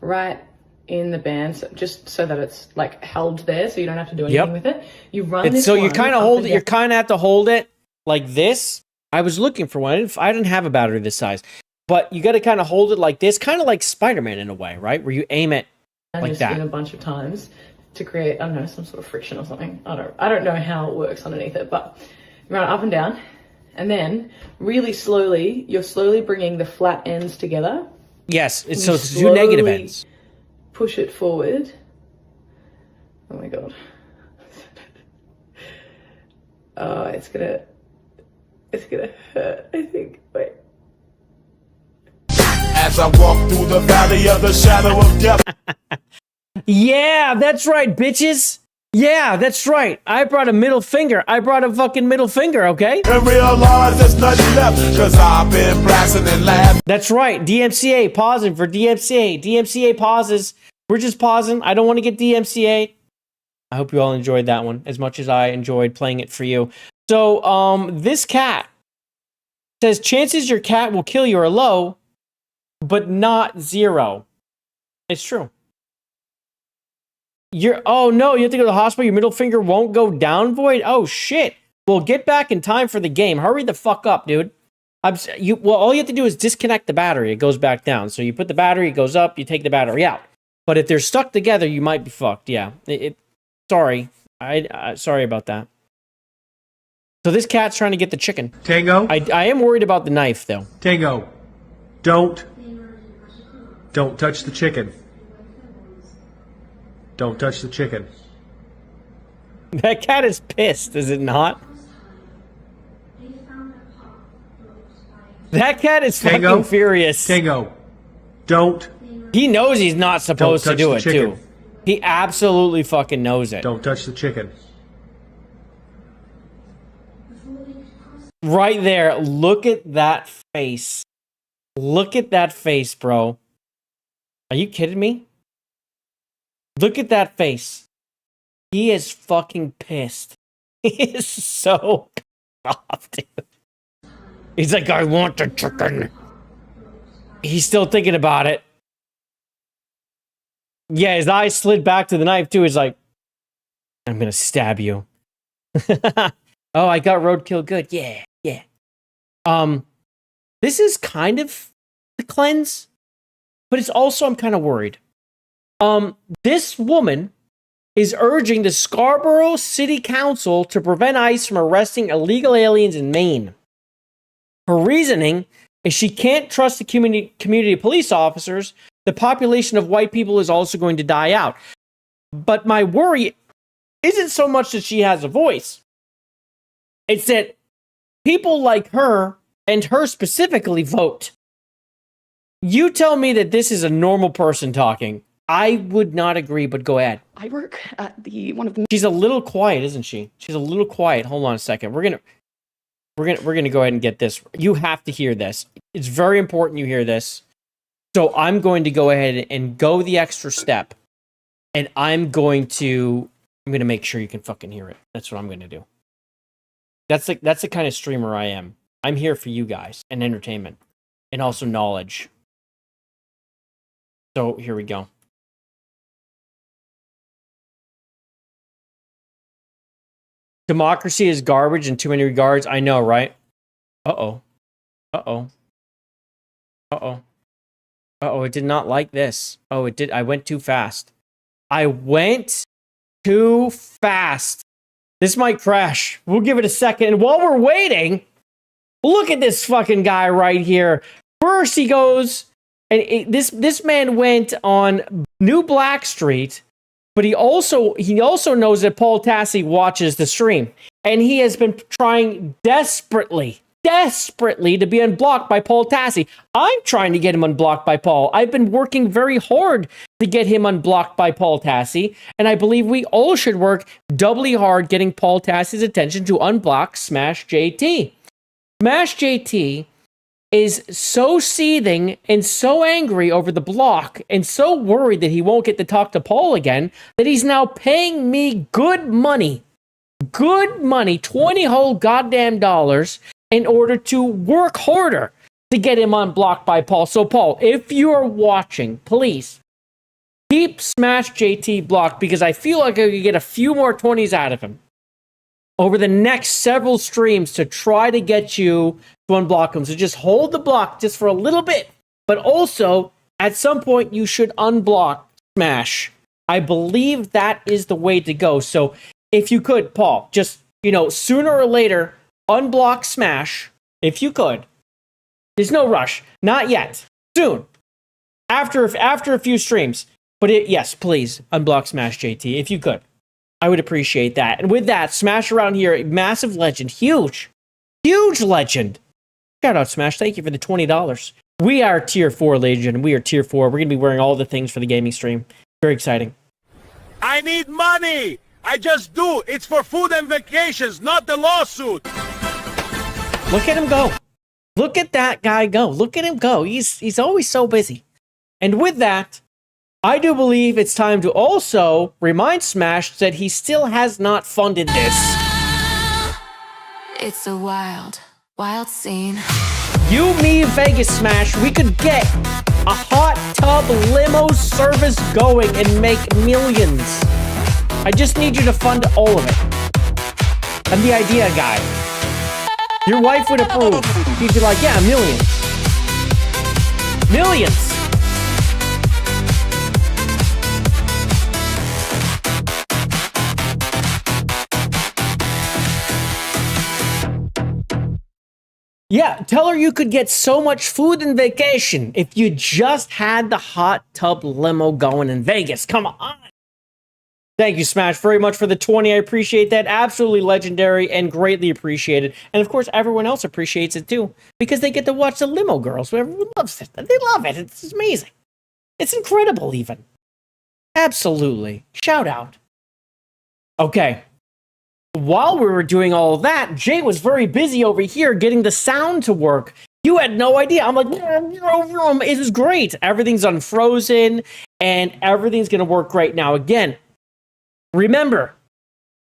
right in the band, just so that it's like held there, so you don't have to do anything with it. You run this. So you kind of hold it. You kind of have to hold it like this. I was looking for one. I didn't have a battery this size, but you got to kind of hold it like this, kind of like Spider-Man in a way, right? Where you aim it like that. A bunch of times to create, I don't know, some sort of friction or something. I don't know how it works underneath it, but you run it up and down, and then really slowly, you're slowly bringing the flat ends together. Yes, it's so it's two negative ends. Push it forward. Oh my god. Oh, it's gonna hurt, I think. Wait. As I walk through the valley of the shadow of death. Yeah, that's right, bitches. Yeah, that's right. I brought a middle finger. I brought a fucking middle finger, okay? And realize there's nothing left, cause I've been blasting and laughing. That's right. DMCA, pausing for DMCA. DMCA pauses. We're just pausing. I don't want to get DMCA. I hope you all enjoyed that one as much as I enjoyed playing it for you. So, this cat says chances your cat will kill you are low, but not 0. It's true. Oh no, you have to go to the hospital. Your middle finger won't go down, Void? Oh shit. Well, get back in time for the game. Hurry the fuck up, dude. Well, all you have to do is disconnect the battery. It goes back down. So you put the battery, it goes up, you take the battery out. But if they're stuck together, you might be fucked. Yeah. Sorry. Sorry about that. So this cat's trying to get the chicken. Tango? I am worried about the knife, though. Tango, don't touch the chicken. Don't touch the chicken. That cat is pissed, is it not? That cat is fucking furious. Tango, don't. He knows he's not supposed to do it, too. He absolutely fucking knows it. Don't touch the chicken. Right there. Look at that face. Look at that face, bro. Are you kidding me? Look at that face. He is fucking pissed. He is so pissed off, dude. He's like, I want the chicken. He's still thinking about it. Yeah, his eyes slid back to the knife, too. He's like, I'm gonna stab you. Oh, I got roadkill good. Yeah, yeah. This is kind of the cleanse, but it's also, I'm kind of worried. This woman is urging the Scarborough City Council to prevent ICE from arresting illegal aliens in Maine. Her reasoning If she can't trust the community police officers, the population of white people is also going to die out. But my worry isn't so much that she has a voice. It's that people like her, and her specifically, vote. You tell me that this is a normal person talking. I would not agree, but go ahead. I work at one of the. She's a little quiet, isn't she? She's a little quiet. Hold on a second. We're gonna go ahead and get this. You have to hear this. It's very important you hear this. So I'm going to go ahead and go the extra step, and I'm going to make sure you can fucking hear it. That's what I'm going to do. That's the kind of streamer I am. I'm here for you guys and entertainment, and also knowledge. So here we go. Democracy is garbage in too many regards. I know, right? Uh-oh. Uh-oh. Uh-oh. Uh-oh, it did not like this. Oh, it did. I went too fast. I went too fast. This might crash. We'll give it a second. And while we're waiting, look at this fucking guy right here. First he goes, and this man went on New Black Street, but he also knows that Paul Tassi watches the stream. And he has been trying desperately to be unblocked by Paul Tassi. I'm trying to get him unblocked by Paul. I've been working very hard to get him unblocked by Paul Tassi, and I believe we all should work doubly hard getting Paul Tassi's attention to unblock Smash JT. Smash JT is so seething and so angry over the block and so worried that he won't get to talk to Paul again that he's now paying me good money, 20 whole goddamn dollars, in order to work harder to get him unblocked by Paul. So Paul, if you are watching, please keep Smash JT blocked, because I feel like I could get a few more 20s out of him over the next several streams to try to get you to unblock him. So just hold the block just for a little bit, but also at some point you should unblock Smash. I believe that is the way to go. So if you could, Paul, just, sooner or later, unblock Smash, if you could. There's no rush. Not yet. Soon. After a few streams. But yes, please, unblock Smash JT, if you could. I would appreciate that. And with that, Smash around here, massive legend. Huge legend. Shout out, Smash. Thank you for the $20. We are tier 4, ladies and gentlemen. We are tier 4. We're going to be wearing all the things for the gaming stream. Very exciting. I need money. I just do. It's for food and vacations, not the lawsuit. Look at him go. Look at that guy go. Look at him go. He's always so busy. And with that, I do believe it's time to also remind Smash that he still has not funded this. It's a wild scene. You, me, Vegas Smash, we could get a hot tub limo service going and make millions. I just need you to fund all of it. I'm the idea guy. Your wife would approve. She'd be like, yeah, millions. Millions! Yeah, tell her you could get so much food and vacation if you just had the hot tub limo going in Vegas. Come on! Thank you, Smash, very much for the 20. I appreciate that. Absolutely legendary and greatly appreciated. And of course, everyone else appreciates it too, because they get to watch the limo girls. Everyone loves it. They love it. It's amazing. It's incredible, even. Absolutely. Shout out. Okay. While we were doing all of that, Jay was very busy over here getting the sound to work. You had no idea. I'm like, it is great. Everything's unfrozen, and everything's going to work great. Now, again, remember,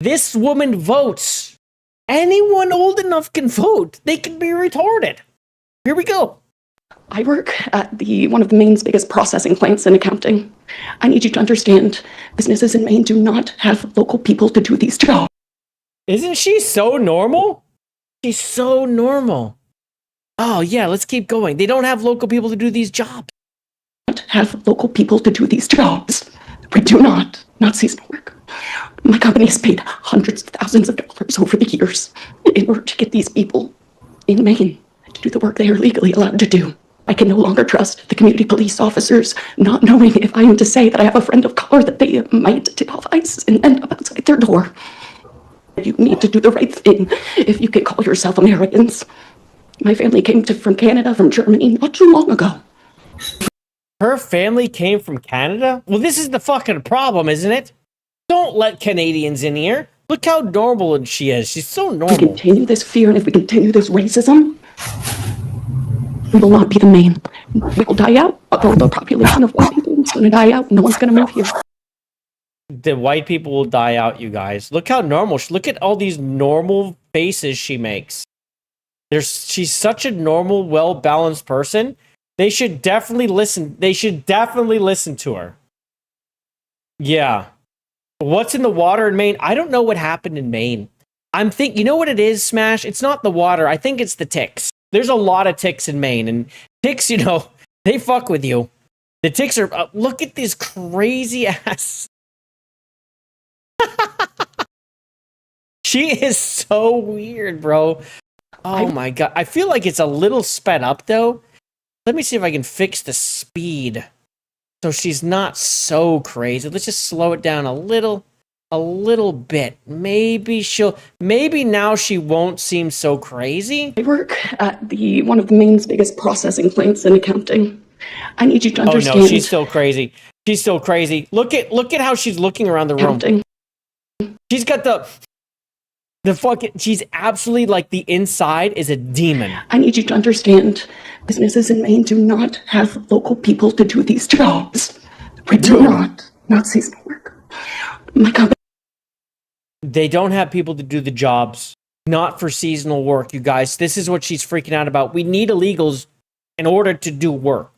this woman votes. Anyone old enough can vote. They can be retarded. Here we go. I work at one of the Maine's biggest processing plants in accounting. I need you to understand, businesses in Maine do not have local people to do these jobs. Isn't she so normal? She's so normal. Oh, yeah, let's keep going. They don't have local people to do these jobs. Have local people to do these jobs. We do not seasonal work. My company has paid hundreds of thousands of dollars over the years in order to get these people in Maine to do the work they are legally allowed to do. I can no longer trust the community police officers, not knowing if I am to say that I have a friend of color that they might tip off ICE and end up outside their door. You need to do the right thing if you can call yourself Americans. My family came from Canada, from Germany, not too long ago. Her family came from Canada? Well, this is the fucking problem, isn't it? Don't let Canadians in here. Look how normal she is. She's so normal. If we continue this fear and if we continue this racism, we will not be the main. We will die out. Although the population of white people is going to die out. No one's going to move here. The white people will die out, you guys. Look how normal. Look at all these normal faces she makes. She's such a normal, well-balanced person. They should definitely listen. They should definitely listen to her. Yeah. What's in the water in Maine? I don't know what happened in Maine. I'm thinking, you know what it is, Smash? It's not the water. I think it's the ticks. There's a lot of ticks in Maine, and ticks, you know, they fuck with you. The ticks are, look at this crazy ass. She is so weird, bro. Oh my God. I feel like it's a little sped up though. Let me see if I can fix the speed so she's not so crazy. Let's just slow it down a little bit. Maybe now she won't seem so crazy. I work at one of the Maine's biggest processing plants in accounting. I need you to understand. Oh no, she's still crazy. She's still crazy. Look at how she's looking around the room. Accounting. She's got the fucking, she's absolutely like the inside is a demon. I need you to understand, businesses in Maine do not have local people to do these jobs. We do not seasonal work. My company. They don't have people to do the jobs, not for seasonal work, you guys. This is what she's freaking out about. We need illegals in order to do work.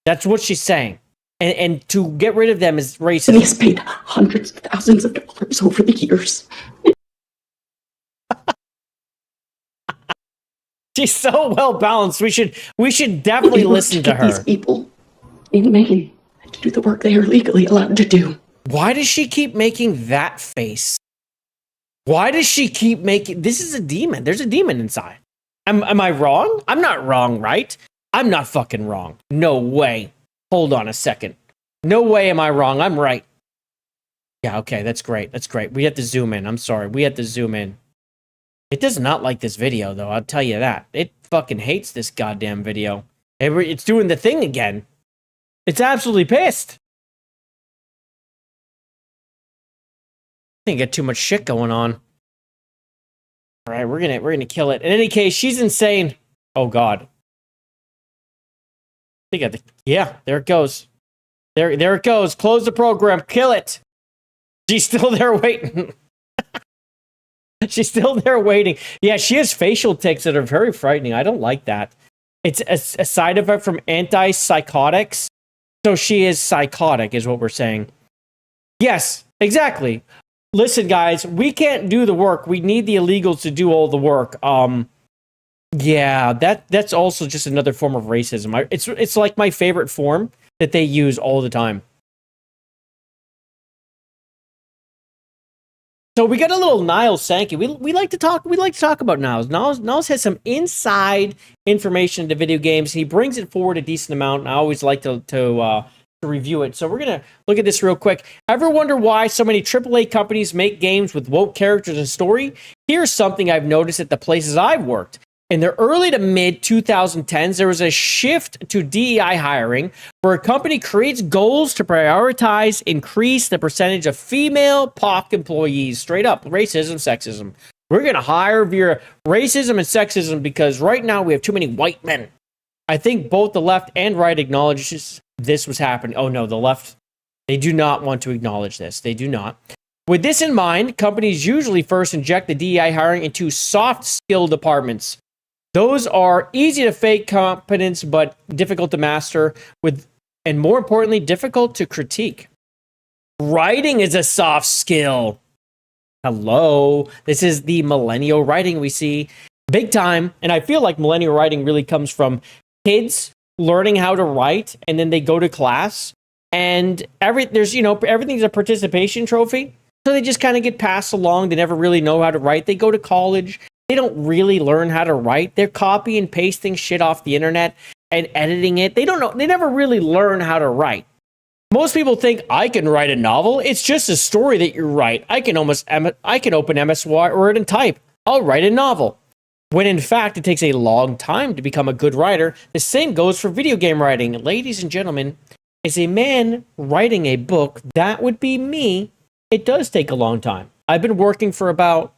That's what she's saying. And to get rid of them is racist. He's paid hundreds of thousands of dollars over the years. She's so well balanced. We should definitely listen to her. These people in Maine to do the work they are legally allowed to do. Why does she keep making that face? Why does she keep making? This is a demon. There's a demon inside. Am I wrong? I'm not wrong, right? I'm not fucking wrong. No way. Hold on a second. No way am I wrong. I'm right. Yeah, okay, that's great. That's great. We have to zoom in. I'm sorry. We have to zoom in. It does not like this video, though. I'll tell you that. It fucking hates this goddamn video. It's doing the thing again. It's absolutely pissed. I think I got too much shit going on. All right, we're gonna kill it. In any case, she's insane. Oh God. Yeah, there it goes. There it goes. Close the program. Kill it. She's still there waiting. She's still there waiting. Yeah, she has facial tics that are very frightening. I don't like that. It's a side effect from antipsychotics. So she is psychotic, is what we're saying. Yes, exactly. Listen, guys, we can't do the work. We need the illegals to do all the work. Yeah, that's also just another form of racism. It's like my favorite form that they use all the time. So we got a little Niles Sankey. We like to talk about Niles. Niles has some inside information into video games. He brings it forward a decent amount, and I always like to review it. So we're gonna look at this real quick. Ever wonder why so many AAA companies make games with woke characters and story? Here's something I've noticed at the places I've worked. In the early to mid 2010s, there was a shift to DEI hiring where a company creates goals to prioritize, increase the percentage of female POC employees. Straight up, racism, sexism. We're going to hire via racism and sexism because right now we have too many white men. I think both the left and right acknowledges this was happening. Oh no, the left, they do not want to acknowledge this. They do not. With this in mind, companies usually first inject the DEI hiring into soft skill departments. Those are easy to fake competence, but difficult to master, and more importantly, difficult to critique. Writing is a soft skill. Hello. This is the millennial writing we see big time. And I feel like millennial writing really comes from kids learning how to write, and then they go to class, and everything's a participation trophy. So they just kind of get passed along. They never really know how to write. They go to college. They don't really learn how to write. They're copy and pasting shit off the internet and editing it. They don't know. They never really learn how to write. Most people think I can write a novel. It's just a story that you write. I can open MS Word and type. I'll write a novel. When in fact, it takes a long time to become a good writer. The same goes for video game writing. Ladies and gentlemen, as a man writing a book, that would be me. It does take a long time. I've been working for about,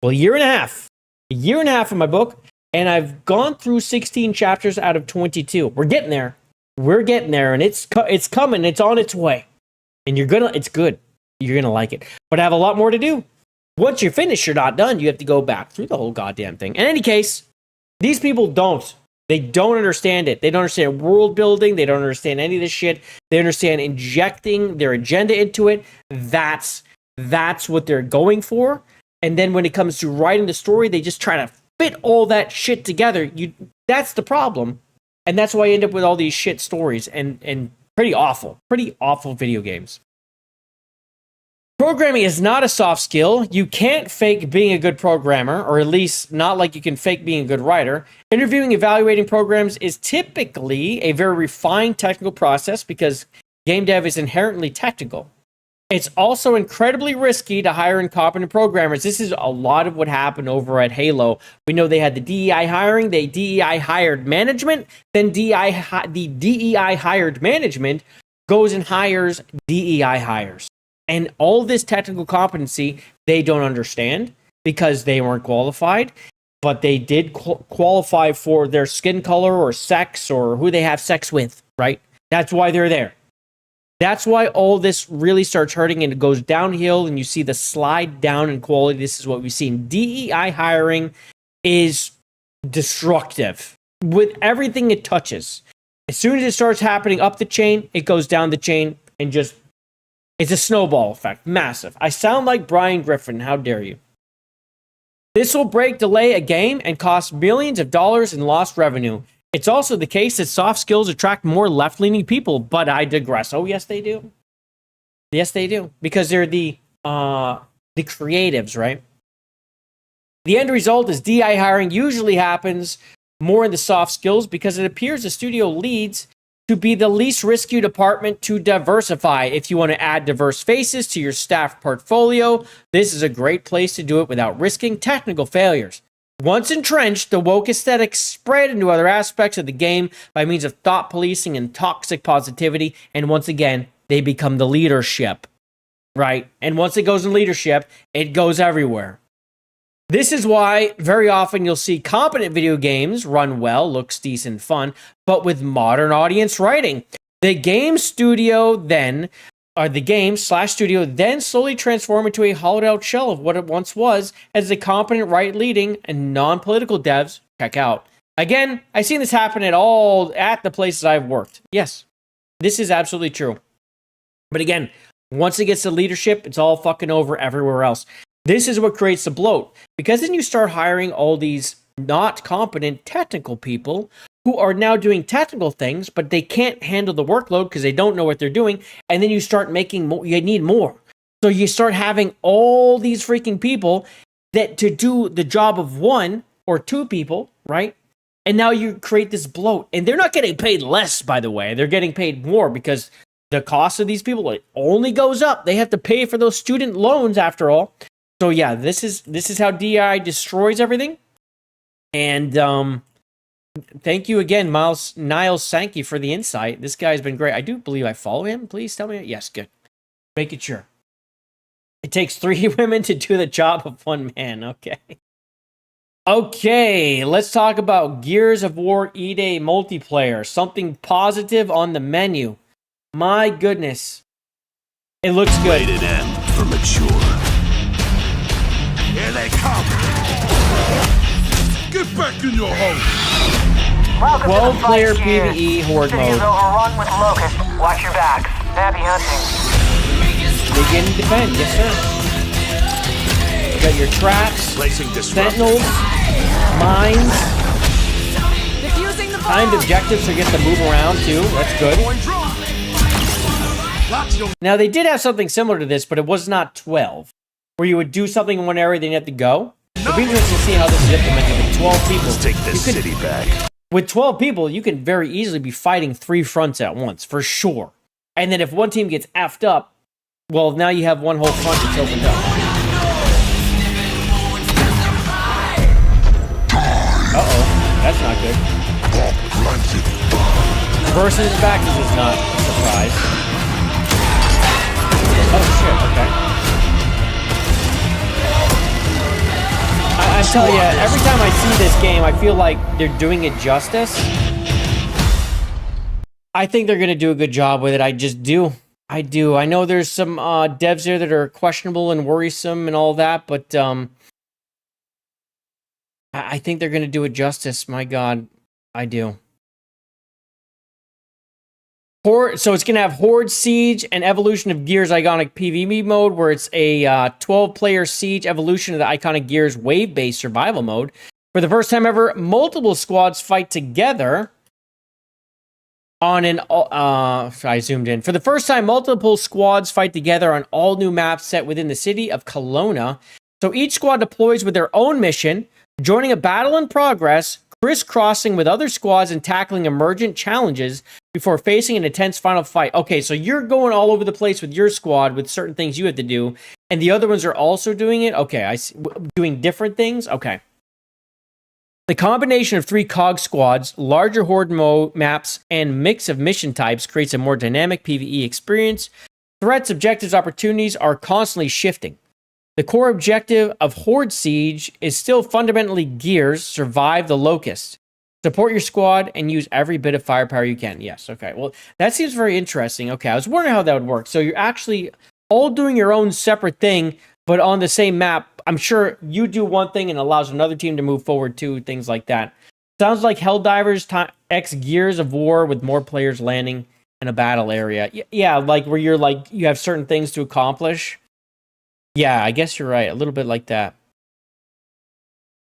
a year and a half. A year and a half on my book, and I've gone through 16 chapters out of 22. We're getting there. We're getting there, and it's coming. It's on its way. And it's good. You're gonna like it. But I have a lot more to do. Once you're finished, you're not done. You have to go back through the whole goddamn thing. In any case, these people don't. They don't understand it. They don't understand world building. They don't understand any of this shit. They understand injecting their agenda into it. That's what they're going for. And then when it comes to writing the story, they just try to fit all that shit together. That's the problem. And that's why I end up with all these shit stories and pretty awful video games. Programming is not a soft skill. You can't fake being a good programmer, or at least not like you can fake being a good writer. Interviewing, evaluating programs is typically a very refined technical process because game dev is inherently technical. It's also incredibly risky to hire incompetent programmers. This is a lot of what happened over at Halo. We know they had the DEI hiring, they DEI hired management, then the DEI hired management goes and hires DEI hires. And all this technical competency, they don't understand because they weren't qualified, but they did qualify for their skin color or sex or who they have sex with, right? That's why they're there. That's why all this really starts hurting and it goes downhill and you see the slide down in quality. This is what we've seen. DEI hiring is destructive with everything it touches. As soon as it starts happening up the chain, it goes down the chain and just, it's a snowball effect. Massive. I sound like Brian Griffin. How dare you? This will delay a game and cost millions of dollars in lost revenue. It's also the case that soft skills attract more left-leaning people, but I digress. Oh, yes, they do. Yes, they do. Because they're the creatives, right? The end result is DI hiring usually happens more in the soft skills because it appears the studio leads to be the least risky department to diversify. If you want to add diverse faces to your staff portfolio, this is a great place to do it without risking technical failures. Once entrenched, the woke aesthetic spread into other aspects of the game by means of thought policing and toxic positivity, and once again, they become the leadership, right? And once it goes in leadership, it goes everywhere. This is why very often you'll see competent video games run well, looks decent, fun, but with modern audience writing. The game studio then slowly transform into a hollowed out shell of what it once was as the competent right-leading and non-political devs check out. Again, I've seen this happen at the places I've worked. Yes, this is absolutely true. But again, once it gets to leadership, it's all fucking over everywhere else. This is what creates the bloat. Because then you start hiring all these not competent technical people who are now doing technical things, but they can't handle the workload because they don't know what they're doing. And then you start making more. You need more. So you start having all these freaking people that to do the job of one or two people, right? And now you create this bloat. And they're not getting paid less, by the way. They're getting paid more because the cost of these people only goes up. They have to pay for those student loans after all. So yeah, this is how DI destroys everything. And thank you again, Niles Sankey, for the insight. This guy's been great. I do believe I follow him. Please tell me. Yes, good. Make it sure. It takes 3 women to do the job of 1 man. Okay. Okay, let's talk about Gears of War E-Day multiplayer. Something positive on the menu. My goodness. It looks good. Rated M for mature. Here they come! Get back in your home! 12-player PvE horde mode. Overrun with locusts. Watch your backs. Happy hunting. Begin to defend, yes sir. You got your traps, sentinels, mines. Timed objectives to get to move around too. That's good. Now they did have something similar to this, but it was not 12. Where you would do something in one area, then you have to go. It'll be interesting to see how this is implemented with 12 people. Take this city back. With 12 people, you can very easily be fighting 3 fronts at once, for sure. And then if one team gets effed up, well, now you have one whole front that's opened up. Uh-oh, that's not good. Versus back is not a surprise. Oh shit, okay. I tell you, every time I see this game, I feel like they're doing it justice. I think they're going to do a good job with it. I just do. I do. I know there's some devs there that are questionable and worrisome and all that, but I think they're going to do it justice. My God, I do. So it's going to have Horde, Siege, and Evolution of Gears Iconic PvE mode, where it's a 12-player Siege evolution of the Iconic Gears wave-based survival mode. For the first time ever, multiple squads fight together on an... I zoomed in. For the first time, multiple squads fight together on all-new maps set within the city of Kelowna. So each squad deploys with their own mission, joining a battle in progress, crisscrossing with other squads and tackling emergent challenges before facing an intense final fight. Okay, so you're going all over the place with your squad with certain things you have to do, and the other ones are also doing it? Okay, I see. Doing different things? Okay. The combination of 3 COG squads, larger horde maps, and mix of mission types creates a more dynamic PvE experience. Threats, objectives, opportunities are constantly shifting. The core objective of Horde Siege is still fundamentally Gears, survive the Locust. Support your squad and use every bit of firepower you can. Yes, okay. Well, that seems very interesting. Okay, I was wondering how that would work. So you're actually all doing your own separate thing, but on the same map. I'm sure you do one thing and allows another team to move forward too, things like that. Sounds like Helldivers X Gears of War with more players landing in a battle area. Yeah, like where you're like, you have certain things to accomplish. Yeah, I guess you're right. A little bit like that.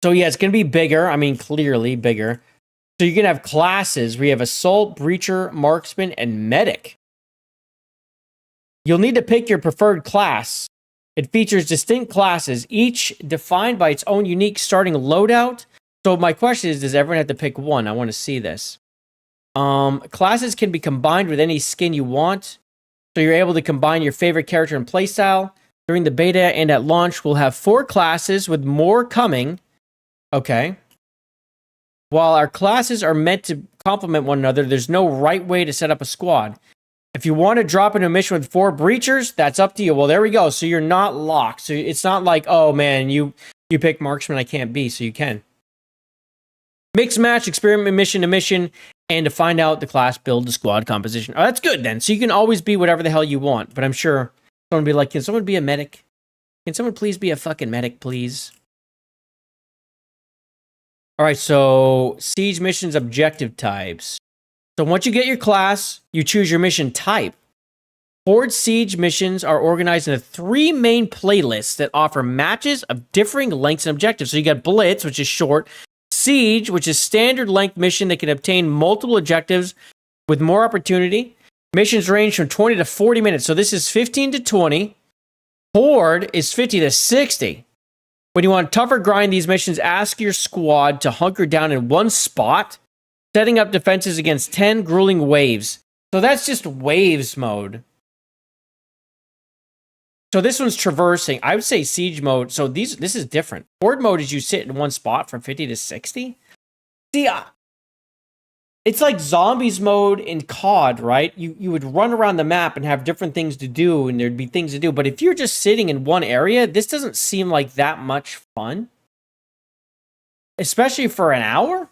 So yeah, it's going to be bigger. I mean, clearly bigger. So you're going to have classes where you have Assault, Breacher, Marksman, and Medic. You'll need to pick your preferred class. It features distinct classes, each defined by its own unique starting loadout. So my question is, does everyone have to pick one? I want to see this. Classes can be combined with any skin you want. So you're able to combine your favorite character and playstyle. During the beta and at launch, we'll have 4 classes with more coming. Okay. While our classes are meant to complement one another, there's no right way to set up a squad. If you want to drop into a mission with 4 breachers, that's up to you. Well, there we go. So you're not locked. So it's not like, oh man, you pick marksman, I can't be, so you can. Mix match, experiment mission to mission, and to find out the class build, the squad composition. Oh, that's good then. So you can always be whatever the hell you want. But I'm sure someone will be like, can someone be a medic? Can someone please be a fucking medic, please? All right, so Siege missions objective types. So once you get your class, you choose your mission type. Horde Siege missions are organized into 3 main playlists that offer matches of differing lengths and objectives. So you got Blitz, which is short, Siege, which is standard length mission that can obtain multiple objectives with more opportunity. Missions range from 20 to 40 minutes. So this is 15 to 20. Horde is 50 to 60. When you want tougher grind these missions, ask your squad to hunker down in one spot, setting up defenses against 10 grueling waves. So that's just waves mode. So this one's traversing. I would say siege mode. So this is different. Horde mode is you sit in one spot from 50 to 60. See, it's like zombies mode in COD, right? You would run around the map and have different things to do, and there'd be things to do. But if you're just sitting in one area, this doesn't seem like that much fun. Especially for an hour.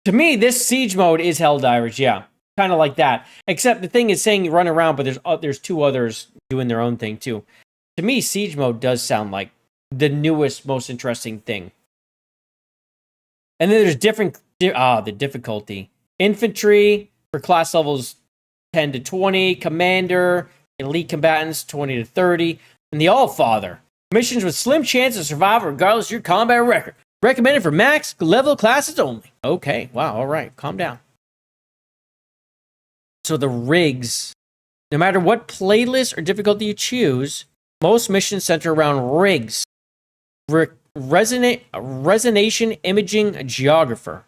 To me, this siege mode is Helldivers, yeah. Kind of like that. Except the thing is saying you run around, but there's 2 others doing their own thing too. To me, siege mode does sound like the newest, most interesting thing. And then there's the difficulty. Infantry for class levels 10 to 20. Commander, elite combatants 20 to 30. And the Allfather. Missions with slim chance of survival regardless of your combat record. Recommended for max level classes only. Okay, wow, all right, calm down. So the rigs, no matter what playlist or difficulty you choose, most missions center around rigs. resonation imaging geographer.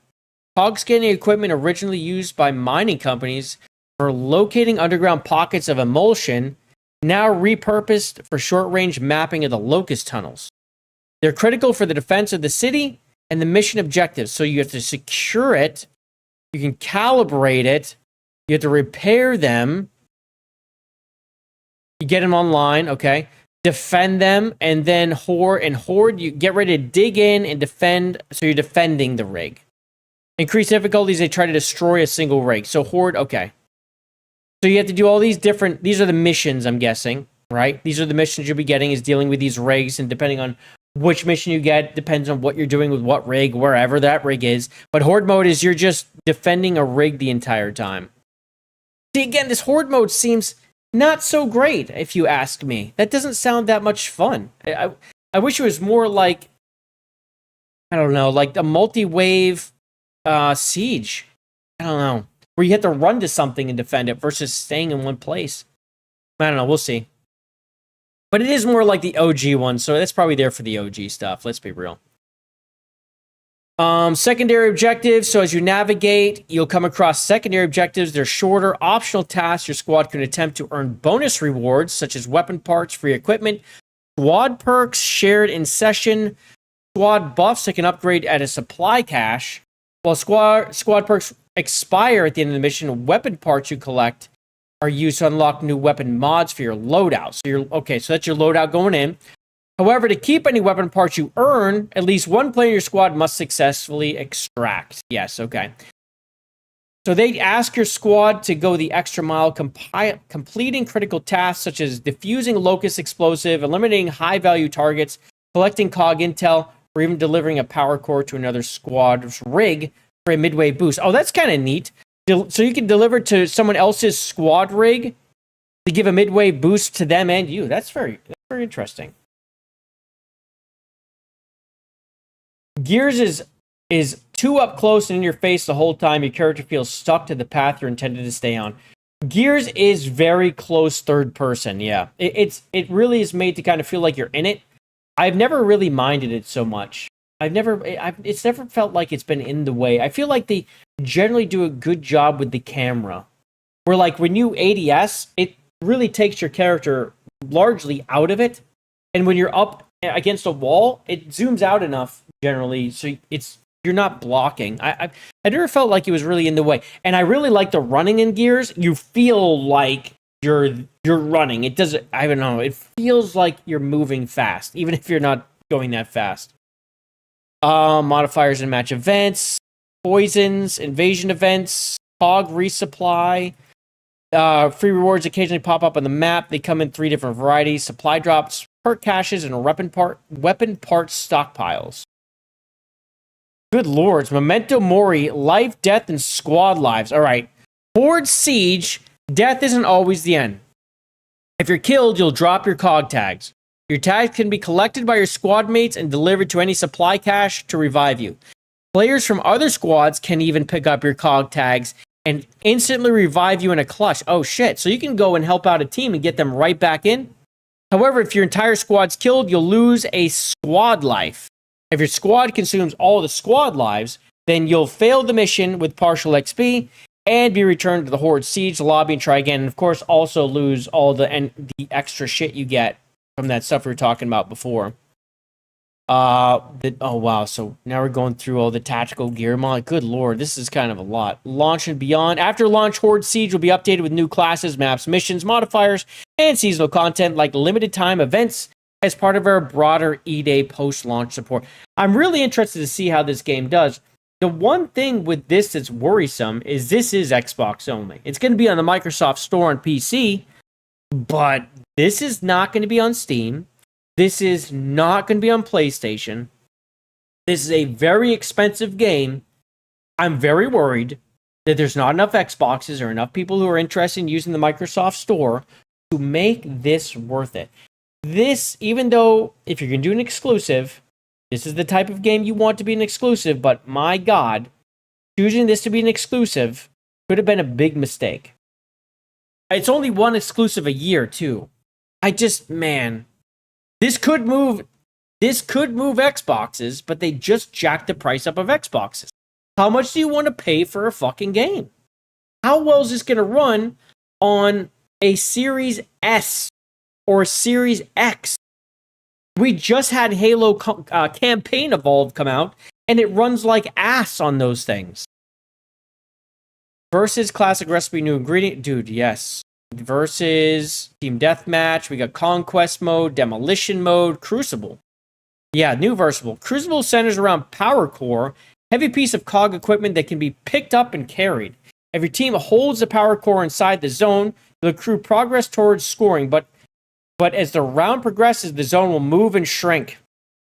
Hog scanning equipment originally used by mining companies for locating underground pockets of emulsion, now repurposed for short-range mapping of the locust tunnels. They're critical for the defense of the city and the mission objectives. So you have to secure it, you can calibrate it, you have to repair them, you get them online, okay? Defend them, and then horde, you get ready to dig in and defend, so you're defending the rig. Increase difficulties, they try to destroy a single rig. So horde, okay. So you have to do all these different, these are the missions, I'm guessing, right? These are the missions you'll be getting, is dealing with these rigs, and depending on which mission you get, depends on what you're doing with what rig, wherever that rig is. But horde mode is you're just defending a rig the entire time. See, again, this horde mode seems not so great, if you ask me. That doesn't sound that much fun. I wish it was more like, I don't know, like a multi-wave siege. I don't know. Where you have to run to something and defend it versus staying in one place. I don't know. We'll see. But it is more like the OG one, so that's probably there for the OG stuff. Let's be real. Secondary objectives. So as you navigate, you'll come across secondary objectives. They're shorter, optional tasks your squad can attempt to earn bonus rewards, such as weapon parts, free equipment, squad perks shared in session, squad buffs that can upgrade at a supply cache. While squad perks expire at the end of the mission, weapon parts you collect are used to unlock new weapon mods for your loadout. So that's your loadout going in. However, to keep any weapon parts you earn, at least one player in your squad must successfully extract. Yes, okay. So they ask your squad to go the extra mile, completing critical tasks such as defusing locust explosive, eliminating high-value targets, collecting COG intel, or even delivering a power core to another squad's rig for a midway boost. Oh, that's kind of neat. So you can deliver to someone else's squad rig to give a midway boost to them and you. That's very interesting. Gears is too up close and in your face the whole time. Your character feels stuck to the path you're intended to stay on. Gears is very close third person, yeah. It really is made to kind of feel like you're in it. I've never really minded it so much. It's never felt like it's been in the way. I feel like they generally do a good job with the camera. Where like when you ADS, it really takes your character largely out of it. And when you're up against a wall, it zooms out enough generally, so you're not blocking. I never felt like it was really in the way, and I really like the running in Gears. You feel like you're running. It doesn't. I don't know. It feels like you're moving fast, even if you're not going that fast. Modifiers in match events, poisons, invasion events, COG resupply. Free rewards occasionally pop up on the map. They come in 3 different varieties: supply drops, perk caches, and weapon parts stockpiles. Good lords. Memento Mori, life, death, and squad lives. All right. Horde Siege, death isn't always the end. If you're killed, you'll drop your COG tags. Your tags can be collected by your squad mates and delivered to any supply cache to revive you. Players from other squads can even pick up your COG tags and instantly revive you in a clutch. Oh, shit. So you can go and help out a team and get them right back in. However, if your entire squad's killed, you'll lose a squad life. If your squad consumes all the squad lives, then you'll fail the mission with partial XP and be returned to the Horde Siege lobby and try again. And of course, also lose all the extra shit you get from that stuff we were talking about before. Oh, wow. So now we're going through all the tactical gear mod. Good lord, this is kind of a lot. Launch and beyond. After launch, Horde Siege will be updated with new classes, maps, missions, modifiers, and seasonal content like limited time events as part of our broader E-Day post-launch support. I'm really interested to see how this game does. The one thing with this that's worrisome is this is Xbox only. It's going to be on the Microsoft Store on PC, but this is not going to be on Steam. This is not going to be on PlayStation. This is a very expensive game. I'm very worried that there's not enough Xboxes or enough people who are interested in using the Microsoft Store to make this worth it. This, even though if you're going to do an exclusive, this is the type of game you want to be an exclusive, but my God, choosing this to be an exclusive could have been a big mistake. It's only one exclusive a year, too. Man, this could move This could move Xboxes, but they just jacked the price up of Xboxes. How much do you want to pay for a fucking game? How well is this going to run on a Series S or Series X? We just had Halo Campaign Evolved come out, and it runs like ass on those things. Versus Classic Recipe New Ingredient. Dude, yes. Versus Team Deathmatch. We got Conquest Mode, Demolition Mode, Crucible. Yeah, new Versatile. Crucible centers around Power Core, heavy piece of COG equipment that can be picked up and carried. If your team holds the Power Core inside the zone, you'll accrue progress towards scoring, but as the round progresses, the zone will move and shrink.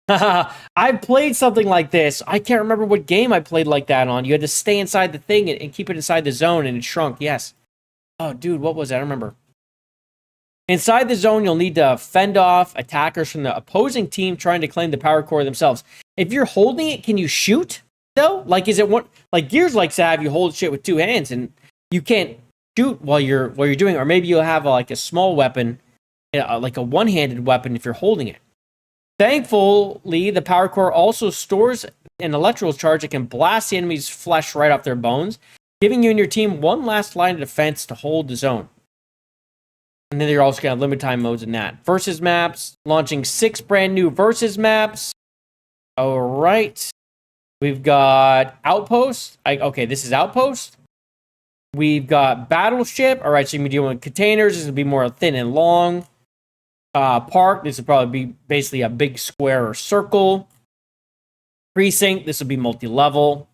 I've played something like this. I can't remember what game I played like that on. You had to stay inside the thing and keep it inside the zone, and it shrunk. Yes. Oh, dude, what was that? I don't remember. Inside the zone, you'll need to fend off attackers from the opposing team trying to claim the Power Core themselves. If you're holding it, can you shoot, though? Like, is it one... Like, Gears likes to have you hold shit with two hands, and you can't shoot while you're doing it. Or maybe you'll have, like, a small weapon, like a one-handed weapon if you're holding it. Thankfully, the Power Core also stores an electrical charge that can blast the enemy's flesh right off their bones, giving you and your team one last line of defense to hold the zone. And then you're also going to have limited time modes in that. Versus maps, launching 6 brand new versus maps. All right. We've got Outpost. Okay, this is Outpost. We've got Battleship. All right, so you're going to be dealing with containers. This will be more thin and long. Park. This will probably be basically a big square or circle. Precinct. This will be multi-level.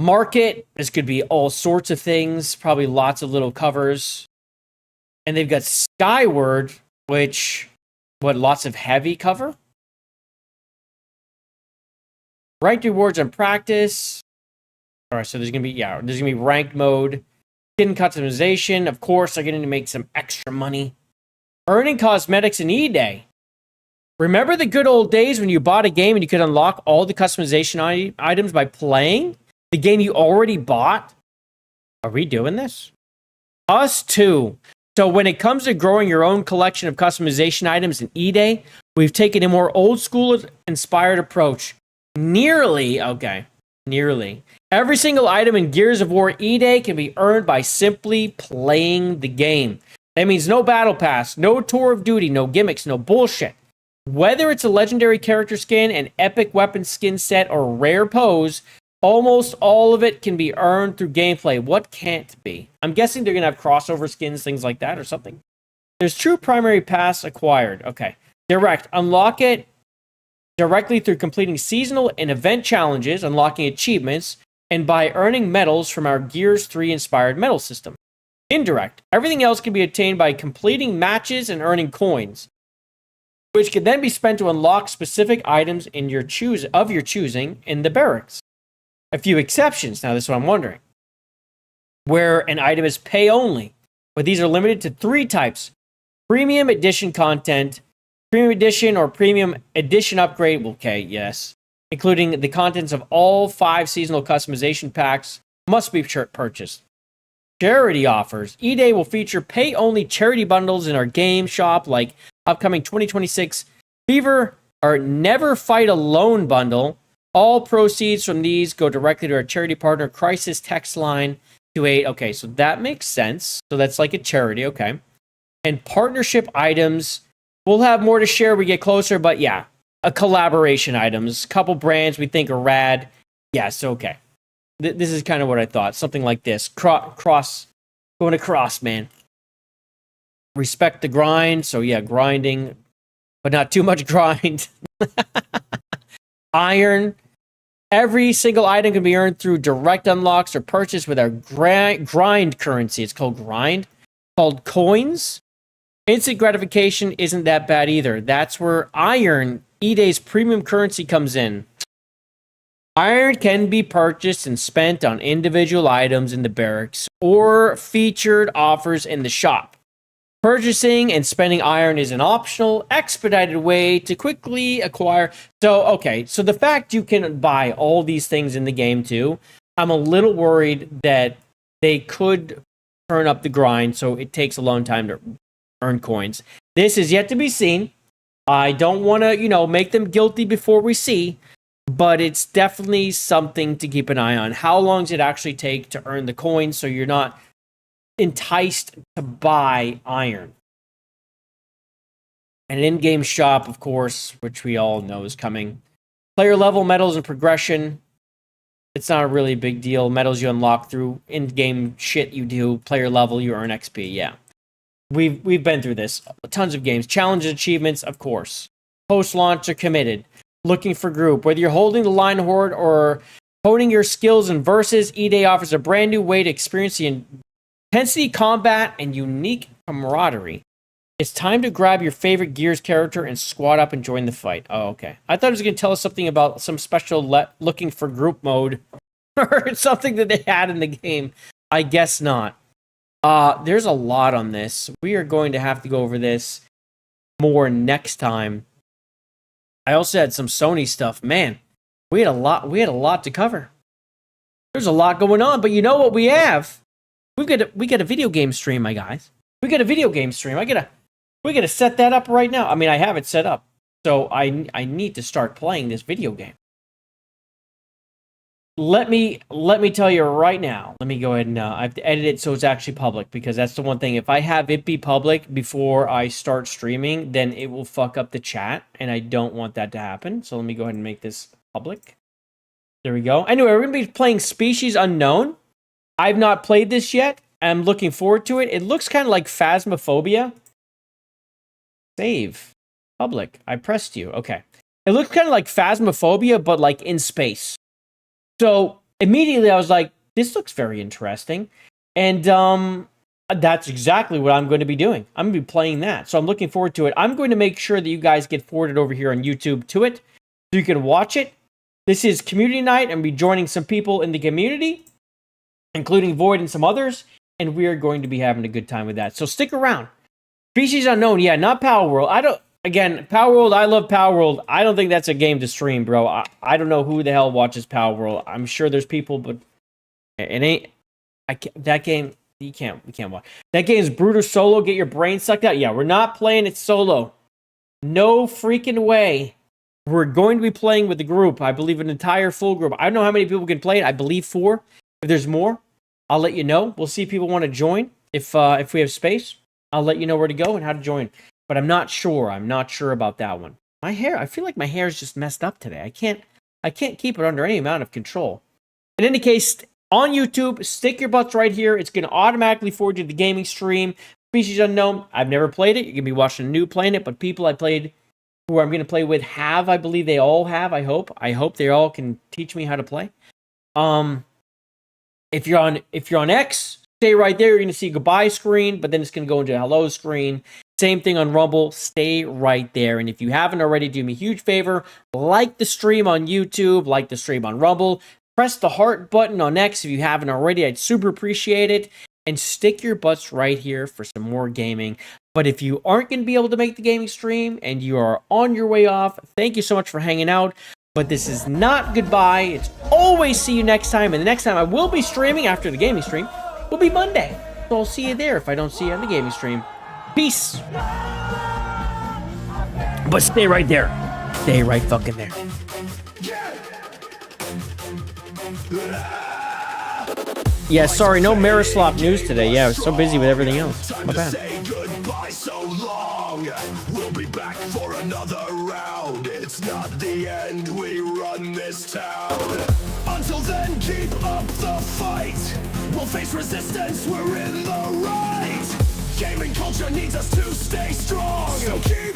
Market. This could be all sorts of things. Probably lots of little covers. And they've got Skyward, which, lots of heavy cover? Ranked rewards and practice. All right, so there's going to be ranked mode. Skin customization. Of course, they're going to make some extra money. Earning cosmetics in E-Day. Remember the good old days when you bought a game and you could unlock all the customization items by playing the game you already bought? Are we doing this? Us too. So when it comes to growing your own collection of customization items in E-Day, we've taken a more old school inspired approach. Nearly. Every single item in Gears of War E-Day can be earned by simply playing the game. That means no battle pass, no tour of duty, no gimmicks, no bullshit. Whether it's a legendary character skin, an epic weapon skin set, or rare pose, almost all of it can be earned through gameplay. What can't be? I'm guessing they're going to have crossover skins, things like that, or something. There's true primary pass acquired. Okay. Direct. Unlock it directly through completing seasonal and event challenges, unlocking achievements, and by earning medals from our Gears 3 inspired medal system. Indirect. Everything else can be obtained by completing matches and earning coins, which can then be spent to unlock specific items of your choosing in the barracks. A few exceptions, now this is what I'm wondering, where an item is pay only, but these are limited to 3 types. Premium edition content, premium edition or premium edition upgrade, okay, yes, including the contents of all 5 seasonal customization packs must be purchased. Charity offers. E-Day will feature pay only charity bundles in our game shop, like upcoming 2026 Fever or Never Fight Alone bundle. All proceeds from these go directly to our charity partner, Crisis Text Line 28. Okay, so that makes sense. So that's like a charity, okay. And partnership items, we'll have more to share as we get closer, but yeah, a collaboration items, couple brands we think are rad. Yes, okay. This is kind of what I thought. Something like this. Going across, man. Respect the grind. So yeah, grinding, but not too much grind. Iron. Every single item can be earned through direct unlocks or purchased with our grind currency. It's called grind. Called coins. Instant gratification isn't that bad either. That's where Iron, E-Day's premium currency, comes in. Iron can be purchased and spent on individual items in the barracks or featured offers in the shop. Purchasing and spending iron is an optional, expedited way to quickly acquire. So, okay, so the fact you can buy all these things in the game too, I'm a little worried that they could turn up the grind, so it takes a long time to earn coins. This is yet to be seen. I don't want to, you know, make them guilty before we see, but it's definitely something to keep an eye on. How long does it actually take to earn the coins so you're not enticed to buy iron? An in-game shop, of course, which we all know is coming. Player level medals and progression. It's not a really big deal. Medals you unlock through in-game shit you do. Player level, you earn XP, yeah. We've been through this. Tons of games. Challenges, achievements, of course. Post-launch are committed. Looking for group. Whether you're holding the line horde or honing your skills in versus, E-Day offers a brand new way to experience the intensity, combat, and unique camaraderie. It's time to grab your favorite Gears character and squad up and join the fight. Oh, okay. I thought it was going to tell us something about some special looking for group mode or something that they had in the game. I guess not. There's a lot on this. We are going to have to go over this more next time. I also had some Sony stuff. Man, we had a lot to cover. There's a lot going on, but you know what we have? We got a video game stream, my guys. We got a video game stream. We gotta set that up right now. I mean, I have it set up, so I need to start playing this video game. Let me tell you right now. Let me go ahead and I have to edit it so it's actually public, because that's the one thing. If I have it be public before I start streaming, then it will fuck up the chat, and I don't want that to happen. So let me go ahead and make this public. There we go. Anyway, we're gonna be playing Species Unknown. I've not played this yet. I'm looking forward to it. It looks kind of like Phasmophobia. Save. Public. I pressed you. Okay. It looks kind of like Phasmophobia, but like in space. So immediately I was like, this looks very interesting. And that's exactly what I'm going to be doing. I'm going to be playing that. So I'm looking forward to it. I'm going to make sure that you guys get forwarded over here on YouTube to it so you can watch it. This is community night. I'm going to be joining some people in the community, including Void and some others. And we are going to be having a good time with that. So stick around. Species Unknown. Yeah, not Power World. Power World, I love Power World. I don't think that's a game to stream, bro. I don't know who the hell watches Power World. I'm sure there's people, but it ain't. That game, we can't watch. That game is brutal solo. Get your brain sucked out. Yeah, we're not playing it solo. No freaking way. We're going to be playing with the group. I believe an entire full group. I don't know how many people can play it. I believe 4. If there's more, I'll let you know. We'll see if people want to join. If we have space, I'll let you know where to go and how to join. But I'm not sure. I'm not sure about that one. My hair, I feel like my hair is just messed up today. I can't keep it under any amount of control. In any case, on YouTube, stick your butts right here. It's going to automatically forward you to the gaming stream. Species Unknown, I've never played it. You're going to be watching a new playing it, but people I played, who I'm going to play with, have. I believe they all have, I hope. I hope they all can teach me how to play. If you're on X, stay right there. You're going to see a goodbye screen, but then it's going to go into a hello screen. Same thing on Rumble. Stay right there. And if you haven't already, do me a huge favor. Like the stream on YouTube. Like the stream on Rumble. Press the heart button on X if you haven't already. I'd super appreciate it. And stick your butts right here for some more gaming. But if you aren't going to be able to make the gaming stream and you are on your way off, thank you so much for hanging out. But this is not goodbye. It's always see you next time. And the next time I will be streaming after the gaming stream will be Monday. So I'll see you there if I don't see you on the gaming stream. Peace. But stay right there. Stay right fucking there. Yeah, sorry, no Marislop news today. Yeah, I was so busy with everything else. My bad. We'll be back for another round. It's not the end, we run this town. Until then, keep up the fight. We'll face resistance, we're in the right. Gaming culture needs us to stay strong. So keep